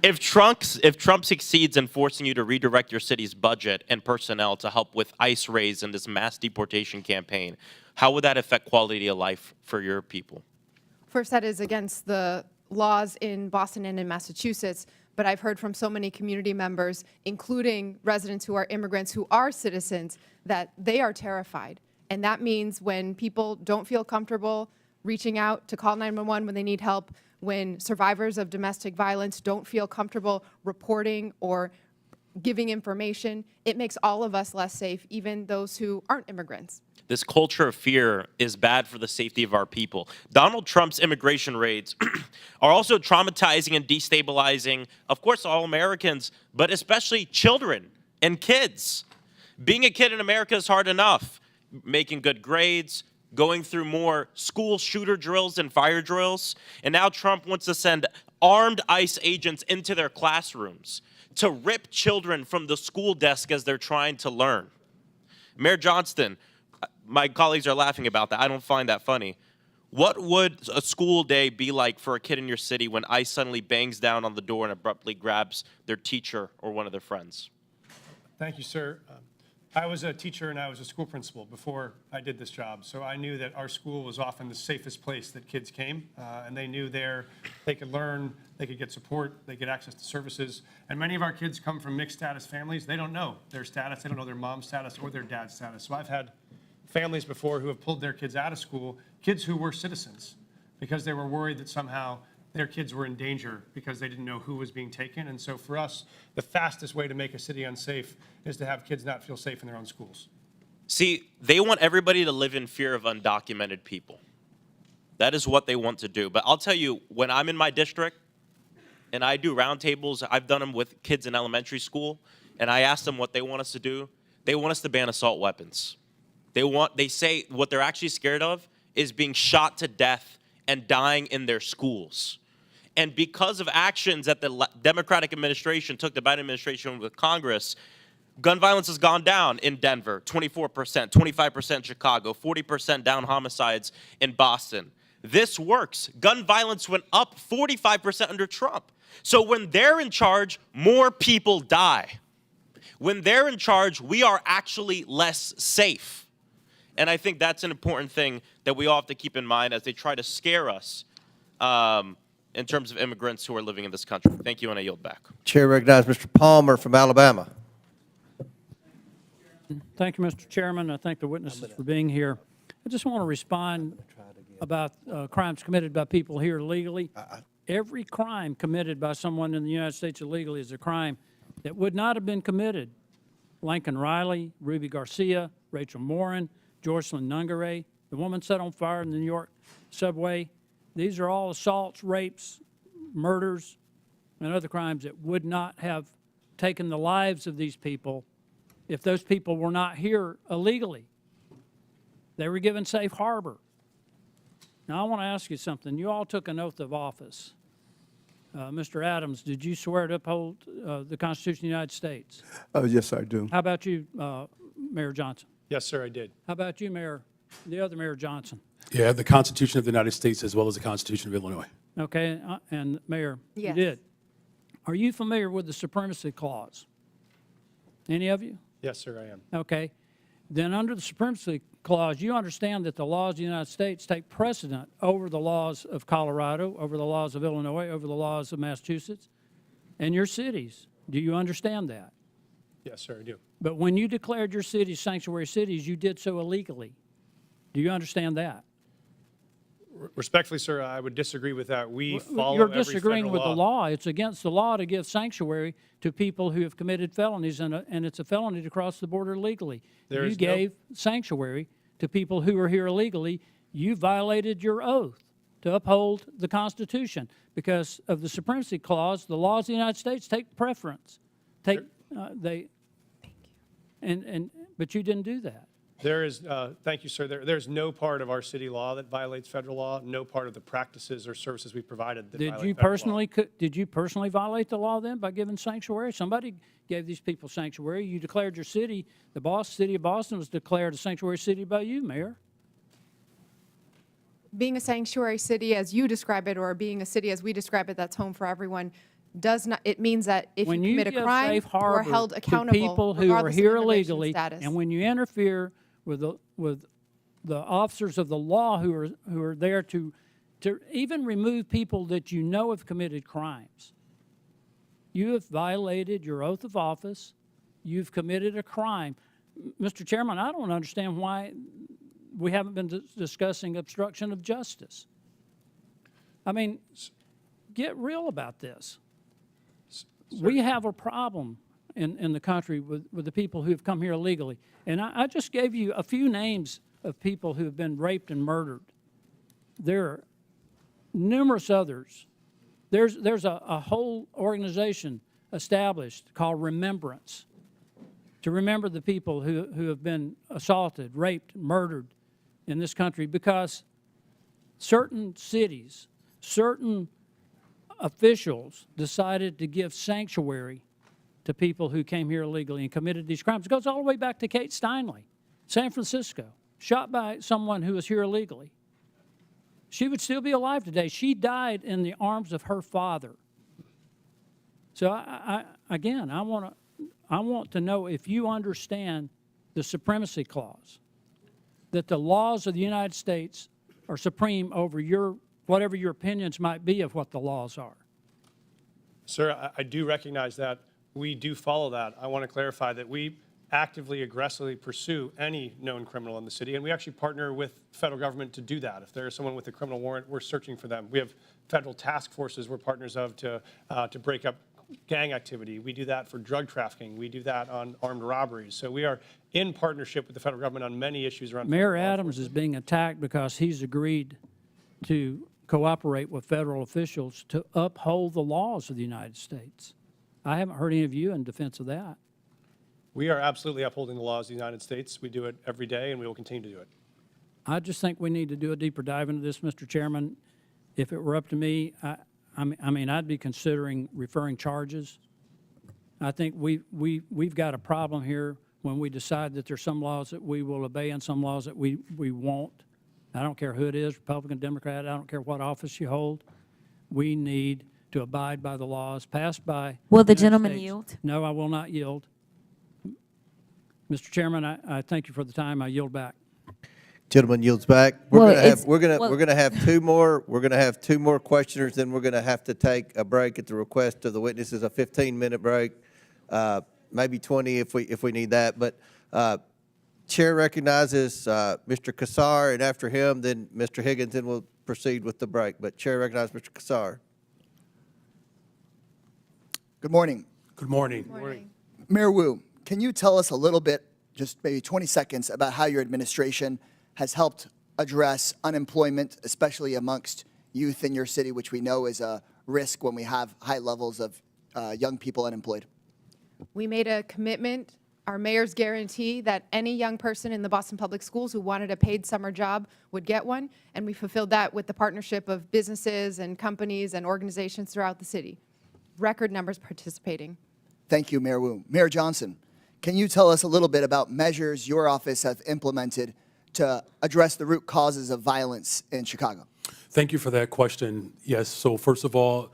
If Trump succeeds in forcing you to redirect your city's budget and personnel to help with ICE raids in this mass deportation campaign, how would that affect quality of life for your people? First, that is against the laws in Boston and in Massachusetts, but I've heard from so many community members, including residents who are immigrants who are citizens, that they are terrified. And that means when people don't feel comfortable reaching out to call 911 when they need help, when survivors of domestic violence don't feel comfortable reporting or giving information, it makes all of us less safe, even those who aren't immigrants. This culture of fear is bad for the safety of our people. Donald Trump's immigration raids are also traumatizing and destabilizing, of course, all Americans, but especially children and kids. Being a kid in America is hard enough. Making good grades, going through more school shooter drills and fire drills, and now Trump wants to send armed ICE agents into their classrooms to rip children from the school desk as they're trying to learn. Mayor Johnston, my colleagues are laughing about that. I don't find that funny. What would a school day be like for a kid in your city when ICE suddenly bangs down on the door and abruptly grabs their teacher or one of their friends? Thank you, sir. I was a teacher and I was a school principal before I did this job, so I knew that our school was often the safest place that kids came, and they knew there they could learn, they could get support, they get access to services. And many of our kids come from mixed status families. They don't know their status, they don't know their mom's status or their dad's status. So I've had families before who have pulled their kids out of school, kids who were citizens, because they were worried that somehow their kids were in danger because they didn't know who was being taken. And so for us, the fastest way to make a city unsafe is to have kids not feel safe in their own schools. See, they want everybody to live in fear of undocumented people. That is what they want to do. But I'll tell you, when I'm in my district and I do roundtables, I've done them with kids in elementary school, and I ask them what they want us to do. They want us to ban assault weapons. They say what they're actually scared of is being shot to death and dying in their schools. And because of actions that the Democratic administration took, the Biden administration with Congress, gun violence has gone down in Denver, 24%, 25% Chicago, 40% down homicides in Boston. This works. Gun violence went up 45% under Trump. So when they're in charge, more people die. When they're in charge, we are actually less safe. And I think that's an important thing that we all have to keep in mind as they try to scare us in terms of immigrants who are living in this country. Thank you, and I yield back. Chair recognizes Mr. Palmer from Alabama. Thank you, Mr. Chairman. I thank the witnesses for being here. I just want to respond about crimes committed by people here illegally. Every crime committed by someone in the United States illegally is a crime that would not have been committed. Lincoln Riley, Ruby Garcia, Rachel Morin, Joycelyn Nungaray, the woman set on fire in the New York subway. These are all assaults, rapes, murders, and other crimes that would not have taken the lives of these people if those people were not here illegally. They were given safe harbor. Now, I want to ask you something. You all took an oath of office. Mr. Adams, did you swear to uphold the Constitution of the United States? Yes, I do. How about you, Mayor Johnson? Yes, sir, I did. How about you, the other Mayor Johnson? Yeah, the Constitution of the United States as well as the Constitution of Illinois. Okay, and Mayor, Yes. you did. Are you familiar with the Supremacy Clause? Any of you? Yes, sir, I am. Okay. Then under the Supremacy Clause, you understand that the laws of the United States take precedent over the laws of Colorado, over the laws of Illinois, over the laws of Massachusetts, and your cities. Do you understand that? Yes, sir, I do. But when you declared your cities sanctuary cities, you did so illegally. Do you understand that? Respectfully, sir, I would disagree with that. We follow You're every disagreeing federal with law. the law. It's against the law to give sanctuary to people who have committed felonies, and it's a felony to cross the border illegally. There You is no- gave sanctuary to people who are here illegally. You violated your oath. to uphold the Constitution. Because of the supremacy clause, the laws of the United States take preference. But you didn't do that. There is, thank you, sir. There's no part of our city law that violates federal law, no part of the practices or services we provided that violate federal law. Did you personally violate the law then by giving sanctuary? Somebody gave these people sanctuary. You declared your city, city of Boston was declared a sanctuary city by you, Mayor. Being a sanctuary city as you describe it, or being a city as we describe it, that's home for everyone, does not, it means that if you When commit a give crime, safe you are harbor held to accountable people who are regardless of here immigration illegally, status. and when you interfere with the officers of the law who are there to even remove people that you know have committed crimes, you have violated your oath of office. You've committed a crime. Mr. Chairman, I don't understand why we haven't been discussing obstruction of justice. I mean, get real about this. We have a problem in the country with the people who have come here illegally. And I just gave you a few names of people who have been raped and murdered. There are numerous others. There's a whole organization established called Remembrance to remember the people who have been assaulted, raped, murdered in this country, because certain cities, certain officials decided to give sanctuary to people who came here illegally and committed these crimes. It goes all the way back to Kate Steinle, San Francisco, shot by someone who was here illegally. She would still be alive today. She died in the arms of her father. So again, I want to know if you understand the supremacy clause, that the laws of the United States are supreme over whatever your opinions might be of what the laws are. Sir, I do recognize that. We do follow that. I want to clarify that we actively, aggressively pursue any known criminal in the city, and we actually partner with the federal government to do that. If there is someone with a criminal warrant, we're searching for them. We have federal task forces we're partners of to break up gang activity. We do that for drug trafficking. We do that on armed robberies. So we are in partnership with the federal government on many issues around Mayor federal law Adams is being attacked because he's agreed to cooperate with federal officials to uphold the laws of the United States. I haven't heard any of you in defense of that. We are absolutely upholding the laws of the United States. We do it every day, and we will continue to do it. I just think we need to do a deeper dive into this, Mr. Chairman. If it were up to me, I mean, I'd be considering referring charges. I think we've got a problem here when we decide that there's some laws that we will obey and some laws that we won't. I don't care who it is, Republican, Democrat, I don't care what office you hold. We need to abide by the laws passed by. Will the United gentleman States. yield? No, I will not yield. Mr. Chairman, I thank you for the time. I yield back. Gentleman yields back. Well, We're gonna have two more. We're gonna have two more questioners. Then we're gonna have to take a break at the request of the witnesses, a 15-minute break, maybe 20 if we need that. But Chair recognizes Mr. Kassar, and after him, then Mr. Higgins, and we'll proceed with the break. But Chair recognizes Mr. Kassar. Good morning. Good morning. Good morning. Mayor Wu, can you tell us a little bit, just maybe 20 seconds, about how your administration has helped address unemployment, especially amongst youth in your city, which we know is a risk when we have high levels of young people unemployed? We made a commitment, our mayor's guarantee, that any young person in the Boston Public Schools who wanted a paid summer job would get one, and we fulfilled that with the partnership of businesses and companies and organizations throughout the city. Record numbers participating. Thank you, Mayor Wu. Mayor Johnson, can you tell us a little bit about measures your office has implemented to address the root causes of violence in Chicago? Thank you for that question. Yes, so first of all,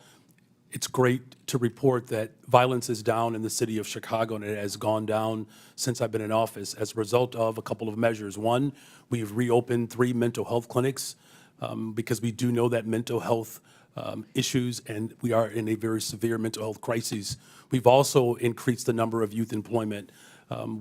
it's great to report that violence is down in the city of Chicago, and it has gone down since I've been in office as a result of a couple of measures. One, we've reopened 3 mental health clinics because we do know that mental health issues, and we are in a very severe mental health crisis. We've also increased the number of youth employment.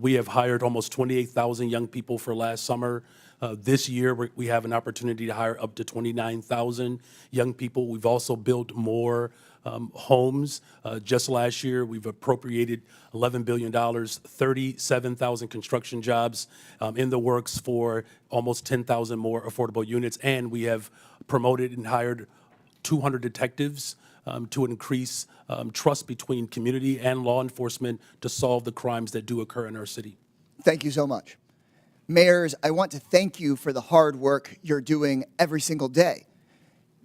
We have hired almost 28,000 young people for last summer. This year, we have an opportunity to hire up to 29,000 young people. We've also built more homes. Just last year, we've appropriated $11 billion, 37,000 construction jobs in the works for almost 10,000 more affordable units, and we have promoted and hired 200 detectives to increase trust between community and law enforcement to solve the crimes that do occur in our city. Thank you so much. Mayors, I want to thank you for the hard work you're doing every single day.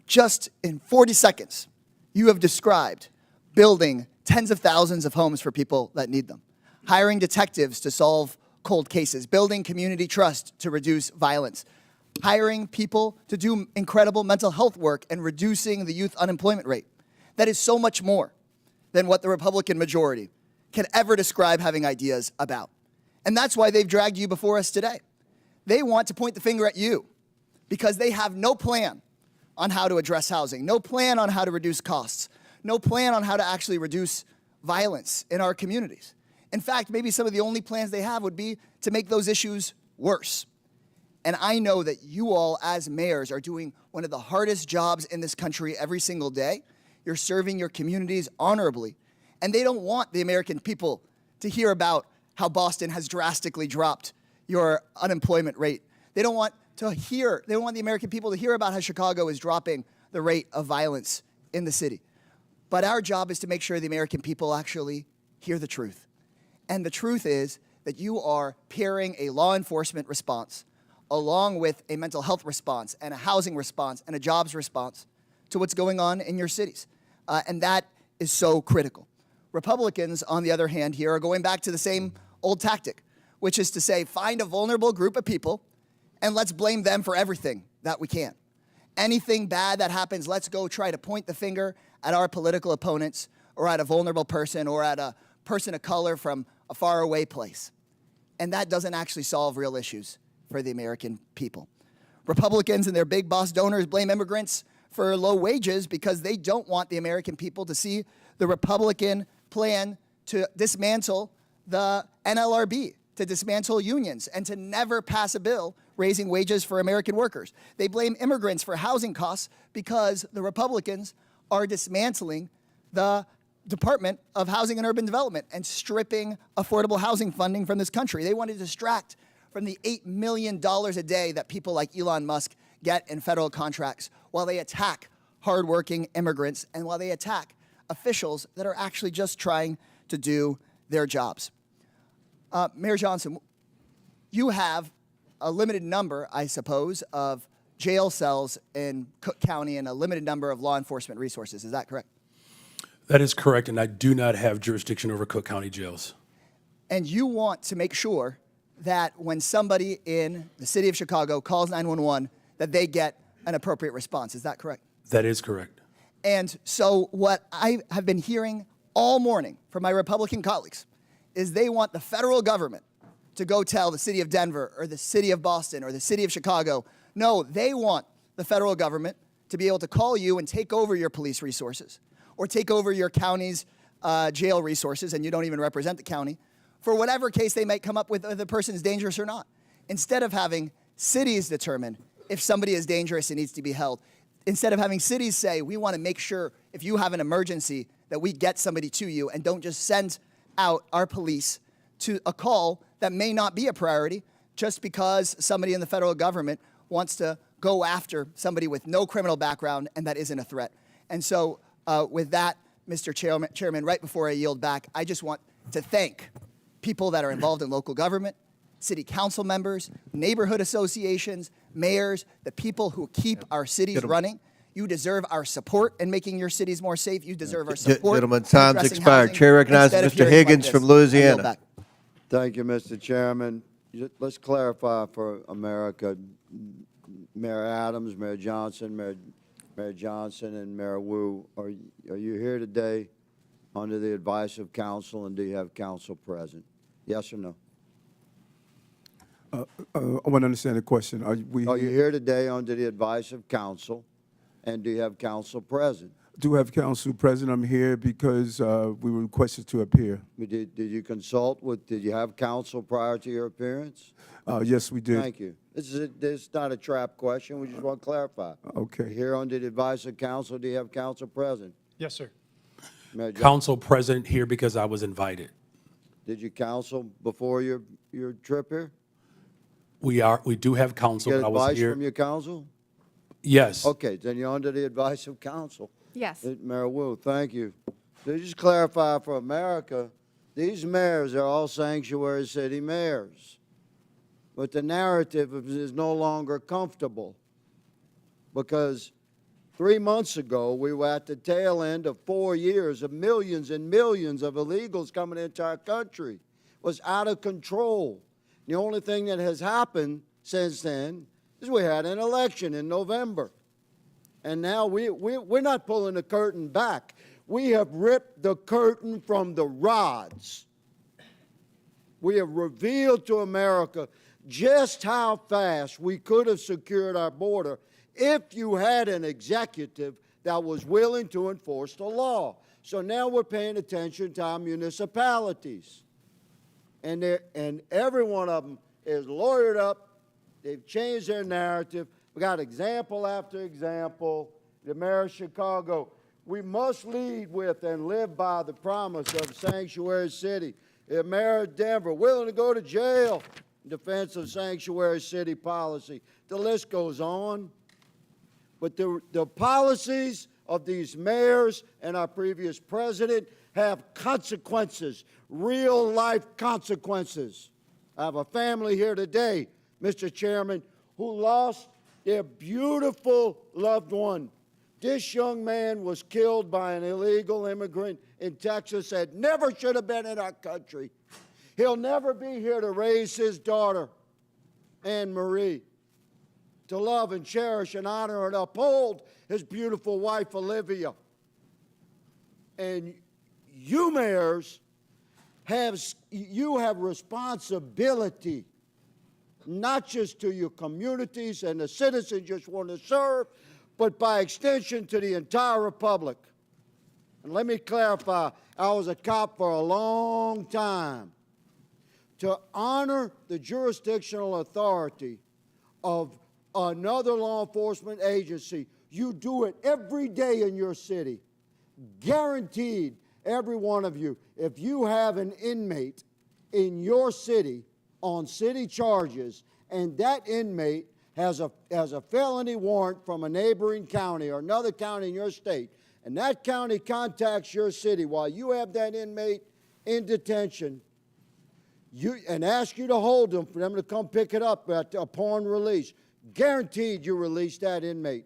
Just in 40 seconds, you have described building tens of thousands of homes for people that need them, hiring detectives to solve cold cases, building community trust to reduce violence, hiring people to do incredible mental health work, and reducing the youth unemployment rate. That is so much more than what the Republican majority can ever describe having ideas about. And that's why they've dragged you before us today. They want to point the finger at you because they have no plan on how to address housing, no plan on how to reduce costs, no plan on how to actually reduce violence in our communities. In fact, maybe some of the only plans they have would be to make those issues worse. And I know that you all, as mayors, are doing one of the hardest jobs in this country every single day. You're serving your communities honorably. And they don't want the American people to hear about how Boston has drastically dropped your unemployment rate. They don't want the American people to hear about how Chicago is dropping the rate of violence in the city. But our job is to make sure the American people actually hear the truth. And the truth is that you are pairing a law enforcement response along with a mental health response and a housing response and a jobs response to what's going on in your cities. And that is so critical. Republicans, on the other hand, here are going back to the same old tactic, which is to say, find a vulnerable group of people and let's blame them for everything that we can. Anything bad that happens, let's go try to point the finger at our political opponents or at a vulnerable person or at a person of color from a faraway place. And that doesn't actually solve real issues for the American people. Republicans and their big boss donors blame immigrants for low wages because they don't want the American people to see the Republican plan to dismantle the NLRB, to dismantle unions, and to never pass a bill raising wages for American workers. They blame immigrants for housing costs because the Republicans are dismantling the Department of Housing and Urban Development and stripping affordable housing funding from this country. They want to distract from the $8 million a day that people like Elon Musk get in federal contracts while they attack hardworking immigrants and while they attack officials that are actually just trying to do their jobs. Mayor Johnson, you have a limited number, I suppose, of jail cells in Cook County and a limited number of law enforcement resources. Is that correct? That is correct, and I do not have jurisdiction over Cook County jails. And you want to make sure that when somebody in the city of Chicago calls 911, that they get an appropriate response. Is that correct? That is correct. And so what I have been hearing all morning from my Republican colleagues is they want the federal government to go tell the city of Denver or the city of Boston or the city of Chicago. No, they want the federal government to be able to call you and take over your police resources or take over your county's jail resources, and you don't even represent the county, for whatever case they might come up with, whether the person's dangerous or not. Instead of having cities determine if somebody is dangerous and needs to be held, instead of having cities say, we want to make sure if you have an emergency that we get somebody to you and don't just send out our police to a call that may not be a priority just because somebody in the federal government wants to go after somebody with no criminal background and that isn't a threat. And so with that, Mr. Chairman, right before I yield back, I just want to thank people that are involved in local government, city council members, neighborhood associations, mayors, the people who keep our cities running. You deserve our support in making your cities more safe. You deserve our support. Gentlemen, in time's addressing expired. housing Chair recognizes instead of Mr. hearings Higgins like from this. I yield Louisiana. back. Thank you, Mr. Chairman. Let's clarify for America. Mayor Adams, Mayor Johnson, and Mayor Wu, are you here today under the advice of council, and do you have council present? Yes or no? I want to understand the question. Are you here today under the advice of council, and do you have council present? do have council present. I'm here because we were requested to appear. Did you consult with, did you have counsel prior to your appearance? Yes, we did. Thank you. This is not a trap question. We just want to clarify. Okay. Here under the advice of council, do you have counsel present? Yes, sir. Mayor Johnson, Council present here because I was invited. did you counsel before your trip here? We do have counsel, Get but I was advice here. from your counsel? Yes. Okay, then you're under the advice of counsel. Yes. Mayor Wu, thank you. To just clarify for America, these mayors are all sanctuary city mayors. But the narrative is no longer comfortable because 3 months ago, we were at the tail end of 4 years of millions and millions of illegals coming into our country. It was out of control. The only thing that has happened since then is we had an election in November. And now we're not pulling the curtain back. We have ripped the curtain from the rods. We have revealed to America just how fast we could have secured our border if you had an executive that was willing to enforce the law. So now we're paying attention to our municipalities. And every one of them is lawyered up. They've changed their narrative. We got example after example. The mayor of Chicago, we must lead with and live by the promise of Sanctuary City. The mayor of Denver, willing to go to jail in defense of Sanctuary City policy. The list goes on. But the policies of these mayors and our previous president have consequences, real-life consequences. I have a family here today, Mr. Chairman, who lost their beautiful loved one. This young man was killed by an illegal immigrant in Texas that never should have been in our country. He'll never be here to raise his daughter, Anne Marie, to love and cherish and honor and uphold his beautiful wife, Olivia. And you mayors have responsibility, not just to your communities and the citizens you just want to serve, but by extension to the entire republic. And let me clarify, I was a cop for a long time. To honor the jurisdictional authority of another law enforcement agency, you do it every day in your city. Guaranteed, every one of you, if you have an inmate in your city on city charges, and that inmate has a felony warrant from a neighboring county or another county in your state, and that county contacts your city while you have that inmate in detention, and ask you to hold them for them to come pick it up upon release, guaranteed you release that inmate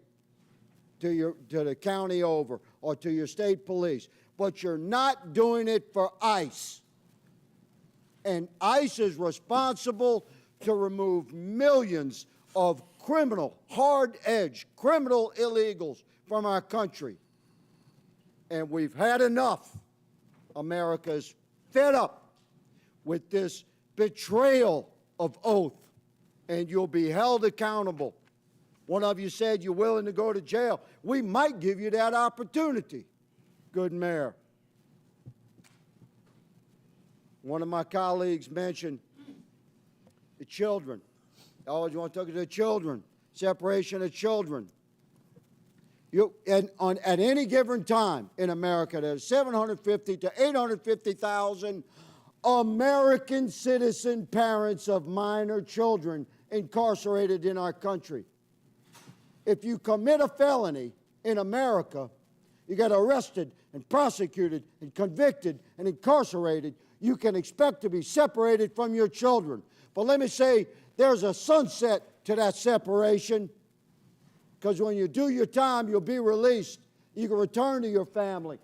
to the county over or to your state police. But you're not doing it for ICE. And ICE is responsible to remove millions of criminal, hard-edged, criminal illegals from our country. And we've had enough. America's fed up with this betrayal of oath, and you'll be held accountable. One of you said you're willing to go to jail. We might give you that opportunity, good mayor. One of my colleagues mentioned the children. I always want to talk to the children, separation of children. At any given time in America, there's 750 to 850,000 American citizen parents of minor children incarcerated in our country. If you commit a felony in America, you get arrested and prosecuted and convicted and incarcerated, you can expect to be separated from your children. But let me say, there's a sunset to that separation, because when you do your time, you'll be released. You can return to your family.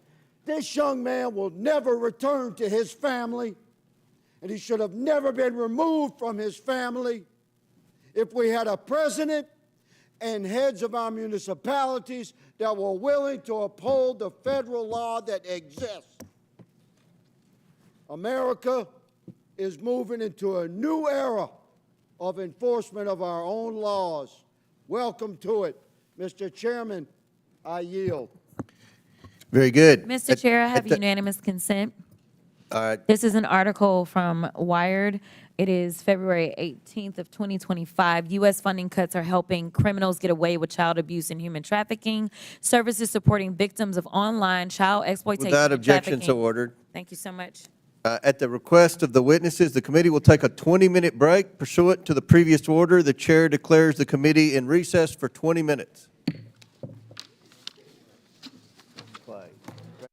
This young man will never return to his family, and he should have never been removed from his family. If we had a president and heads of our municipalities that were willing to uphold the federal law that exists. America is moving into a new era of enforcement of our own laws. Welcome to it. Mr. Chairman, I yield. Very good. Mr. Chair, I have unanimous consent. All right. This is an article from Wired. It is February 18th of 2025. U.S. funding cuts are helping criminals get away with child abuse and human trafficking. Services supporting victims of online child exploitation Without and objection, trafficking. so ordered. Thank you so much. At the request of the witnesses, the committee will take a 20-minute break pursuant to the previous order. The chair declares the committee in recess for 20 minutes. Clay.